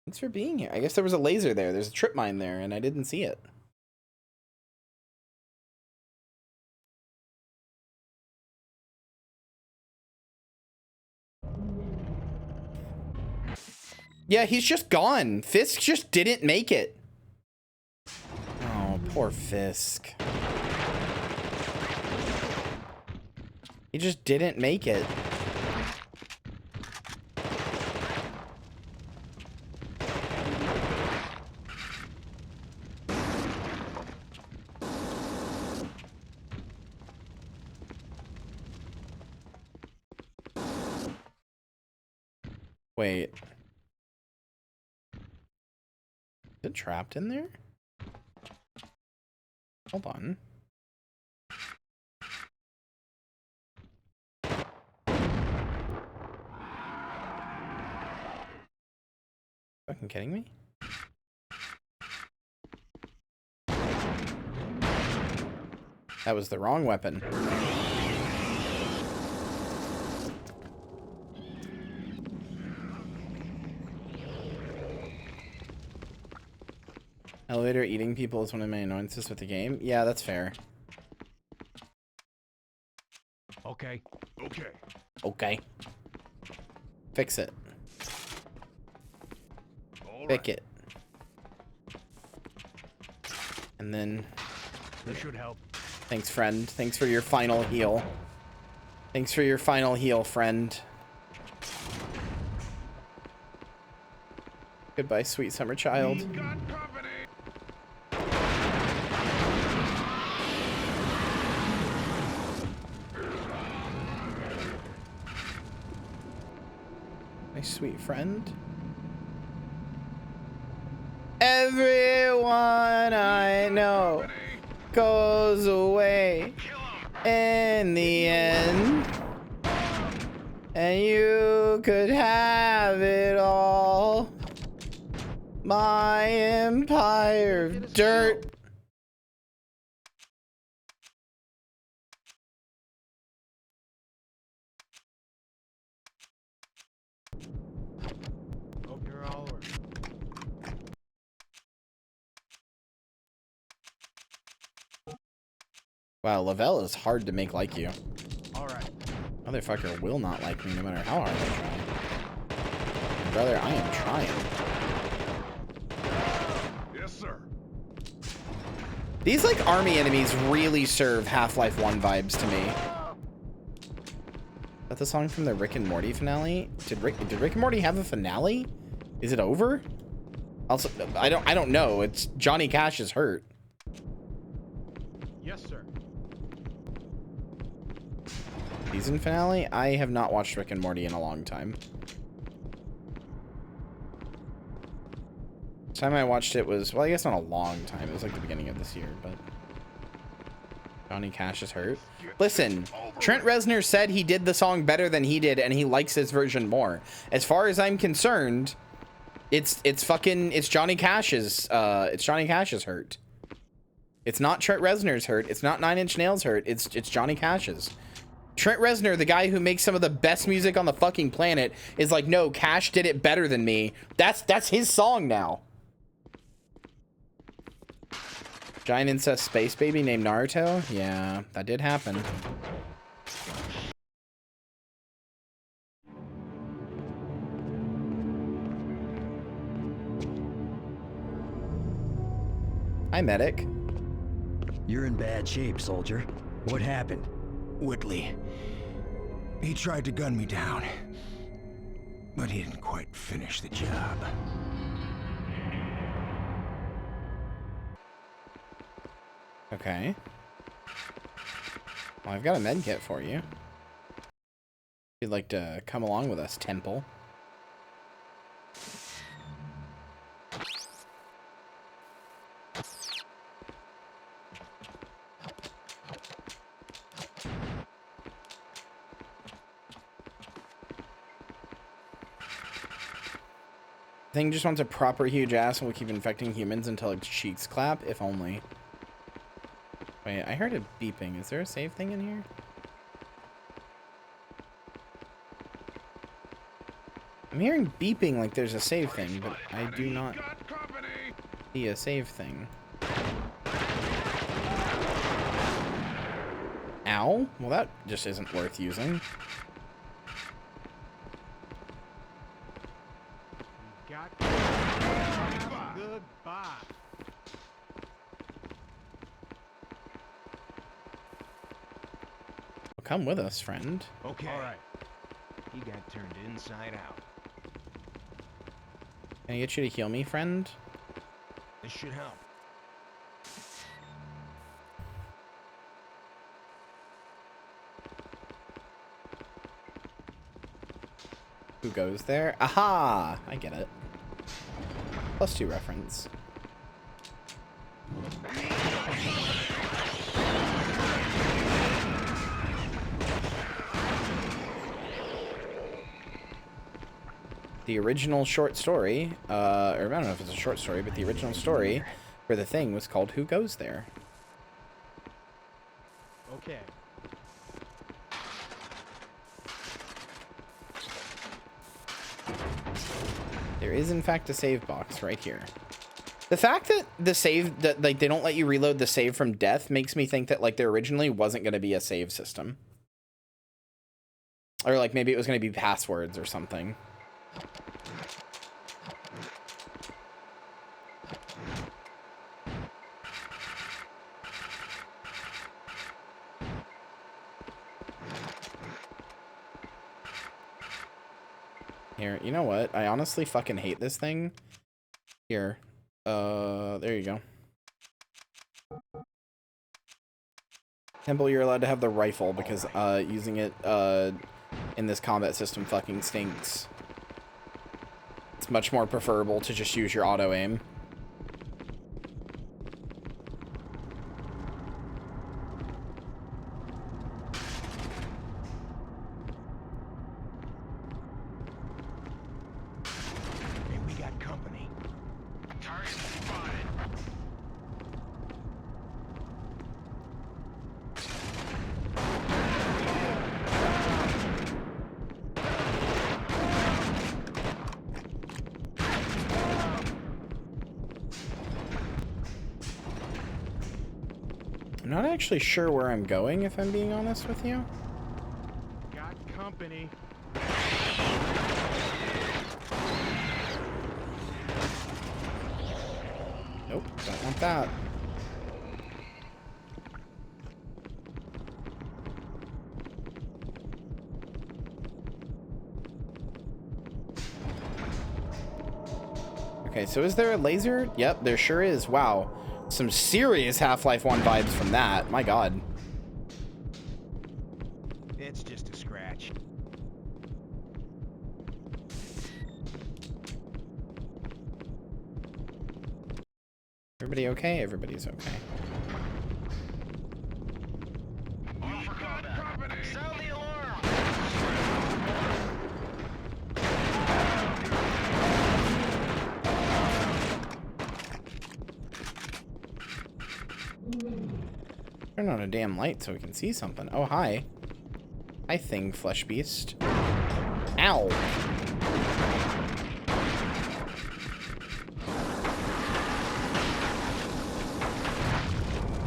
Thanks for being here. I guess there was a laser there. There's a trip mine there, and I didn't see it. Yeah, he's just gone. Fisk just didn't make it. Oh, poor Fisk. He just didn't make it. Wait. Is it trapped in there? Hold on. Fucking kidding me? That was the wrong weapon. Elevator eating people is one of my annoyances with the game. Yeah, that's fair. Okay. Okay. Okay. Fix it. Pick it. And then... This should help. Thanks, friend. Thanks for your final heal. Thanks for your final heal, friend. Goodbye, sweet summer child. My sweet friend. Everyone I know goes away in the end, and you you could have it all. My empire of dirt. Hope you're all right. Wow, Lavelle is hard to make like you. All right. Motherfucker will not like me no matter how hard I try. Brother, I am trying. Yes, sir. These, like, army enemies really serve Half-Life 1 vibes to me. Is that the song from the Rick and Morty finale? Did Rick and Morty have a finale? Is it over? Also, I don't know. It's Johnny Cash is hurt. Yes, sir. Season finale? I have not watched Rick and Morty in a long time. Last time I watched it was, well, I guess not a long time. It was like the beginning of this year, but Johnny Cash is hurt. Listen, Trent Reznor said he did the song better than he did, and he likes his version more. As far as I'm concerned, it's Johnny Cash's hurt. It's not Trent Reznor's hurt. It's not Nine Inch Nails' hurt. It's Johnny Cash's. Trent Reznor, the guy who makes some of the best music on the fucking planet, is like, no, Cash did it better than me. That's his song now. Giant incest space baby named Naruto? Yeah, that did happen. Hi, medic. You're in bad shape, soldier. What happened? Whitley. He tried to gun me down, but he didn't quite finish the job. Okay. Well, I've got a med kit for you. If you'd like to come along with us, Temple. Thing just wants a proper huge ass and will keep infecting humans until its cheeks clap, if only. Wait, I heard it beeping. Is there a save thing in here? I'm hearing beeping like there's a save thing, but I do not see a save thing. Ow? Well, that just isn't worth using. Goodbye. Well, come with us, friend. Okay. All right. He got turned inside out. Can I get you to heal me, friend? This should help. Who goes there? Aha! I get it. +2 reference. The original short story, or I don't know if it's a short story, but the original story for the thing was called Who Goes There? Okay. There is in fact a save box right here. The fact that the save, that like they don't let you reload the save from death makes me think that like there originally wasn't going to be a save system. Or like maybe it was going to be passwords or something. Here, you know what? I honestly fucking hate this thing. Here. There you go. Temple, you're allowed to have the rifle because using it in this combat system fucking stinks. It's much more preferable to just use your auto aim. I'm not actually sure where I'm going, if I'm being honest with you. Got company. Nope, don't want that. Okay, so is there a laser? Yep, there sure is. Wow. Some serious Half-Life 1 vibes from that. My god. It's just a scratch. Everybody okay? Everybody's okay. Sound the alarm! Turn on a damn light so we can see something. Oh, hi. Hi, thing, flesh beast. Ow.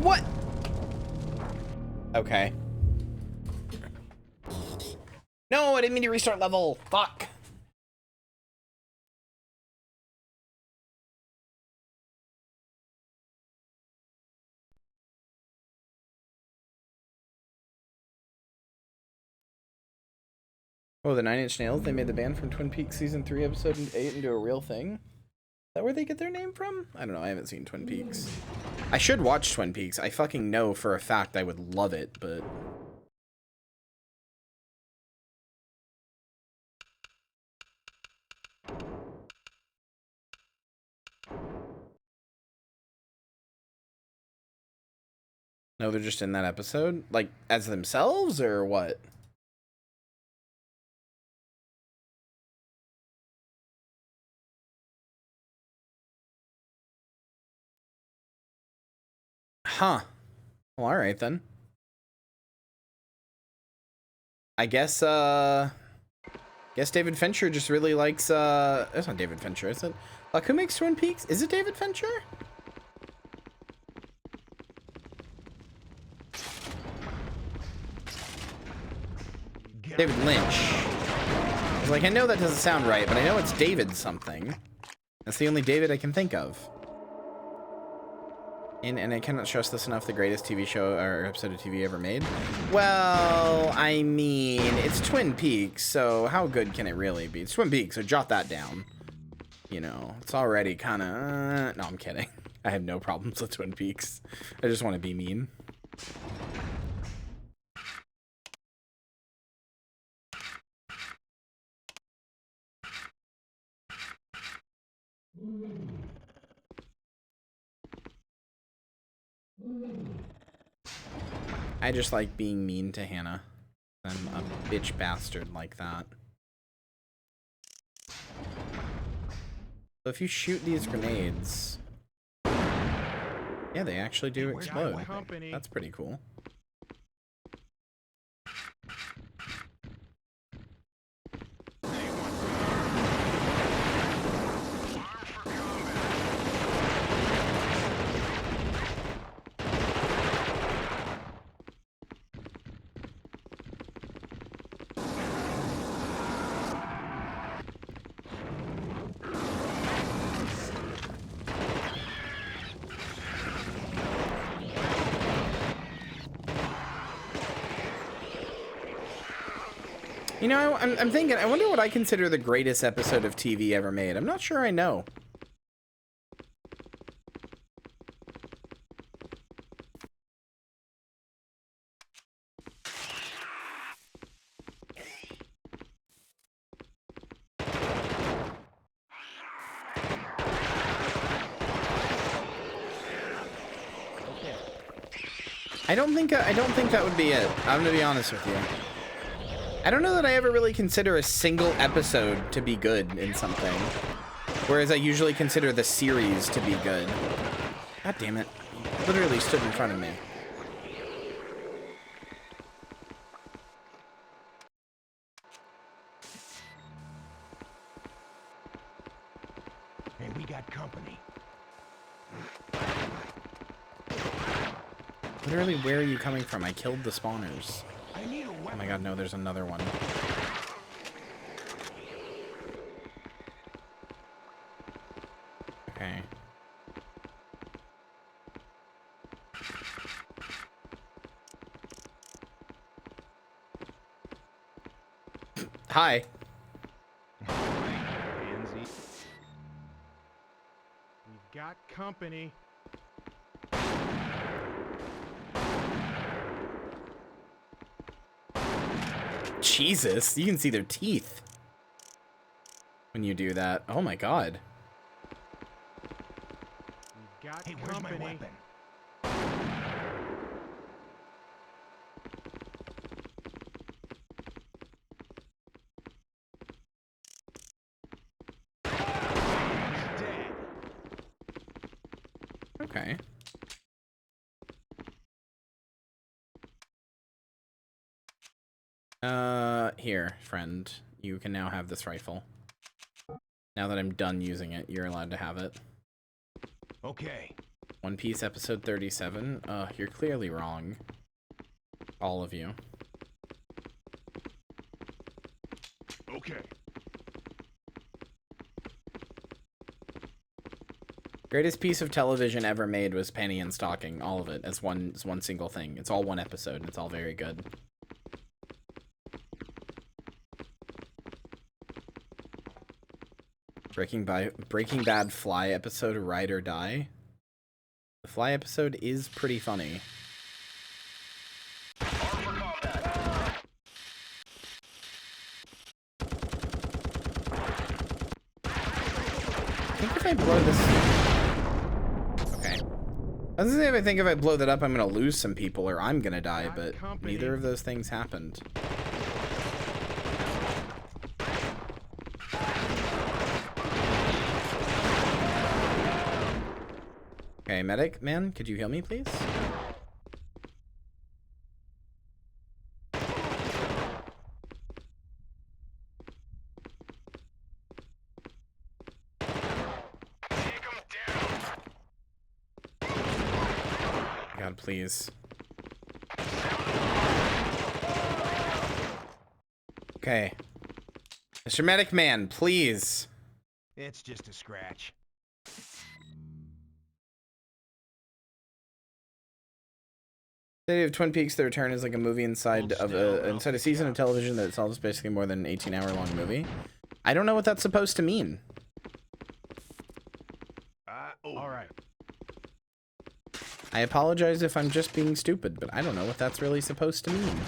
What? Okay. No, I didn't mean to restart level. Fuck. Oh, the Nine Inch Nails, they made the band from Twin Peaks Season 3, Episode 8 into a real thing? Is that where they get their name from? I don't know, I haven't seen Twin Peaks. I should watch Twin Peaks. I fucking know for a fact I would love it, but... No, they're just in that episode? Like, as themselves, or what? Huh. Well, alright then. I guess, guess David Fincher just really likes, it's not David Fincher, is it? Like, who makes Twin Peaks? Is it David Fincher? David Lynch. I was like, I know that doesn't sound right, but I know it's David something. That's the only David I can think of. And I cannot stress this enough, the greatest TV show or episode of TV ever made. Well, I mean, it's Twin Peaks, so how good can it really be? It's Twin Peaks, so jot that down. You know, it's already kind of... no, I'm kidding. I have no problems with Twin Peaks. I just want to be mean. I just like being mean to Hannah. I'm a bitch bastard like that. So if you shoot these grenades... yeah, they actually do explode. That's pretty cool. You know, I'm thinking, I wonder what I consider the greatest episode of TV ever made. I'm not sure I know. I don't think that would be it. I'm gonna be honest with you. I don't know that I ever really consider a single episode to be good in something, whereas I usually consider the series to be good. God damn it. It literally stood in front of me. Hey, we got company. Literally, where are you coming from? I killed the spawners. Oh my god, no, there's another one. Okay. Hi. We've got company. Jesus, you can see their teeth when you do that. Oh my god. We've got company. Where's my weapon? Okay. Here, friend. You can now have this rifle. Now that I'm done using it, you're allowed to have it. Okay. One Piece episode 37. You're clearly wrong. All of you. Okay. Greatest piece of television ever made was Penny and Stocking. All of it as one single thing. It's all one episode. It's all very good. Breaking Bad Fly episode, Ride or Die. The Fly episode is pretty funny. I think if I blow this... Okay. I was gonna say, if I think if I blow that up, I'm gonna lose some people or I'm gonna die, but neither of those things happened. Okay, medic man, could you heal me, please? God, please. Okay. Mr. Medic Man, please. It's just a scratch. The of Twin Peaks: The Return is like a movie inside a season of television that itself is basically more than an 18-hour-long movie. I don't know what that's supposed to mean. All right. I apologize if I'm just being stupid, but I don't know what that's really supposed to mean.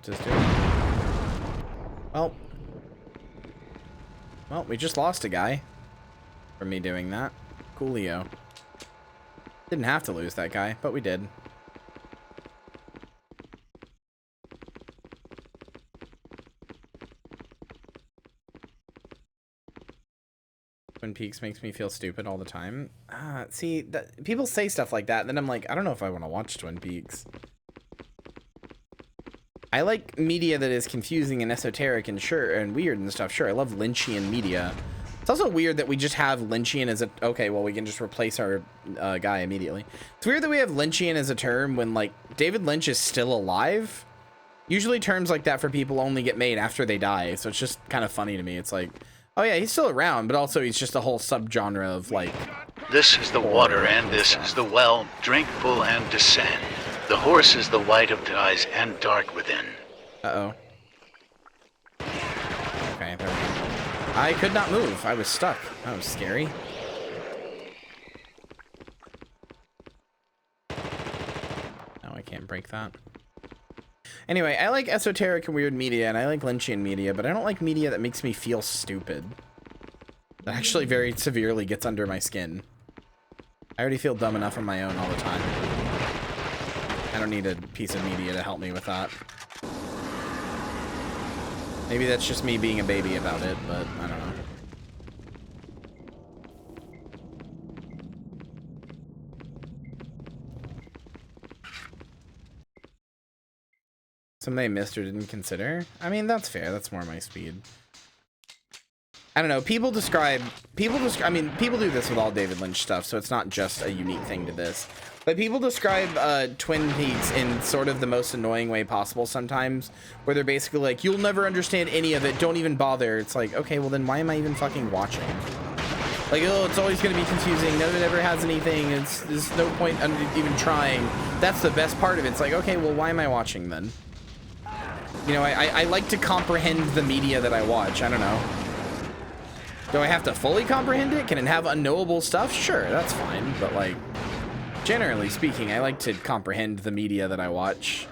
Just do it. Well, we just lost a guy from me doing that. Coolio. Didn't have to lose that guy, but we did. Twin Peaks makes me feel stupid all the time. See, people say stuff like that, and then I'm like, I don't know if I want to watch Twin Peaks. I like media that is confusing and esoteric and sure and weird and stuff. Sure, I love Lynchian media. It's also weird that we just have Lynchian as a... Okay, well, we can just replace our guy immediately. It's weird that we have Lynchian as a term when, like, David Lynch is still alive. Usually terms like that for people only get made after they die, so it's just kind of funny to me. It's like, oh yeah, he's still around, but also he's just a whole subgenre of, like... This is the water, and this is the well. Drink full and descend. The horse is the white of the eyes and dark within. Uh-oh. Okay, there we go. I could not move. I was stuck. That was scary. No, I can't break that. Anyway, I like esoteric and weird media, and I like Lynchian media, but I don't like media that makes me feel stupid. That actually very severely gets under my skin. I already feel dumb enough on my own all the time. I don't need a piece of media to help me with that. Maybe that's just me being a baby about it, but I don't know. Something I missed or didn't consider. I mean, that's fair. That's more my speed. I don't know. People do this with all David Lynch stuff, so it's not just a unique thing to this. But people describe Twin Peaks in sort of the most annoying way possible sometimes, where they're basically like, you'll never understand any of it, don't even bother. It's like, okay, well then why am I even fucking watching? Like, oh, it's always going to be confusing, none of it ever has anything, there's no point even trying. That's the best part of it. It's like, okay, well why am I watching then? You know, I like to comprehend the media that I watch. I don't know. Do I have to fully comprehend it? Can it have unknowable stuff? Sure, that's fine. But like, generally speaking, I like to comprehend the media that I watch.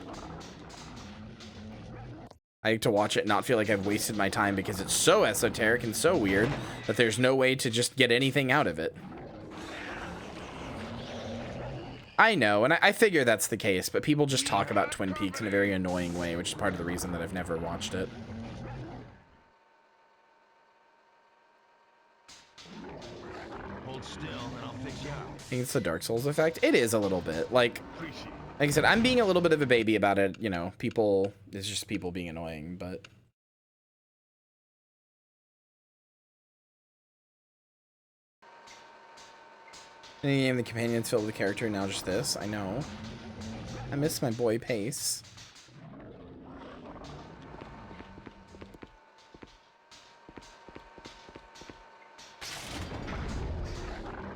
I like to watch it and not feel like I've wasted my time because it's so esoteric and so weird that there's no way to just get anything out of it. I know, and I figure that's the case, but people just talk about Twin Peaks in a very annoying way, which is part of the reason that I've never watched it. Hold still and I'll fix you out. I think it's the Dark Souls effect. It is a little bit. Like I said, I'm being a little bit of a baby about it. You know, it's just people being annoying, but... In the game, the companions filled with the character, now just this. I know. I miss my boy Pace.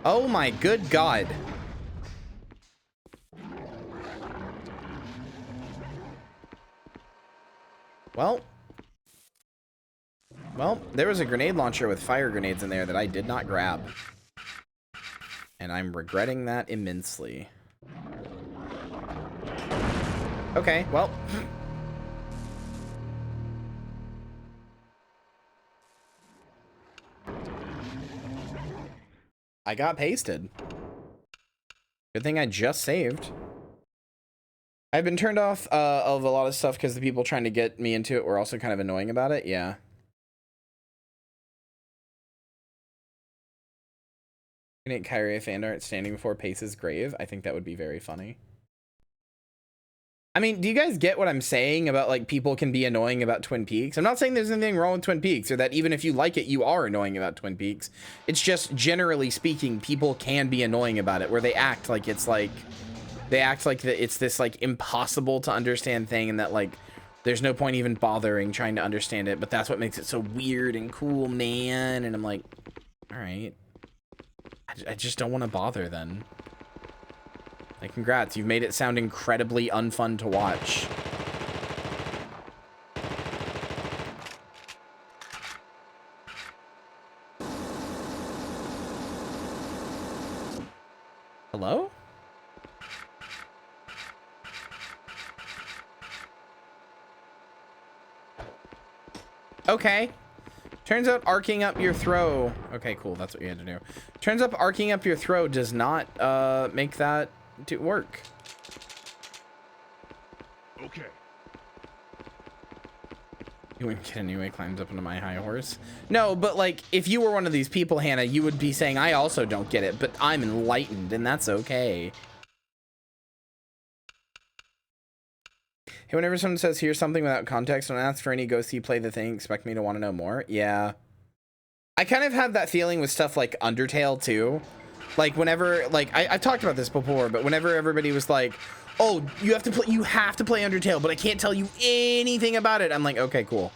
Oh my good god. Well, there was a grenade launcher with fire grenades in there that I did not grab. And I'm regretting that immensely. Okay, well. I got pasted. Good thing I just saved. I've been turned off of a lot of stuff because the people trying to get me into it were also kind of annoying about it. Yeah. Get Kyrie fan art standing before Pace's grave. I think that would be very funny. I mean, do you guys get what I'm saying about like people can be annoying about Twin Peaks? I'm not saying there's anything wrong with Twin Peaks or that even if you like it, you are annoying about Twin Peaks. It's just generally speaking, people can be annoying about it where they act like it's like, it's this like impossible to understand thing and that like there's no point even bothering trying to understand it. But that's what makes it so weird and cool, man. And I'm like, all right. I just don't want to bother then. Like, congrats, you've made it sound incredibly unfun to watch. Hello? Okay. Turns out arcing up your throw. Okay, cool. That's what you had to do. Turns up arcing up your throw does not make that work. Okay. You wouldn't get anyway, climbs up into my high horse. No, but like, if you were one of these people, Hannah, you would be saying, I also don't get it, but I'm enlightened, and that's okay. Hey, whenever someone says, here's something without context, don't ask for any go see play the thing, expect me to want to know more. Yeah. I kind of have that feeling with stuff like Undertale, too. Like, whenever, like, I've talked about this before, but whenever everybody was like, oh, you have to play Undertale, but I can't tell you anything about it. I'm like, okay, cool.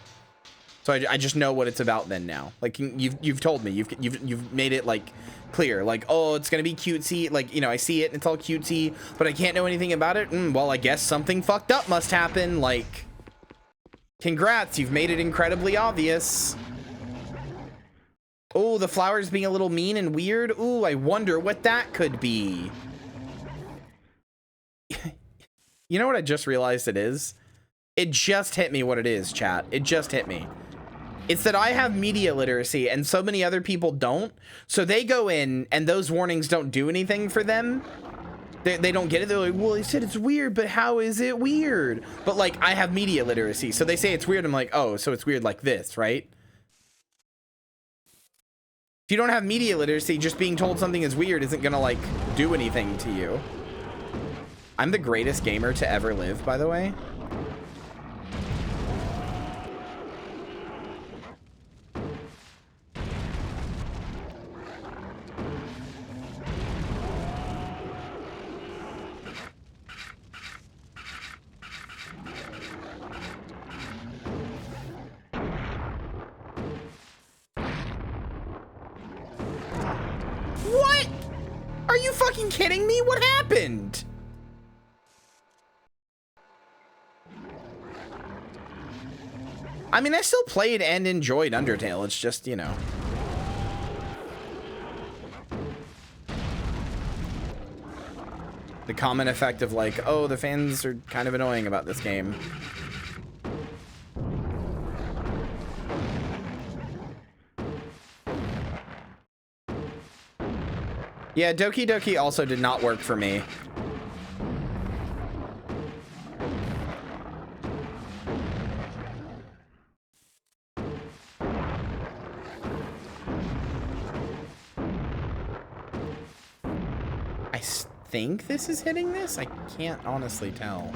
So I just know what it's about then now. Like, you've told me, you've made it, like, clear. Like, oh, it's gonna be cutesy. Like, you know, I see it and it's all cutesy, but I can't know anything about it. Well, I guess something fucked up must happen. Like, congrats, you've made it incredibly obvious. Oh, the flower's being a little mean and weird. Ooh, I wonder what that could be. You know what I just realized it is? It just hit me what it is, chat. It just hit me. It's that I have media literacy and so many other people don't. So they go in and those warnings don't do anything for them. They don't get it. They're like, well, he said it's weird, but how is it weird? But like, I have media literacy. So they say it's weird. I'm like, oh, so it's weird like this, right? If you don't have media literacy, just being told something is weird isn't gonna like do anything to you. I'm the greatest gamer to ever live, by the way. Are you fucking kidding me? What happened? I mean, I still played and enjoyed Undertale. It's just, you know. The common effect of like, oh, the fans are kind of annoying about this game. Yeah, Doki Doki also did not work for me. I think this is hitting this? I can't honestly tell.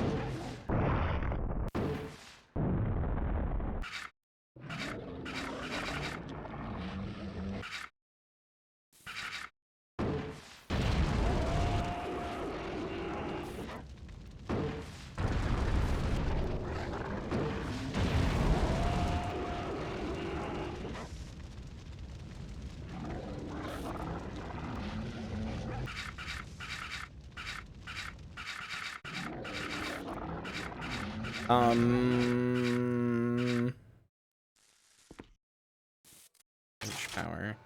Power.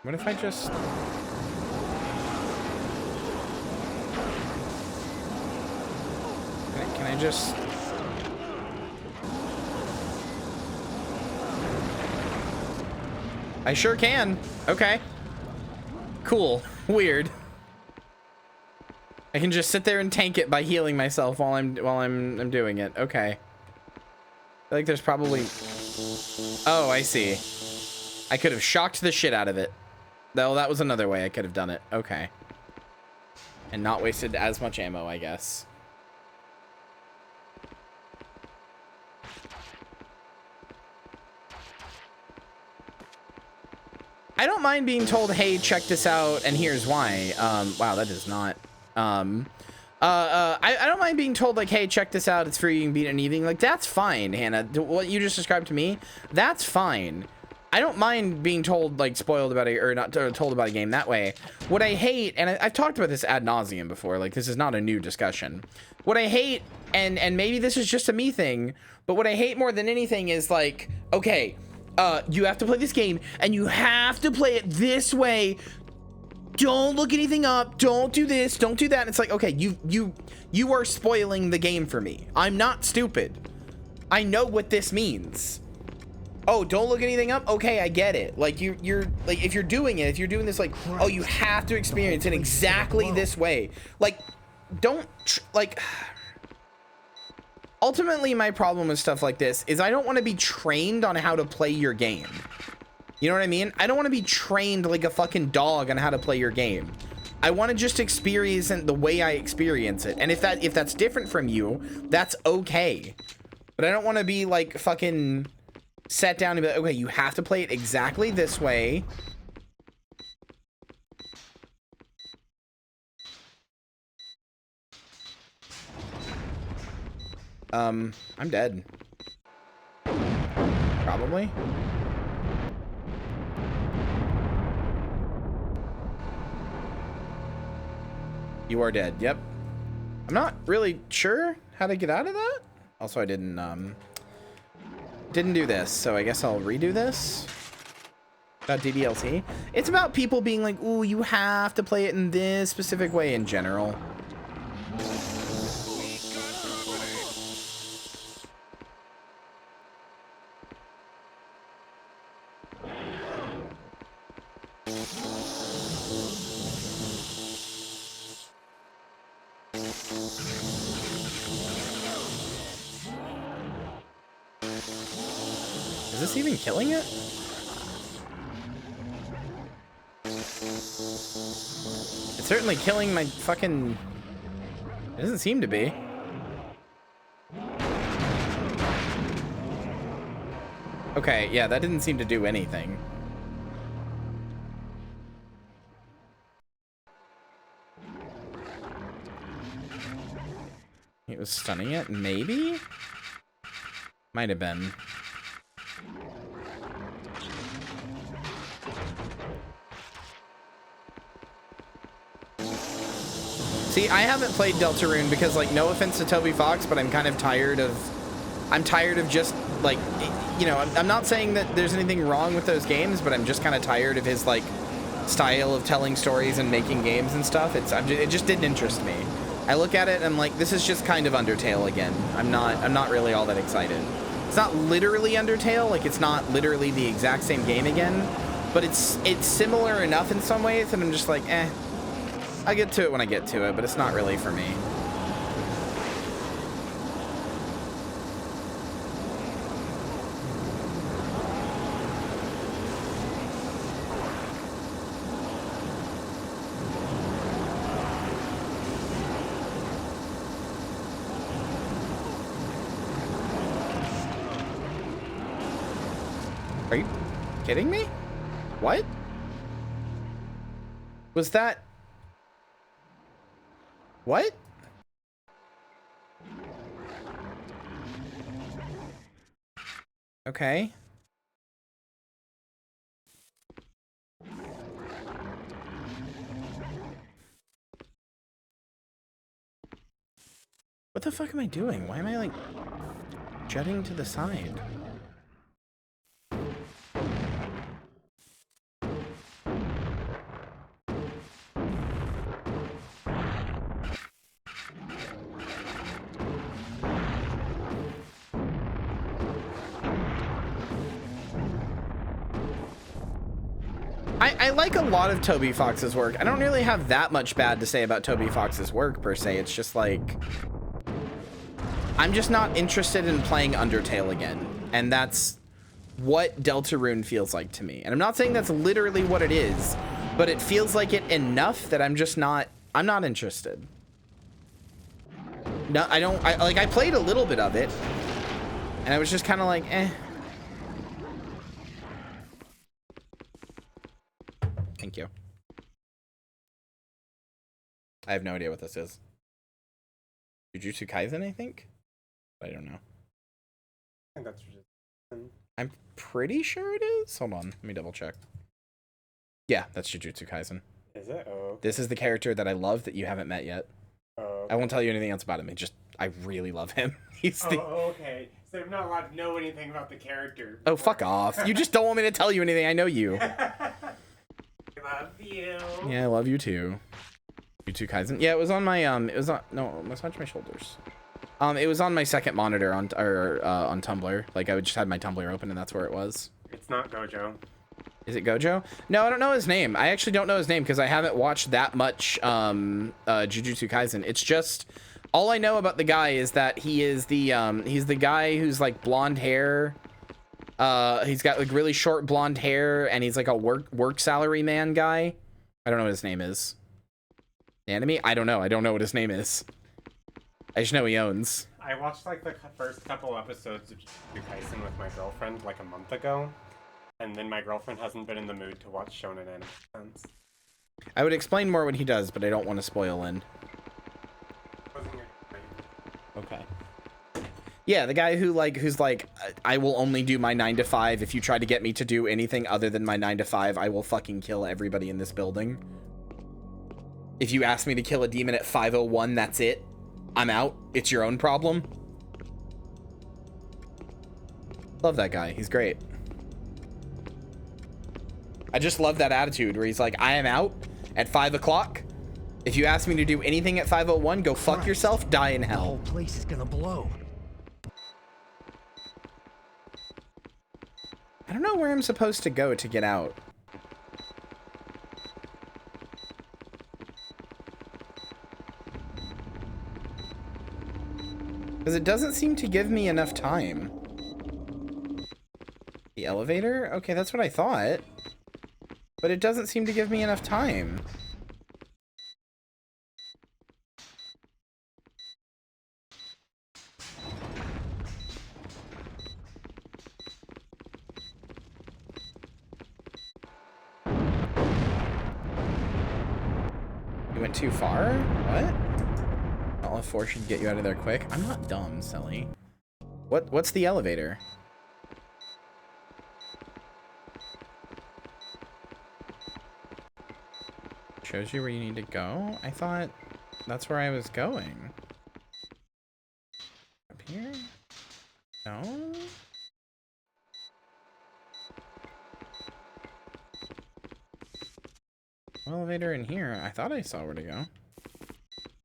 What if I just... Can I just... I sure can. Okay. Cool. Weird. I can just sit there and tank it by healing myself while I'm doing it. Okay. I feel like there's probably... Oh, I see. I could have shocked the shit out of it. Though that was another way I could have done it. Okay. And not wasted as much ammo, I guess. I don't mind being told, hey, check this out, and here's why. Wow, that is not... I don't mind being told, like, hey, check this out, it's free, you can beat it in an evening. Like, that's fine, Hannah. What you just described to me, that's fine. I don't mind being told, like, spoiled about it, or not told about a game that way. What I hate, and I've talked about this ad nauseum before, like, this is not a new discussion. What I hate, and maybe this is just a me thing, but what I hate more than anything is, like, okay... you have to play this game, and you have to play it this way. Don't look anything up. Don't do this. Don't do that. And it's like, okay, you are spoiling the game for me. I'm not stupid. I know what this means. Oh, don't look anything up. Okay, I get it. Like you're like, if you're doing it, if you're doing this, like, oh, you have to experience it exactly this way. Like, don't like. Ultimately, my problem with stuff like this is I don't want to be trained on how to play your game. You know what I mean? I don't want to be trained like a fucking dog on how to play your game. I want to just experience it the way I experience it. And if that's different from you, that's okay. But I don't want to be like fucking sat down and be like, okay, you have to play it exactly this way. I'm dead. Probably. You are dead. Yep. I'm not really sure how to get out of that. Also, I didn't do this, so I guess I'll redo this. About DDLT. It's about people being like, ooh, you have to play it in this specific way in general. Is this even killing it? It's certainly killing my fucking... It doesn't seem to be. Okay, yeah, that didn't seem to do anything. It was stunning it? Maybe? Might have been. See, I haven't played Deltarune because, like, no offense to Toby Fox, but I'm kind of tired of... I'm tired of just, like, you know, I'm not saying that there's anything wrong with those games, but I'm just kind of tired of his, like, style of telling stories and making games and stuff. It just didn't interest me. I look at it and I'm like, this is just kind of Undertale again. I'm not really all that excited. It's not literally Undertale, like it's not literally the exact same game again, but it's similar enough in some ways that I'm just like, eh. I'll get to it when I get to it, but it's not really for me. Are you kidding me? What? Was that... What? Okay. What the fuck am I doing? Why am I, like, jutting to the side? I like a lot of Toby Fox's work. I don't really have that much bad to say about Toby Fox's work, per se. It's just like... I'm just not interested in playing Undertale again. And that's what Deltarune feels like to me. And I'm not saying that's literally what it is, but it feels like it enough that I'm just not... I'm not interested. No, I played a little bit of it, and I was just kind of like, eh. Thank you. I have no idea what this is. Jujutsu Kaisen, I think? I don't know. I think that's Jujutsu. I'm pretty sure it is. Hold on, let me double check. Yeah, that's Jujutsu Kaisen. Is it? Oh. Okay. This is the character that I love that you haven't met yet. Oh. Okay. I won't tell you anything else about him. I really love him. He's the... Oh, okay. So I'm not allowed to know anything about the character. Oh, fuck off. You just don't want me to tell you anything. I know you. I love you. Yeah, I love you too. Jujutsu Kaisen. Yeah, it was on my it was on massage my shoulders. It was on my second monitor on Tumblr. Like I just had my Tumblr open and that's where it was. It's not Gojo. Is it Gojo? No, I don't know his name. I actually don't know his name because I haven't watched that much Jujutsu Kaisen. It's just all I know about the guy is that he is the he's the guy who's like blonde hair. He's got like really short blonde hair and he's like a work salary man guy. I don't know what his name is. Anime? I don't know. I don't know what his name is. I just know he owns. I watched like the first couple episodes of Jujutsu Kaisen with my girlfriend like a month ago, and then my girlfriend hasn't been in the mood to watch shonen anime since. I would explain more when he does, but I don't want to spoil in. Okay. Yeah, the guy who's like, I will only do my 9 to 5. If you try to get me to do anything other than my 9 to 5, I will fucking kill everybody in this building. If you ask me to kill a demon at 5:01, that's it. I'm out. It's your own problem. Love that guy. He's great. I just love that attitude where he's like, I am out at 5 o'clock. If you ask me to do anything at 5:01, go fuck yourself, die in hell. The whole place is gonna blow. I don't know where I'm supposed to go to get out. Because it doesn't seem to give me enough time. The elevator? Okay, that's what I thought. But it doesn't seem to give me enough time. You went too far? What? All F4 should get you out of there quick. I'm not dumb, silly. What's the elevator? Shows you where you need to go? I thought that's where I was going. Up here? No? Elevator in here. I thought I saw where to go.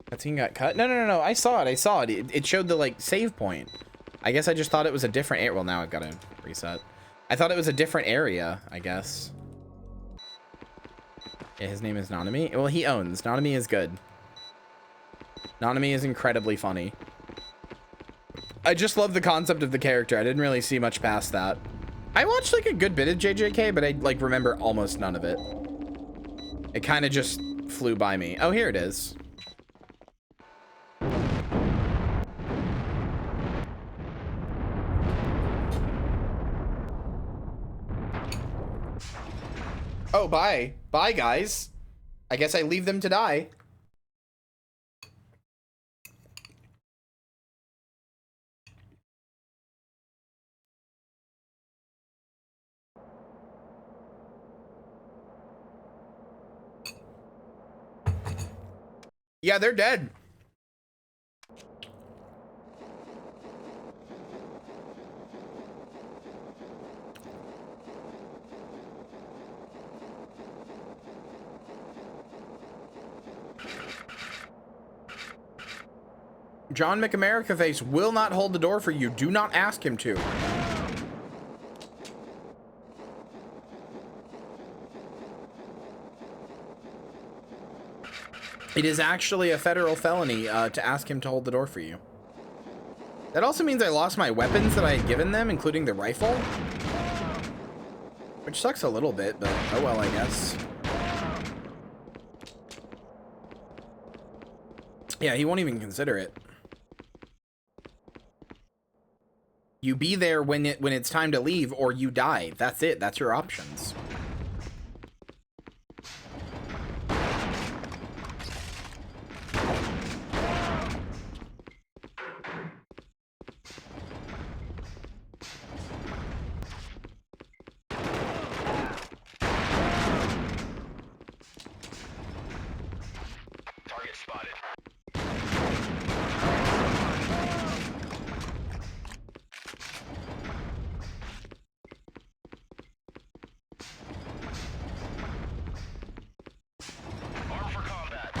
That scene got cut? No. I saw it. It showed the, like, save point. I guess I just thought it was a different area. Well, now I've got to reset. I thought it was a different area, I guess. Yeah, his name is Nanami. Well, he owns. Nanami is good. Nanami is incredibly funny. I just love the concept of the character. I didn't really see much past that. I watched, like, a good bit of JJK, but I, like, remember almost none of it. It kind of just flew by me. Oh, here it is. Oh, bye. Bye, guys. I guess I leave them to die. Yeah, they're dead. John McAmerica Face will not hold the door for you. Do not ask him to. It is actually a federal felony to ask him to hold the door for you. That also means I lost my weapons that I had given them, including the rifle. Which sucks a little bit, but oh well, I guess. Yeah, he won't even consider it. You be there when it's time to leave, or you die. That's it. That's your options. Target spotted. Armed for combat.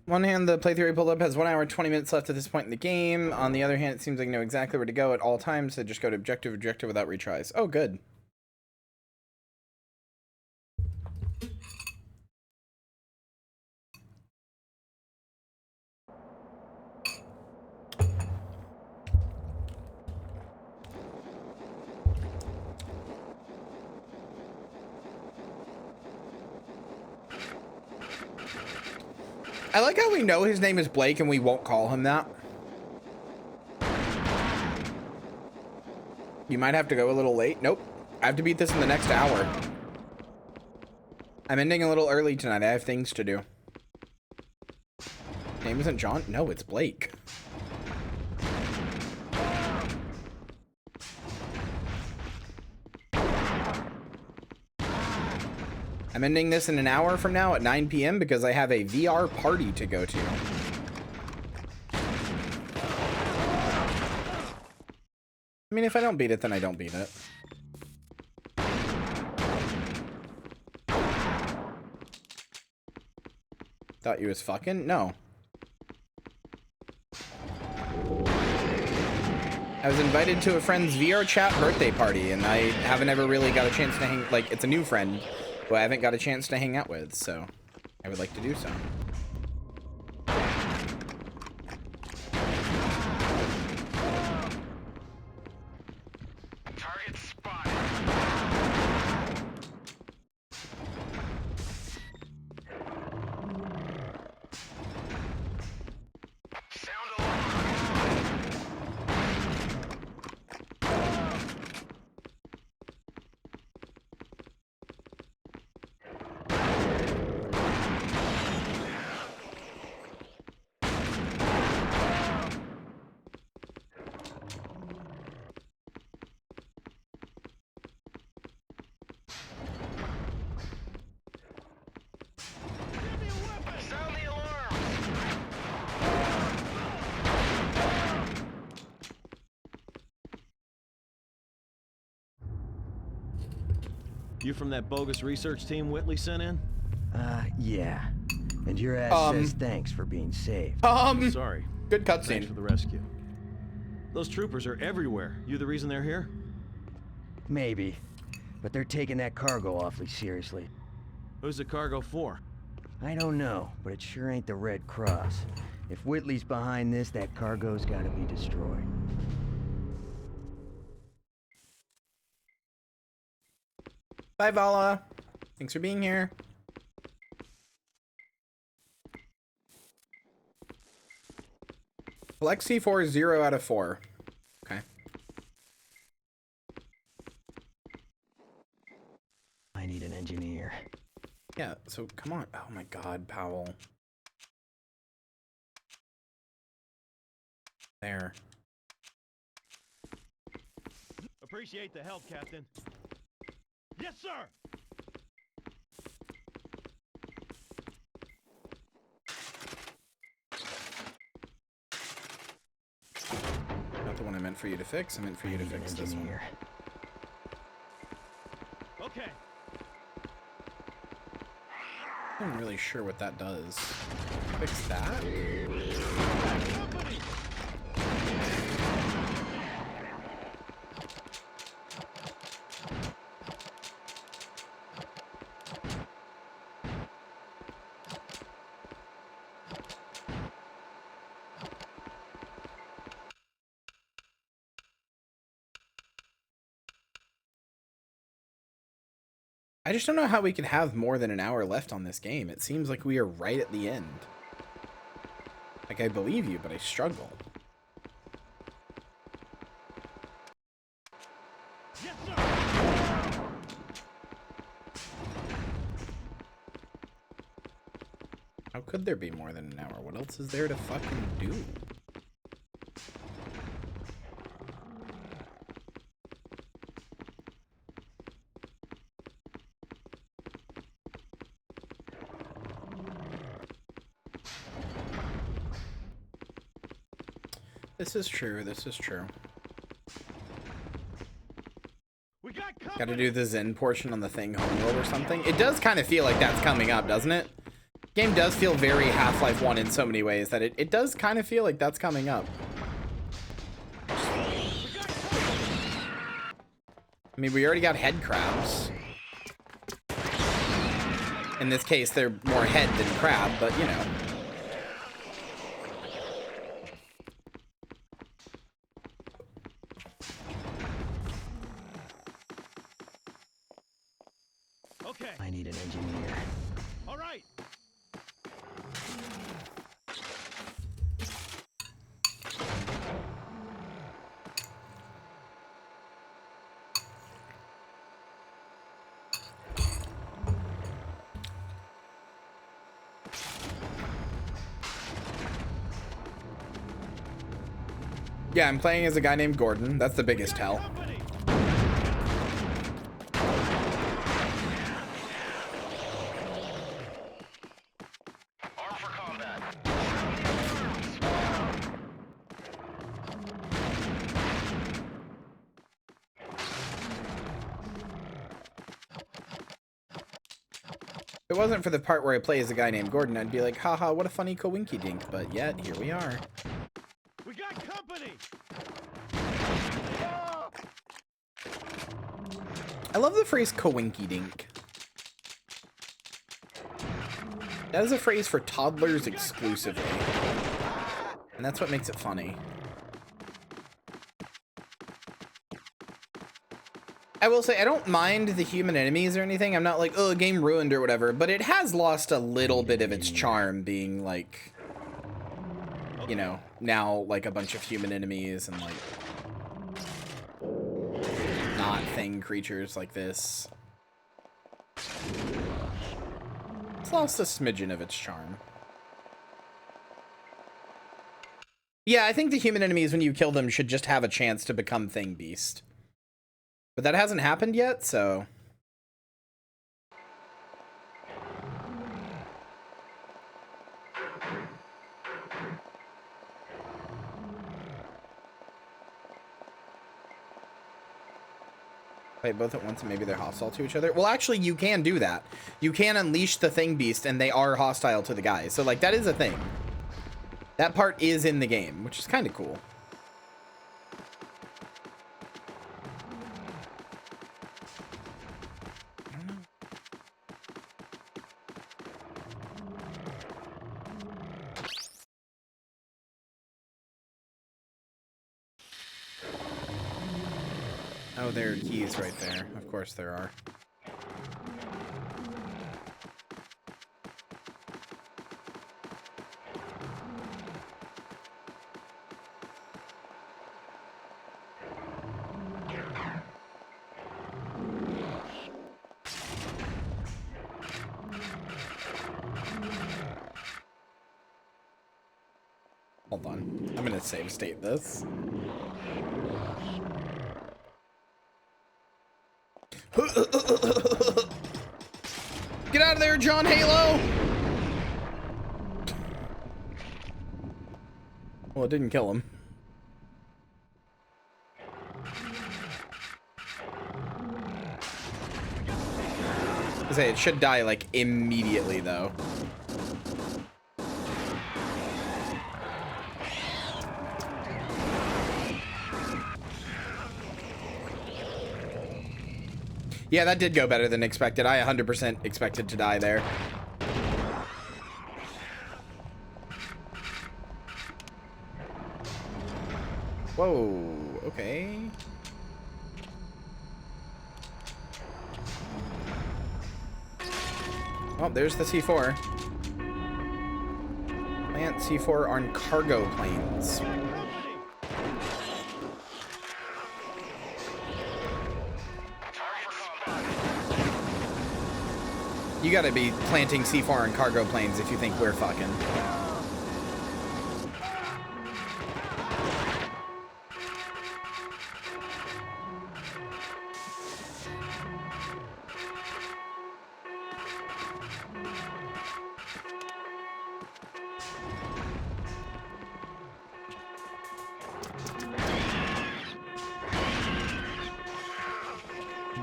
One hand, the playthrough I pulled up has 1 hour, 20 minutes left at this point in the game. On the other hand, it seems like I know exactly where to go at all times, so just go to objective without retries. Oh, good. I like how we know his name is Blake and we won't call him that. You might have to go a little late. Nope. I have to beat this in the next hour. I'm ending a little early tonight. I have things to do. Name isn't John? No, it's Blake. I'm ending this in an hour from now at 9 p.m. because I have a VR party to go to. I mean, if I don't beat it, then I don't beat it. Thought you was fucking? No. I was invited to a friend's VR chat birthday party, and I haven't ever really got a chance to hang, like, it's a new friend who I haven't got a chance to hang out with, so I would like to do so. Target spotted. Sound alarm. You from that bogus research team Whitley sent in? Yeah. And your ass says thanks for being saved. Sorry. Good cutscene. Thanks for the rescue. Those troopers are everywhere. You the reason they're here? Maybe. But they're taking that cargo awfully seriously. Who's the cargo for? I don't know, but it sure ain't the Red Cross. If Whitley's behind this, that cargo's gotta be destroyed. Bye, Vala. Thanks for being here. Collect C4 0 out of 4. Okay. I need an engineer. Yeah, so come on. Oh my god, Powell. There. Appreciate the help, Captain. Yes, sir! Not the one I meant for you to fix. I meant for you to fix this one. Okay. I'm not really sure what that does. Fix that? I just don't know how we could have more than an hour left on this game. It seems like we are right at the end. Like, I believe you, but I struggle. Yes, sir! How could there be more than an hour? What else is there to fucking do? This is true. This is true. Gotta do the Zen portion on the thing homeworld or something. It does kind of feel like that's coming up, doesn't it? Game does feel very Half-Life 1 in so many ways that it does kind of feel like that's coming up. I mean, we already got head crabs. In this case, they're more head than crab, but you know. Okay. I need an engineer. All right. Yeah, I'm playing as a guy named Gordon. That's the biggest tell. If it wasn't for the part where I play as a guy named Gordon, I'd be like, haha, what a funny coinky dink, but yet, here we are. We got company. I love the phrase coinky dink. That is a phrase for toddlers exclusively. And that's what makes it funny. I will say, I don't mind the human enemies or anything. I'm not like, oh, game ruined or whatever, but it has lost a little bit of its charm being like, you know, now like a bunch of human enemies and like not thing creatures like this. It's lost a smidgen of its charm. Yeah, I think the human enemies, when you kill them, should just have a chance to become Thing Beast. But that hasn't happened yet, so... Fight both at once and maybe they're hostile to each other. Well, actually, you can do that. You can unleash the thing beast and they are hostile to the guys. So, like, that is a thing. That part is in the game, which is kind of cool. Oh, there are keys right there. Of course there are. Hold on. I'm gonna save state this. Get out of there, John Halo! Well, it didn't kill him. I say it should die like immediately though. Yeah, that did go better than expected. I 100% expected to die there. Whoa, okay. Oh, there's the C4. Plant C4 on cargo planes. You gotta be planting C4 on cargo planes if you think we're fucking.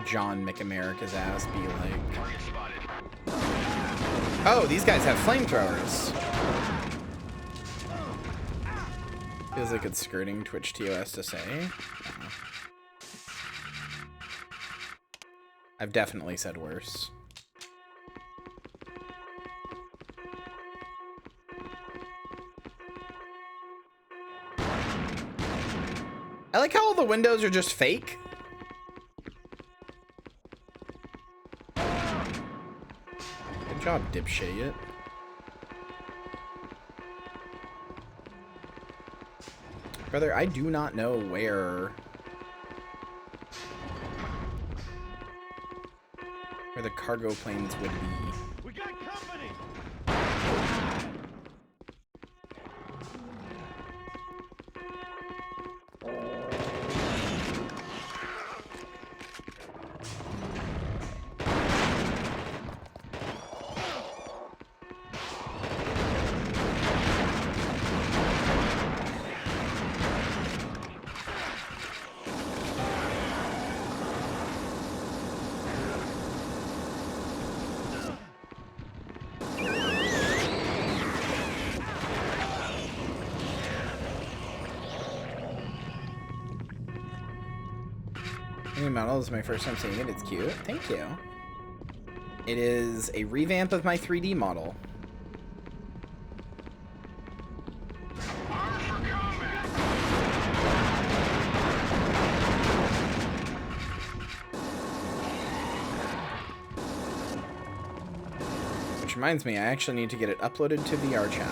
John McAmerica's ass be like. Oh, these guys have flamethrowers. Feels like it's skirting Twitch TOS to say. I've definitely said worse. I like how all the windows are just fake. Good job, dipshit. Brother, I do not know where the cargo planes would be. We got company. New model is my first time seeing it. It's cute. Thank you. It is a revamp of my 3D model. Which reminds me, I actually need to get it uploaded to VR chat.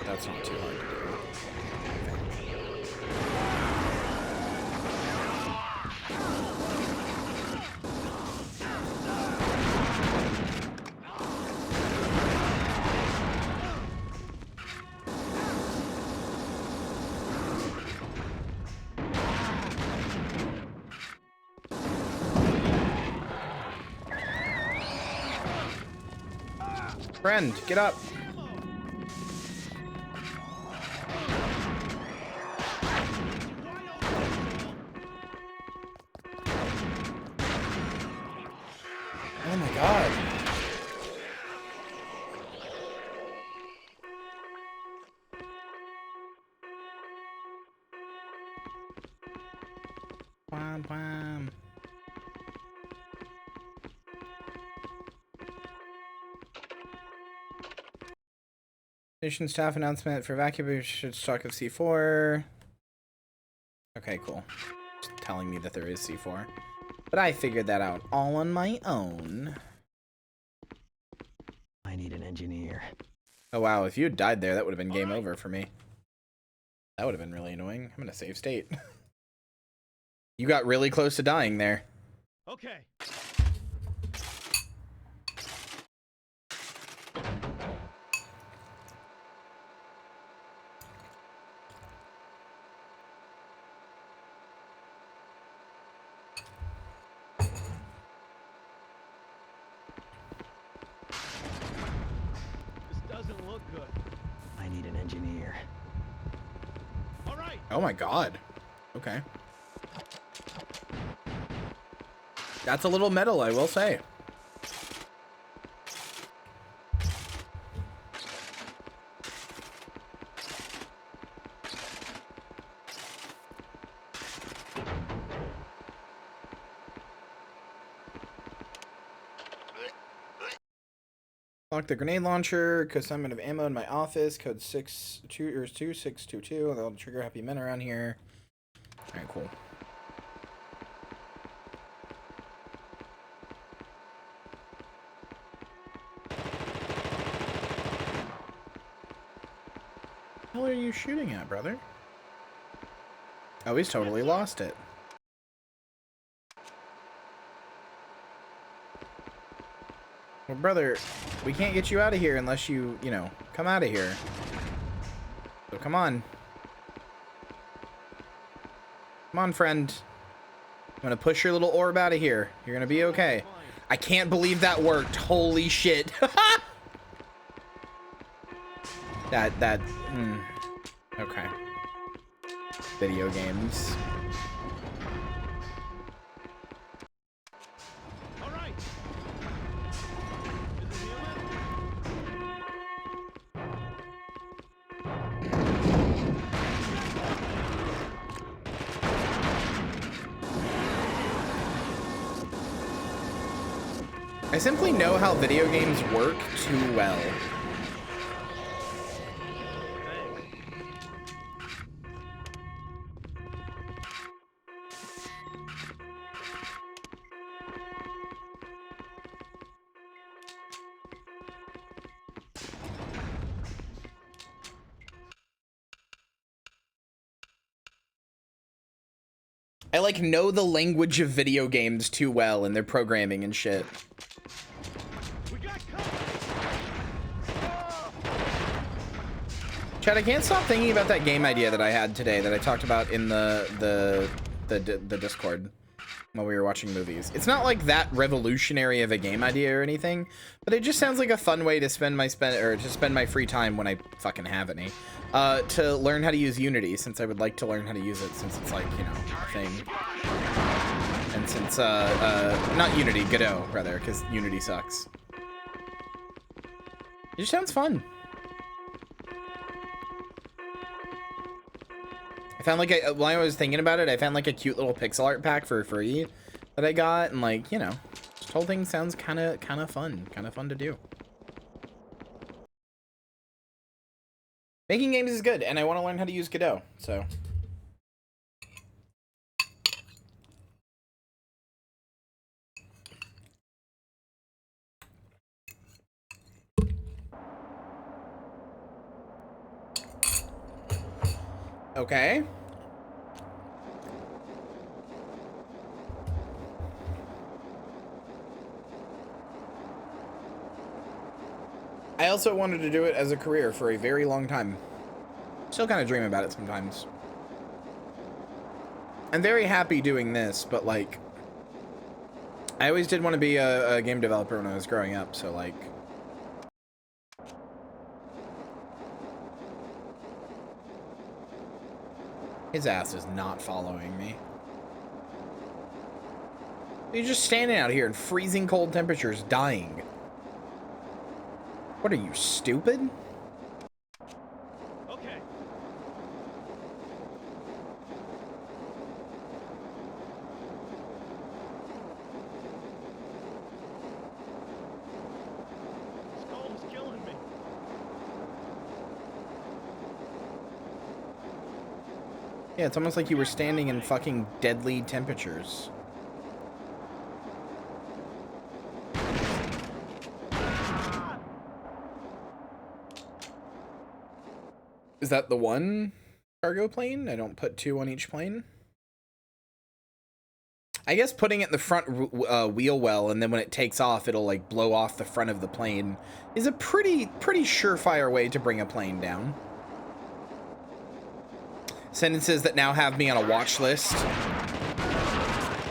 That's not too hard to do. Friend, get up. Wham. Station staff announcement for evacuation stock of C4. Okay, cool. Just telling me that there is C4. But I figured that out all on my own. I need an engineer. Oh wow, if you had died there, that would have been game over for me. That would have been really annoying. I'm in a safe state. You got really close to dying there. Okay. I need an engineer. All right. Oh my god. Okay. That's a little metal, I will say. Lock the grenade launcher. Consignment of ammo in my office. Code 2622. They'll trigger happy men around here. Alright, cool. What the hell are you shooting at, brother? Oh, he's totally lost it. Well, brother, we can't get you out of here unless you, come out of here. So come on. Come on, friend. I'm gonna push your little orb out of here. You're gonna be okay. I can't believe that worked. Holy shit. Okay. Video games. All right. I simply know how video games work too well. I like know the language of video games too well and their programming and shit. Chad, I can't stop thinking about that game idea that I had today that I talked about in the Discord while we were watching movies. It's not like that revolutionary of a game idea or anything, but it just sounds like a fun way to spend my free time when I fucking have any. To learn how to use Unity, since I would like to learn how to use it, since it's like, a thing. And since not Unity, Godot rather, because Unity sucks. It just sounds fun. I found like while I was thinking about it, I found like a cute little pixel art pack for free that I got, and like, this whole thing sounds kind of fun to do. Making games is good, and I want to learn how to use Godot, so. Okay. I also wanted to do it as a career for a very long time. Still kind of dream about it sometimes. I'm very happy doing this, but like, I always did want to be a game developer when I was growing up, so like. His ass is not following me. You're just standing out here in freezing cold temperatures, dying. What are you, stupid? Okay. Yeah, it's almost like you were standing in fucking deadly temperatures. Is that the one cargo plane? I don't put 2 on each plane. I guess putting it in the front wheel well, and then when it takes off, it'll like blow off the front of the plane, is a pretty surefire way to bring a plane down. Sentences that now have me on a watch list.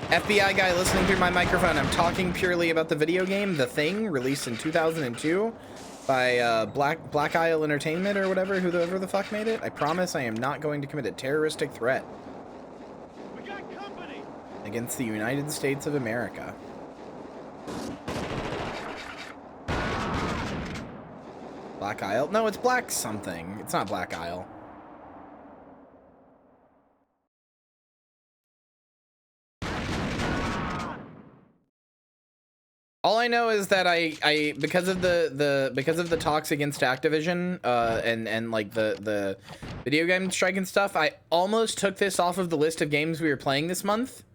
FBI guy listening through my microphone, I'm talking purely about the video game The Thing, released in 2002 by Black Isle Entertainment or whatever, whoever the fuck made it. I promise I am not going to commit a terroristic threat against the United States of America. Black Isle? No, it's Black something. It's not Black Isle. All I know is that I because of the talks against Activision and like the video game strike and stuff, I almost took this off of the list of games we were playing this month.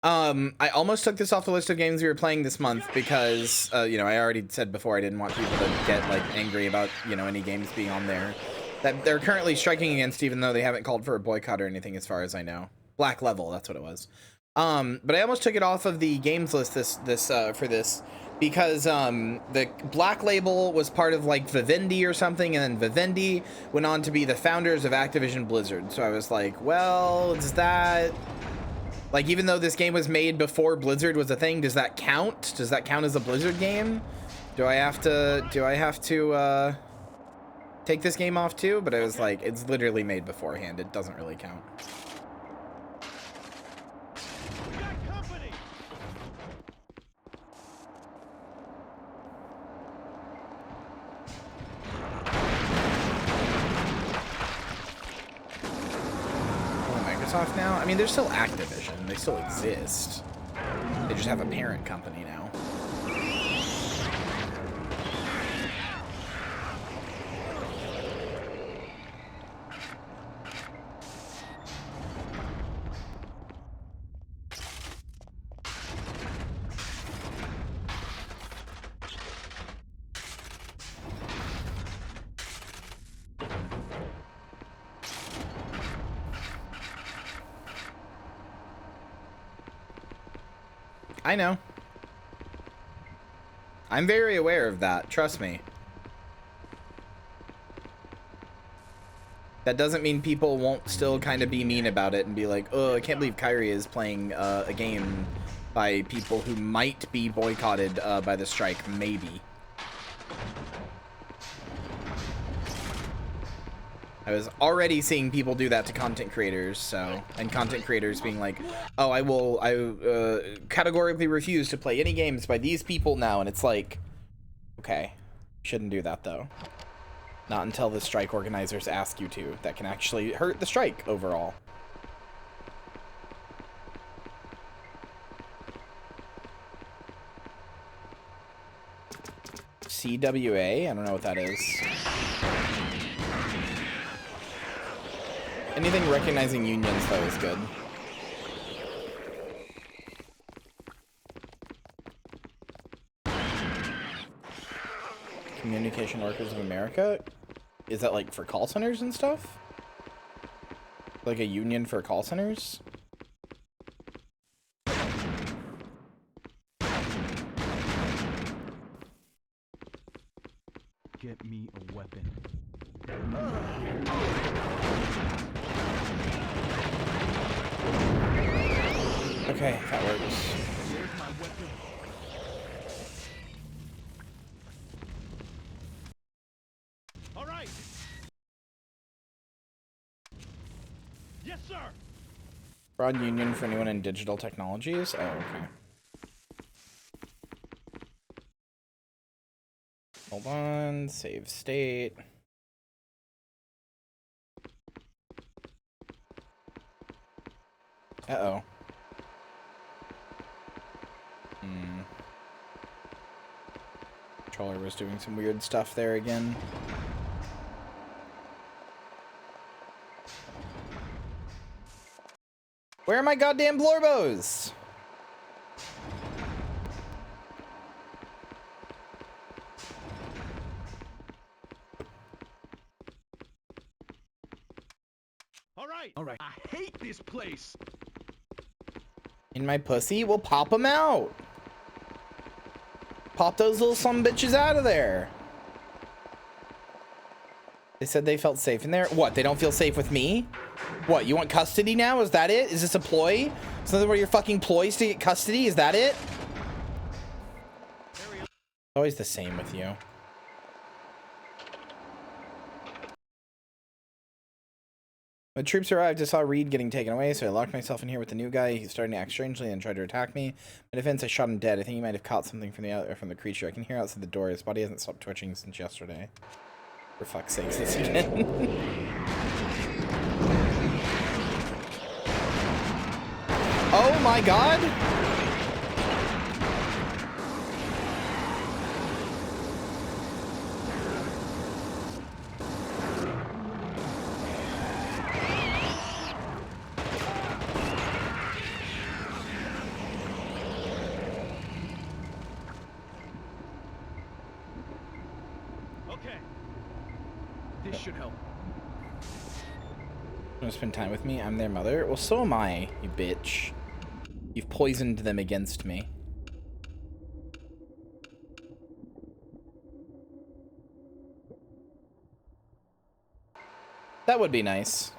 I almost took this off the list of games we were playing this month because you know, I already said before I didn't want people to get like angry about, you know, any games being on there that they're currently striking against, even though they haven't called for a boycott or anything as far as I know. Black Level, that's what it was. But I almost took it off of the games list for this because the Black Label was part of like Vivendi or something, and then Vivendi went on to be the founders of Activision Blizzard. So I was like, well, does that, like, even though this game was made before Blizzard was a thing, does that count? Does that count as a Blizzard game? Do I have to take this game off too? But I was like, it's literally made beforehand. It doesn't really count. Off now. I mean, they're still Activision. They still exist. They just have a parent company now. I know. I'm very aware of that. Trust me. That doesn't mean people won't still kind of be mean about it and be like, oh, I can't believe Kyrie is playing a game by people who might be boycotted by the strike. Maybe. I was already seeing people do that to content creators, so, and content creators being like, oh, I categorically refuse to play any games by these people now, and it's like, okay, shouldn't do that though. Not until the strike organizers ask you to. That can actually hurt the strike overall. CWA? I don't know what that is. Anything recognizing unions, though, is good. Communication Workers of America? Is that, like, for call centers and stuff? Like a union for call centers? Get me a weapon. Okay, that works. All right. Yes, sir. Broad union for anyone in digital technologies? Oh, okay. Hold on, save state. Uh-oh. Controller was doing some weird stuff there again. Where are my goddamn Blorbos? All right. I hate this place. In my pussy? We'll pop them out. Pop those little bitches out of there. They said they felt safe in there. What? They don't feel safe with me? What? You want custody now? Is that it? Is this a ploy? Is that one of your fucking ploys to get custody? Is that it? Always the same with you. When troops arrived, I saw Reed getting taken away, so I locked myself in here with the new guy. He's starting to act strangely and tried to attack me. In defense, I shot him dead. I think he might have caught something from the creature. I can hear outside the door. His body hasn't stopped twitching since yesterday. For fuck's sake, this again. Oh my god! This should help. Want to spend time with me? I'm their mother. Well, so am I, you bitch. You've poisoned them against me. That would be nice.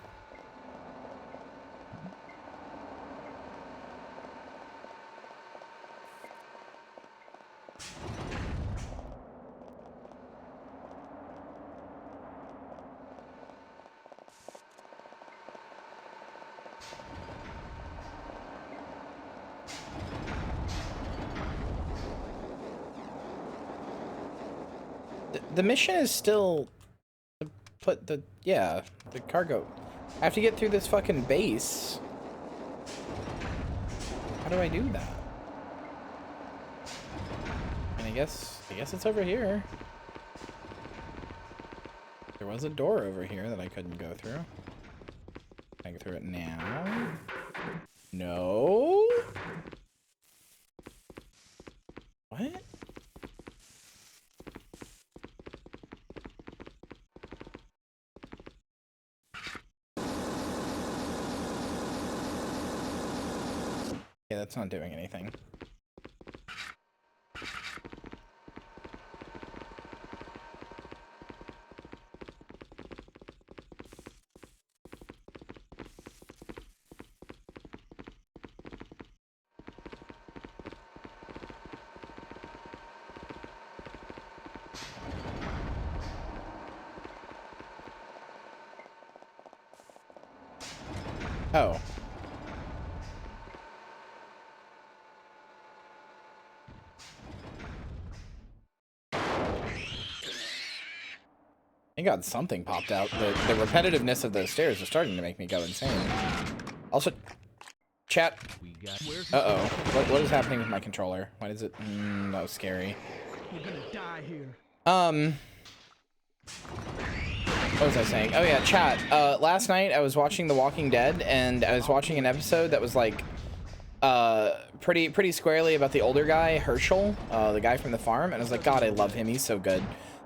The mission is still to put the cargo. I have to get through this fucking base. How do I do that? And I guess it's over here. There was a door over here that I couldn't go through. Can I go through it now? No. What? Yeah, that's not doing anything. Oh. Thank God something popped out. The repetitiveness of those stairs is starting to make me go insane. Also, chat. Uh-oh. What is happening with my controller? Why is it? That was scary. We're gonna die here. What was I saying? Oh yeah, chat. Last night I was watching The Walking Dead, and I was watching an episode that was like pretty squarely about the older guy, Herschel, the guy from the farm, and I was like, God, I love him. He's so good.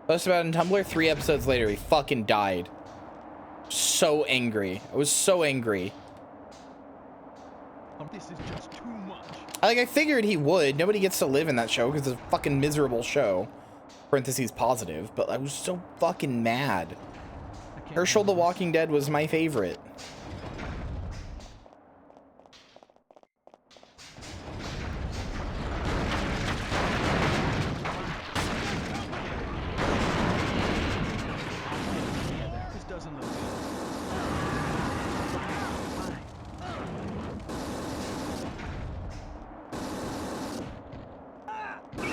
Posted about it on Tumblr. 3 episodes later, he fucking died. So angry. I was so angry. This is just too much. I figured he would. Nobody gets to live in that show because it's a fucking miserable show. Parentheses positive. But I was so fucking mad. Herschel the Walking Dead was my favorite.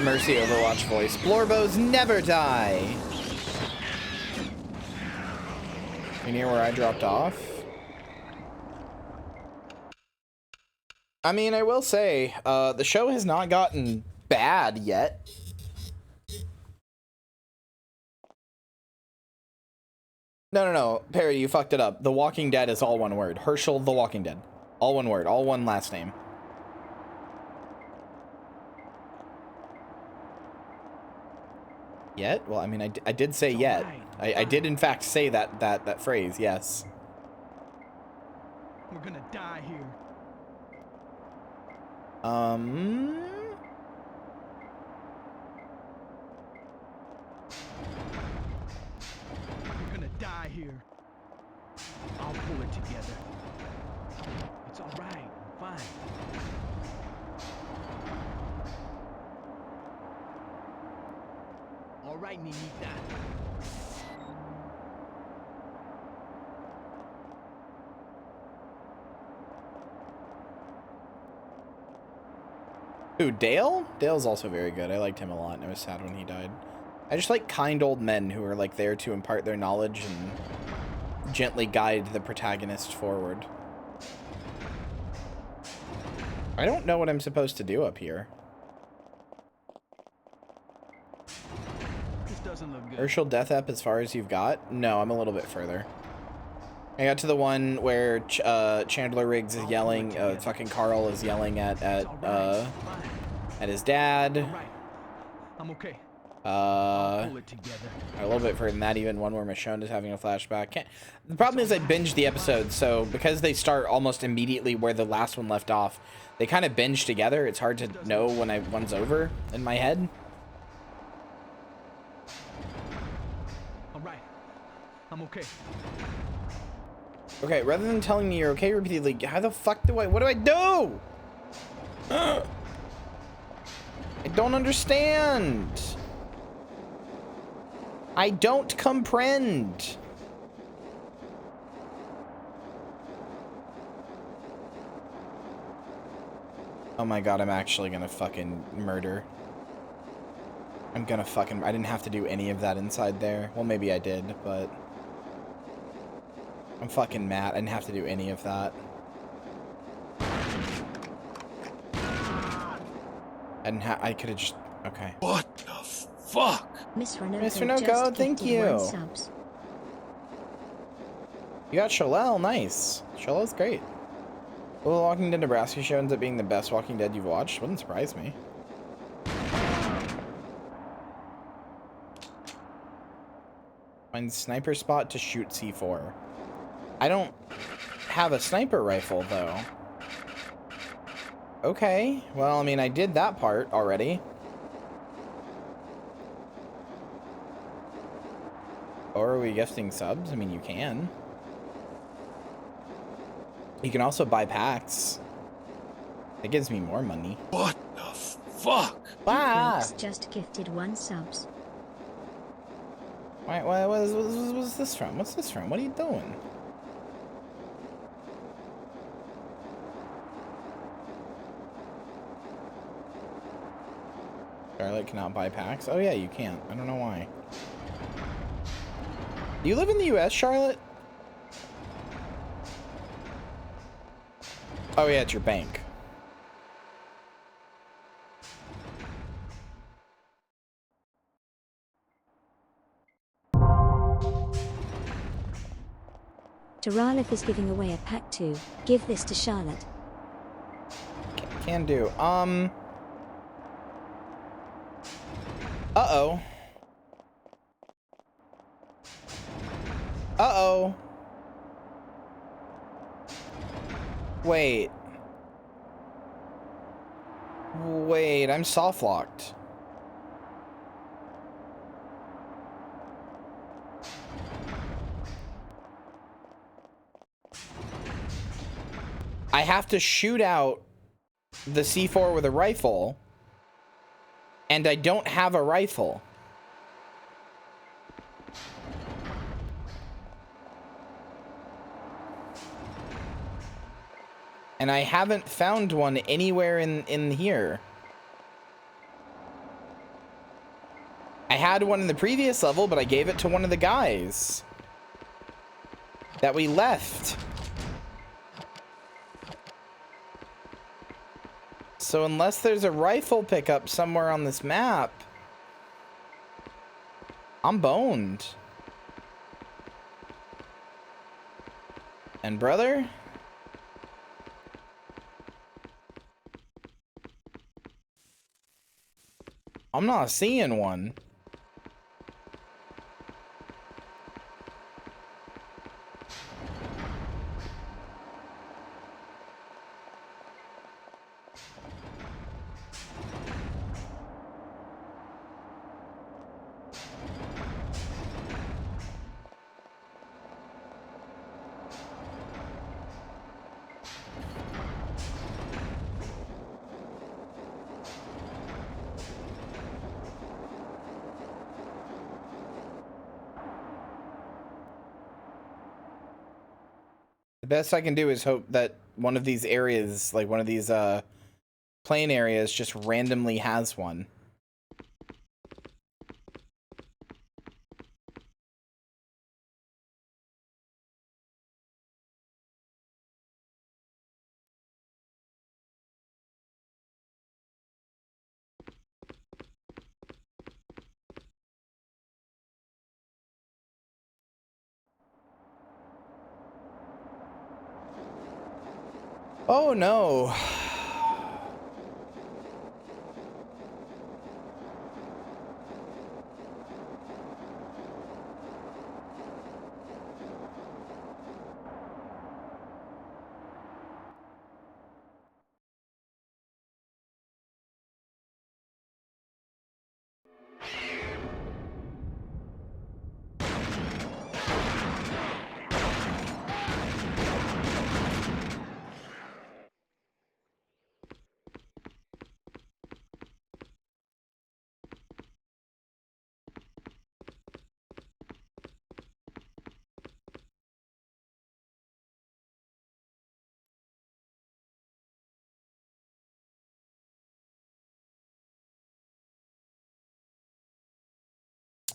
Mercy Overwatch voice. Blorbos never die. You near where I dropped off? I mean, I will say, the show has not gotten bad yet. No, Perry, you fucked it up. The Walking Dead is all one word. Herschel the Walking Dead. All one word, all one last name. Yet? Well, I mean, I did say yet. I did in fact say that phrase, yes. We're gonna die here. We're gonna die here. I'll pull it together. It's all right. I'm fine. All right, Ninita. Who, Dale? Dale's also very good. I liked him a lot, and I was sad when he died. I just like kind old men who are like there to impart their knowledge and gently guide the protagonist forward. I don't know what I'm supposed to do up here. This doesn't look good. Herschel Death Ep as far as you've got? No, I'm a little bit further. I got to the one where Chandler Riggs is yelling, fucking Carl is yelling at his dad. I'm okay. A little bit further than that, even one where Michonne is having a flashback. The problem is I binged the episodes, so because they start almost immediately where the last one left off, they kind of binge together. It's hard to know when one's over in my head. All right. I'm okay. Okay, rather than telling me you're okay repeatedly, how the fuck what do I do? I don't understand. I don't comprehend. Oh my god, I'm actually gonna fucking murder. I didn't have to do any of that inside there. Well, maybe I did, but I'm fucking mad. I didn't have to do any of that. I could have just... Okay. What the fuck? Miss Renoko, Miss Renoko, thank you. Subs. You got Shalel, nice. Shalel's great. Will the Walking Dead Nebraska show ends up being the best Walking Dead you've watched? Wouldn't surprise me. Find sniper spot to shoot C4. I don't have a sniper rifle, though. Okay. Well, I mean, I did that part already. Or are we gifting subs? I mean, you can. You can also buy packs. It gives me more money. What the fuck? Ah! Just gifted 1 subs. Wait, what's this from? What's this from? What are you doing? Charlotte cannot buy packs? Oh yeah, you can't. I don't know why. Do you live in the US, Charlotte? Oh yeah, it's your bank. Taralith is giving away a pack too. Give this to Charlotte. Can do. Uh-oh. Uh-oh. Wait. Wait, I'm soft locked. I have to shoot out the C4 with a rifle, and I don't have a rifle. And I haven't found one anywhere in here. I had one in the previous level, but I gave it to one of the guys that we left. So unless there's a rifle pickup somewhere on this map, I'm boned. And brother, I'm not seeing one. The best I can do is hope that one of these areas, like one of these plane areas, just randomly has one. Oh no.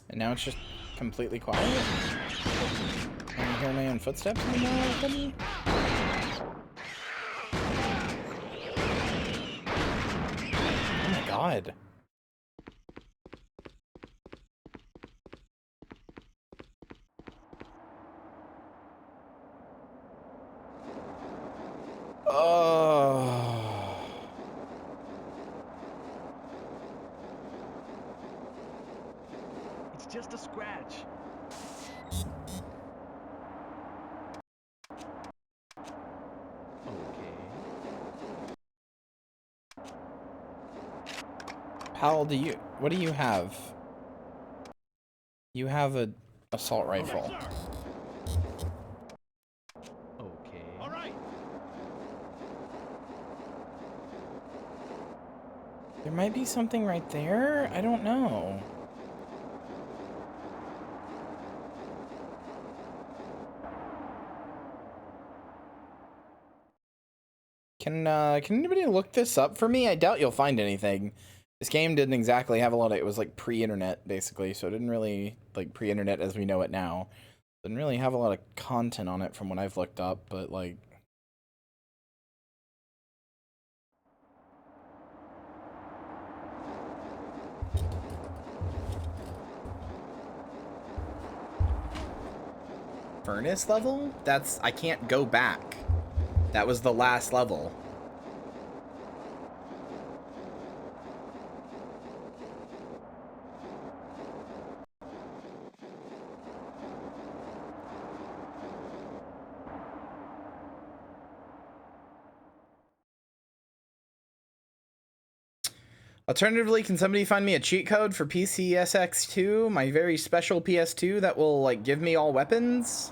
And now it's just completely quiet. I don't hear my own footsteps anymore. all of a sudden. Oh my god. Oh. It's just a scratch. Powell, what do you have? You have a assault rifle. Okay. All right. There might be something right there. I don't know. Can anybody look this up for me? I doubt you'll find anything. This game didn't exactly have a lot of, it was like pre-internet basically, so it didn't really, like pre-internet as we know it now. Didn't really have a lot of content on it from what I've looked up, but like... Furnace level? That's, I can't go back. That was the last level. Alternatively, can somebody find me a cheat code for PCSX2, my very special PS2 that will like give me all weapons?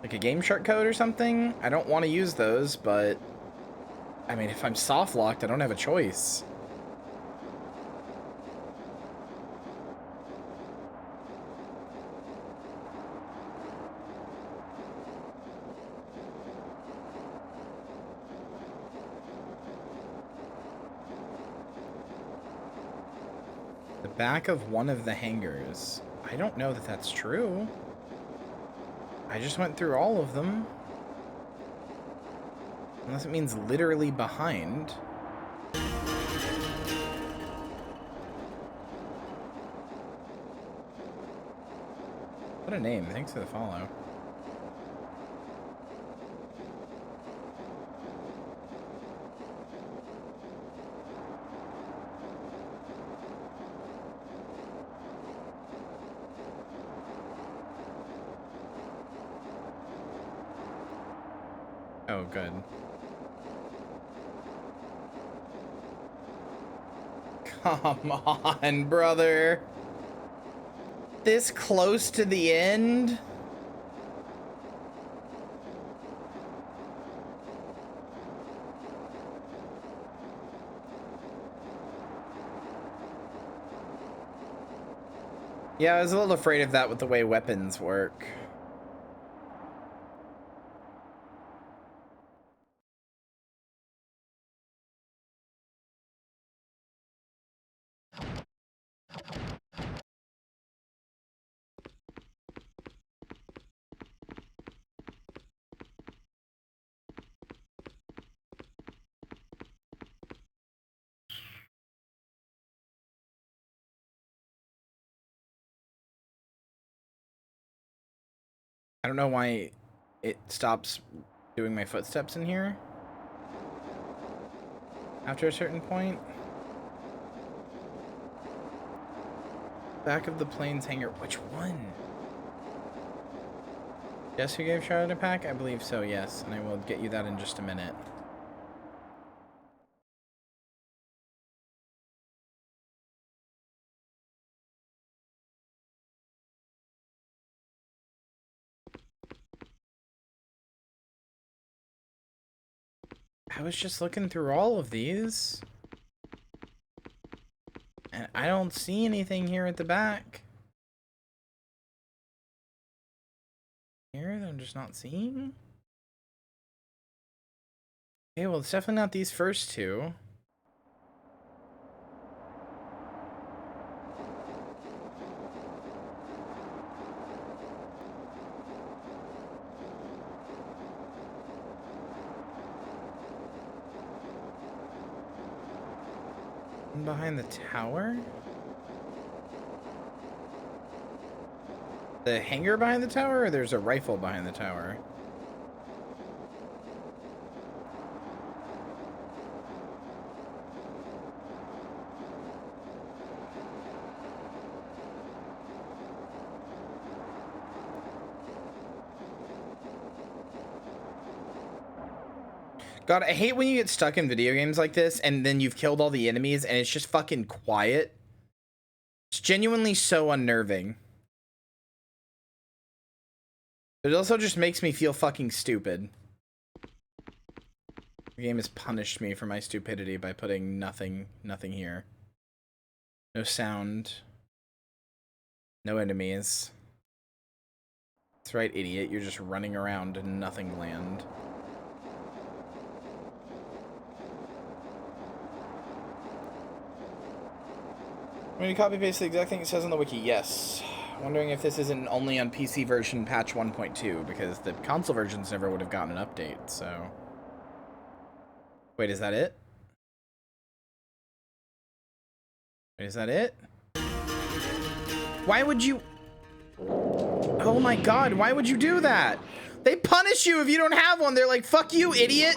Like a Game Shark code or something? I don't want to use those, but I mean, if I'm soft locked, I don't have a choice. The back of one of the hangars. I don't know that that's true. I just went through all of them. Unless it means literally behind. What a name. Thanks for the follow. Oh, good. Come on, brother. This close to the end? Yeah, I was a little afraid of that with the way weapons work. I don't know why it stops doing my footsteps in here after a certain point. Back of the plane's hangar. Which one? Guess who gave Charlotte a pack? I believe so, yes. And I will get you that in just a minute. I was just looking through all of these. And I don't see anything here at the back. Here that I'm just not seeing? Okay, well, it's definitely not these first two. Behind the tower? The hangar behind the tower, or there's a rifle behind the tower? God, I hate when you get stuck in video games like this and then you've killed all the enemies and it's just fucking quiet. It's genuinely so unnerving. But it also just makes me feel fucking stupid. The game has punished me for my stupidity by putting nothing here. No sound. No enemies. That's right, idiot. You're just running around in nothing land. When you copy paste the exact thing it says on the wiki, yes. Wondering if this isn't only on PC version patch 1.2, because the console versions never would have gotten an update, so. Wait, is that it? Wait, is that it? Why would you... Oh my god, why would you do that? They punish you if you don't have one. They're like, fuck you, idiot.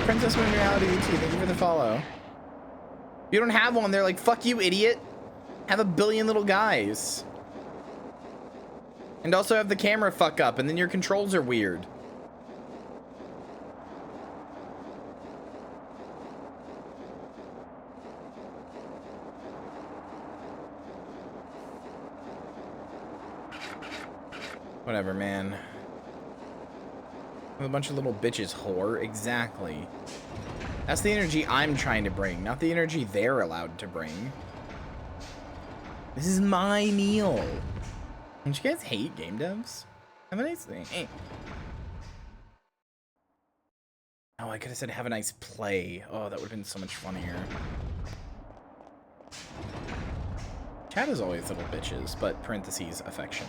Princess Moon Reality UT, thank you for the follow. If you don't have one, they're like, fuck you, idiot. Have a billion little guys. And also have the camera fuck up, and then your controls are weird. Whatever, man. A bunch of little bitches, whore. Exactly. That's the energy I'm trying to bring, not the energy they're allowed to bring. This is my meal. Don't you guys hate game devs? Have a nice day. Hey. Oh, I could have said have a nice play. Oh, that would have been so much funnier. Chat is always little bitches, but parentheses affectionate.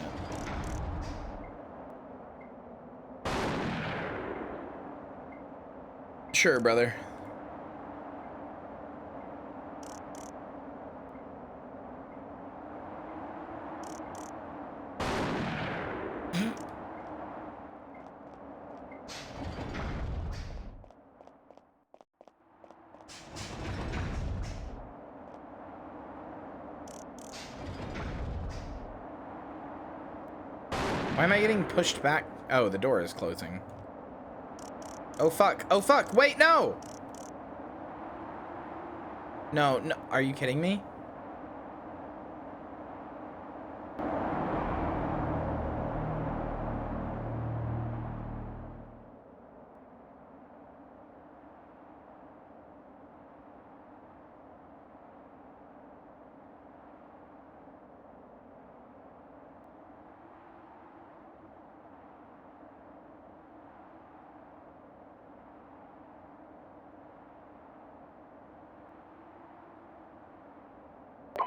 Sure, brother. Why am I getting pushed back? Oh, the door is closing. Oh, fuck. Oh, fuck. Wait, no! No, no. Are you kidding me?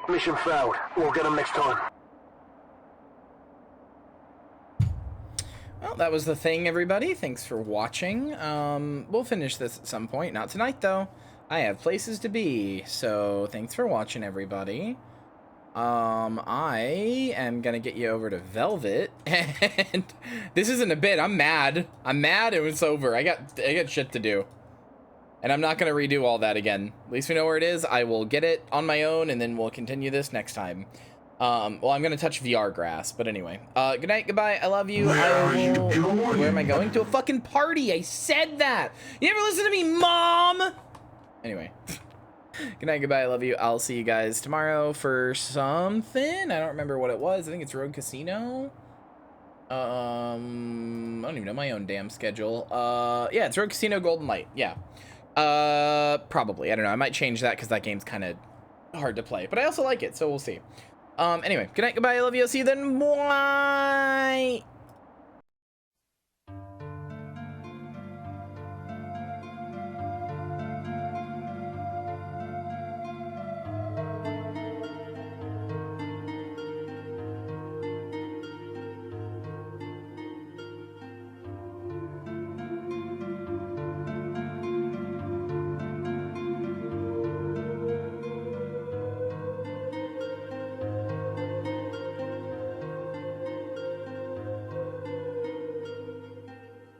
Mission failed. We'll get them next time. Well, that was the thing, everybody. Thanks for watching. We'll finish this at some point. Not tonight, though. I have places to be. So, thanks for watching, everybody. I am gonna get you over to Velvet. And this isn't a bit. I'm mad. I'm mad it was over. I got shit to do. And I'm not going to redo all that again. At least we know where it is. I will get it on my own, and then we'll continue this next time. Well, I'm going to touch VR grass, but anyway. Good night, goodbye, I love you. Where am I going? To a fucking party. I said that. You never listen to me, Mom! Anyway. Good night, goodbye, I love you. I'll see you guys tomorrow for something. I don't remember what it was. I think it's Road Casino. I don't even know my own damn schedule. Yeah, it's Road Casino Golden Light. Yeah. Probably. I don't know. I might change that because that game's kind of hard to play. But I also like it, so we'll see. Anyway, good night, goodbye, I love you. I'll see you then. Bye.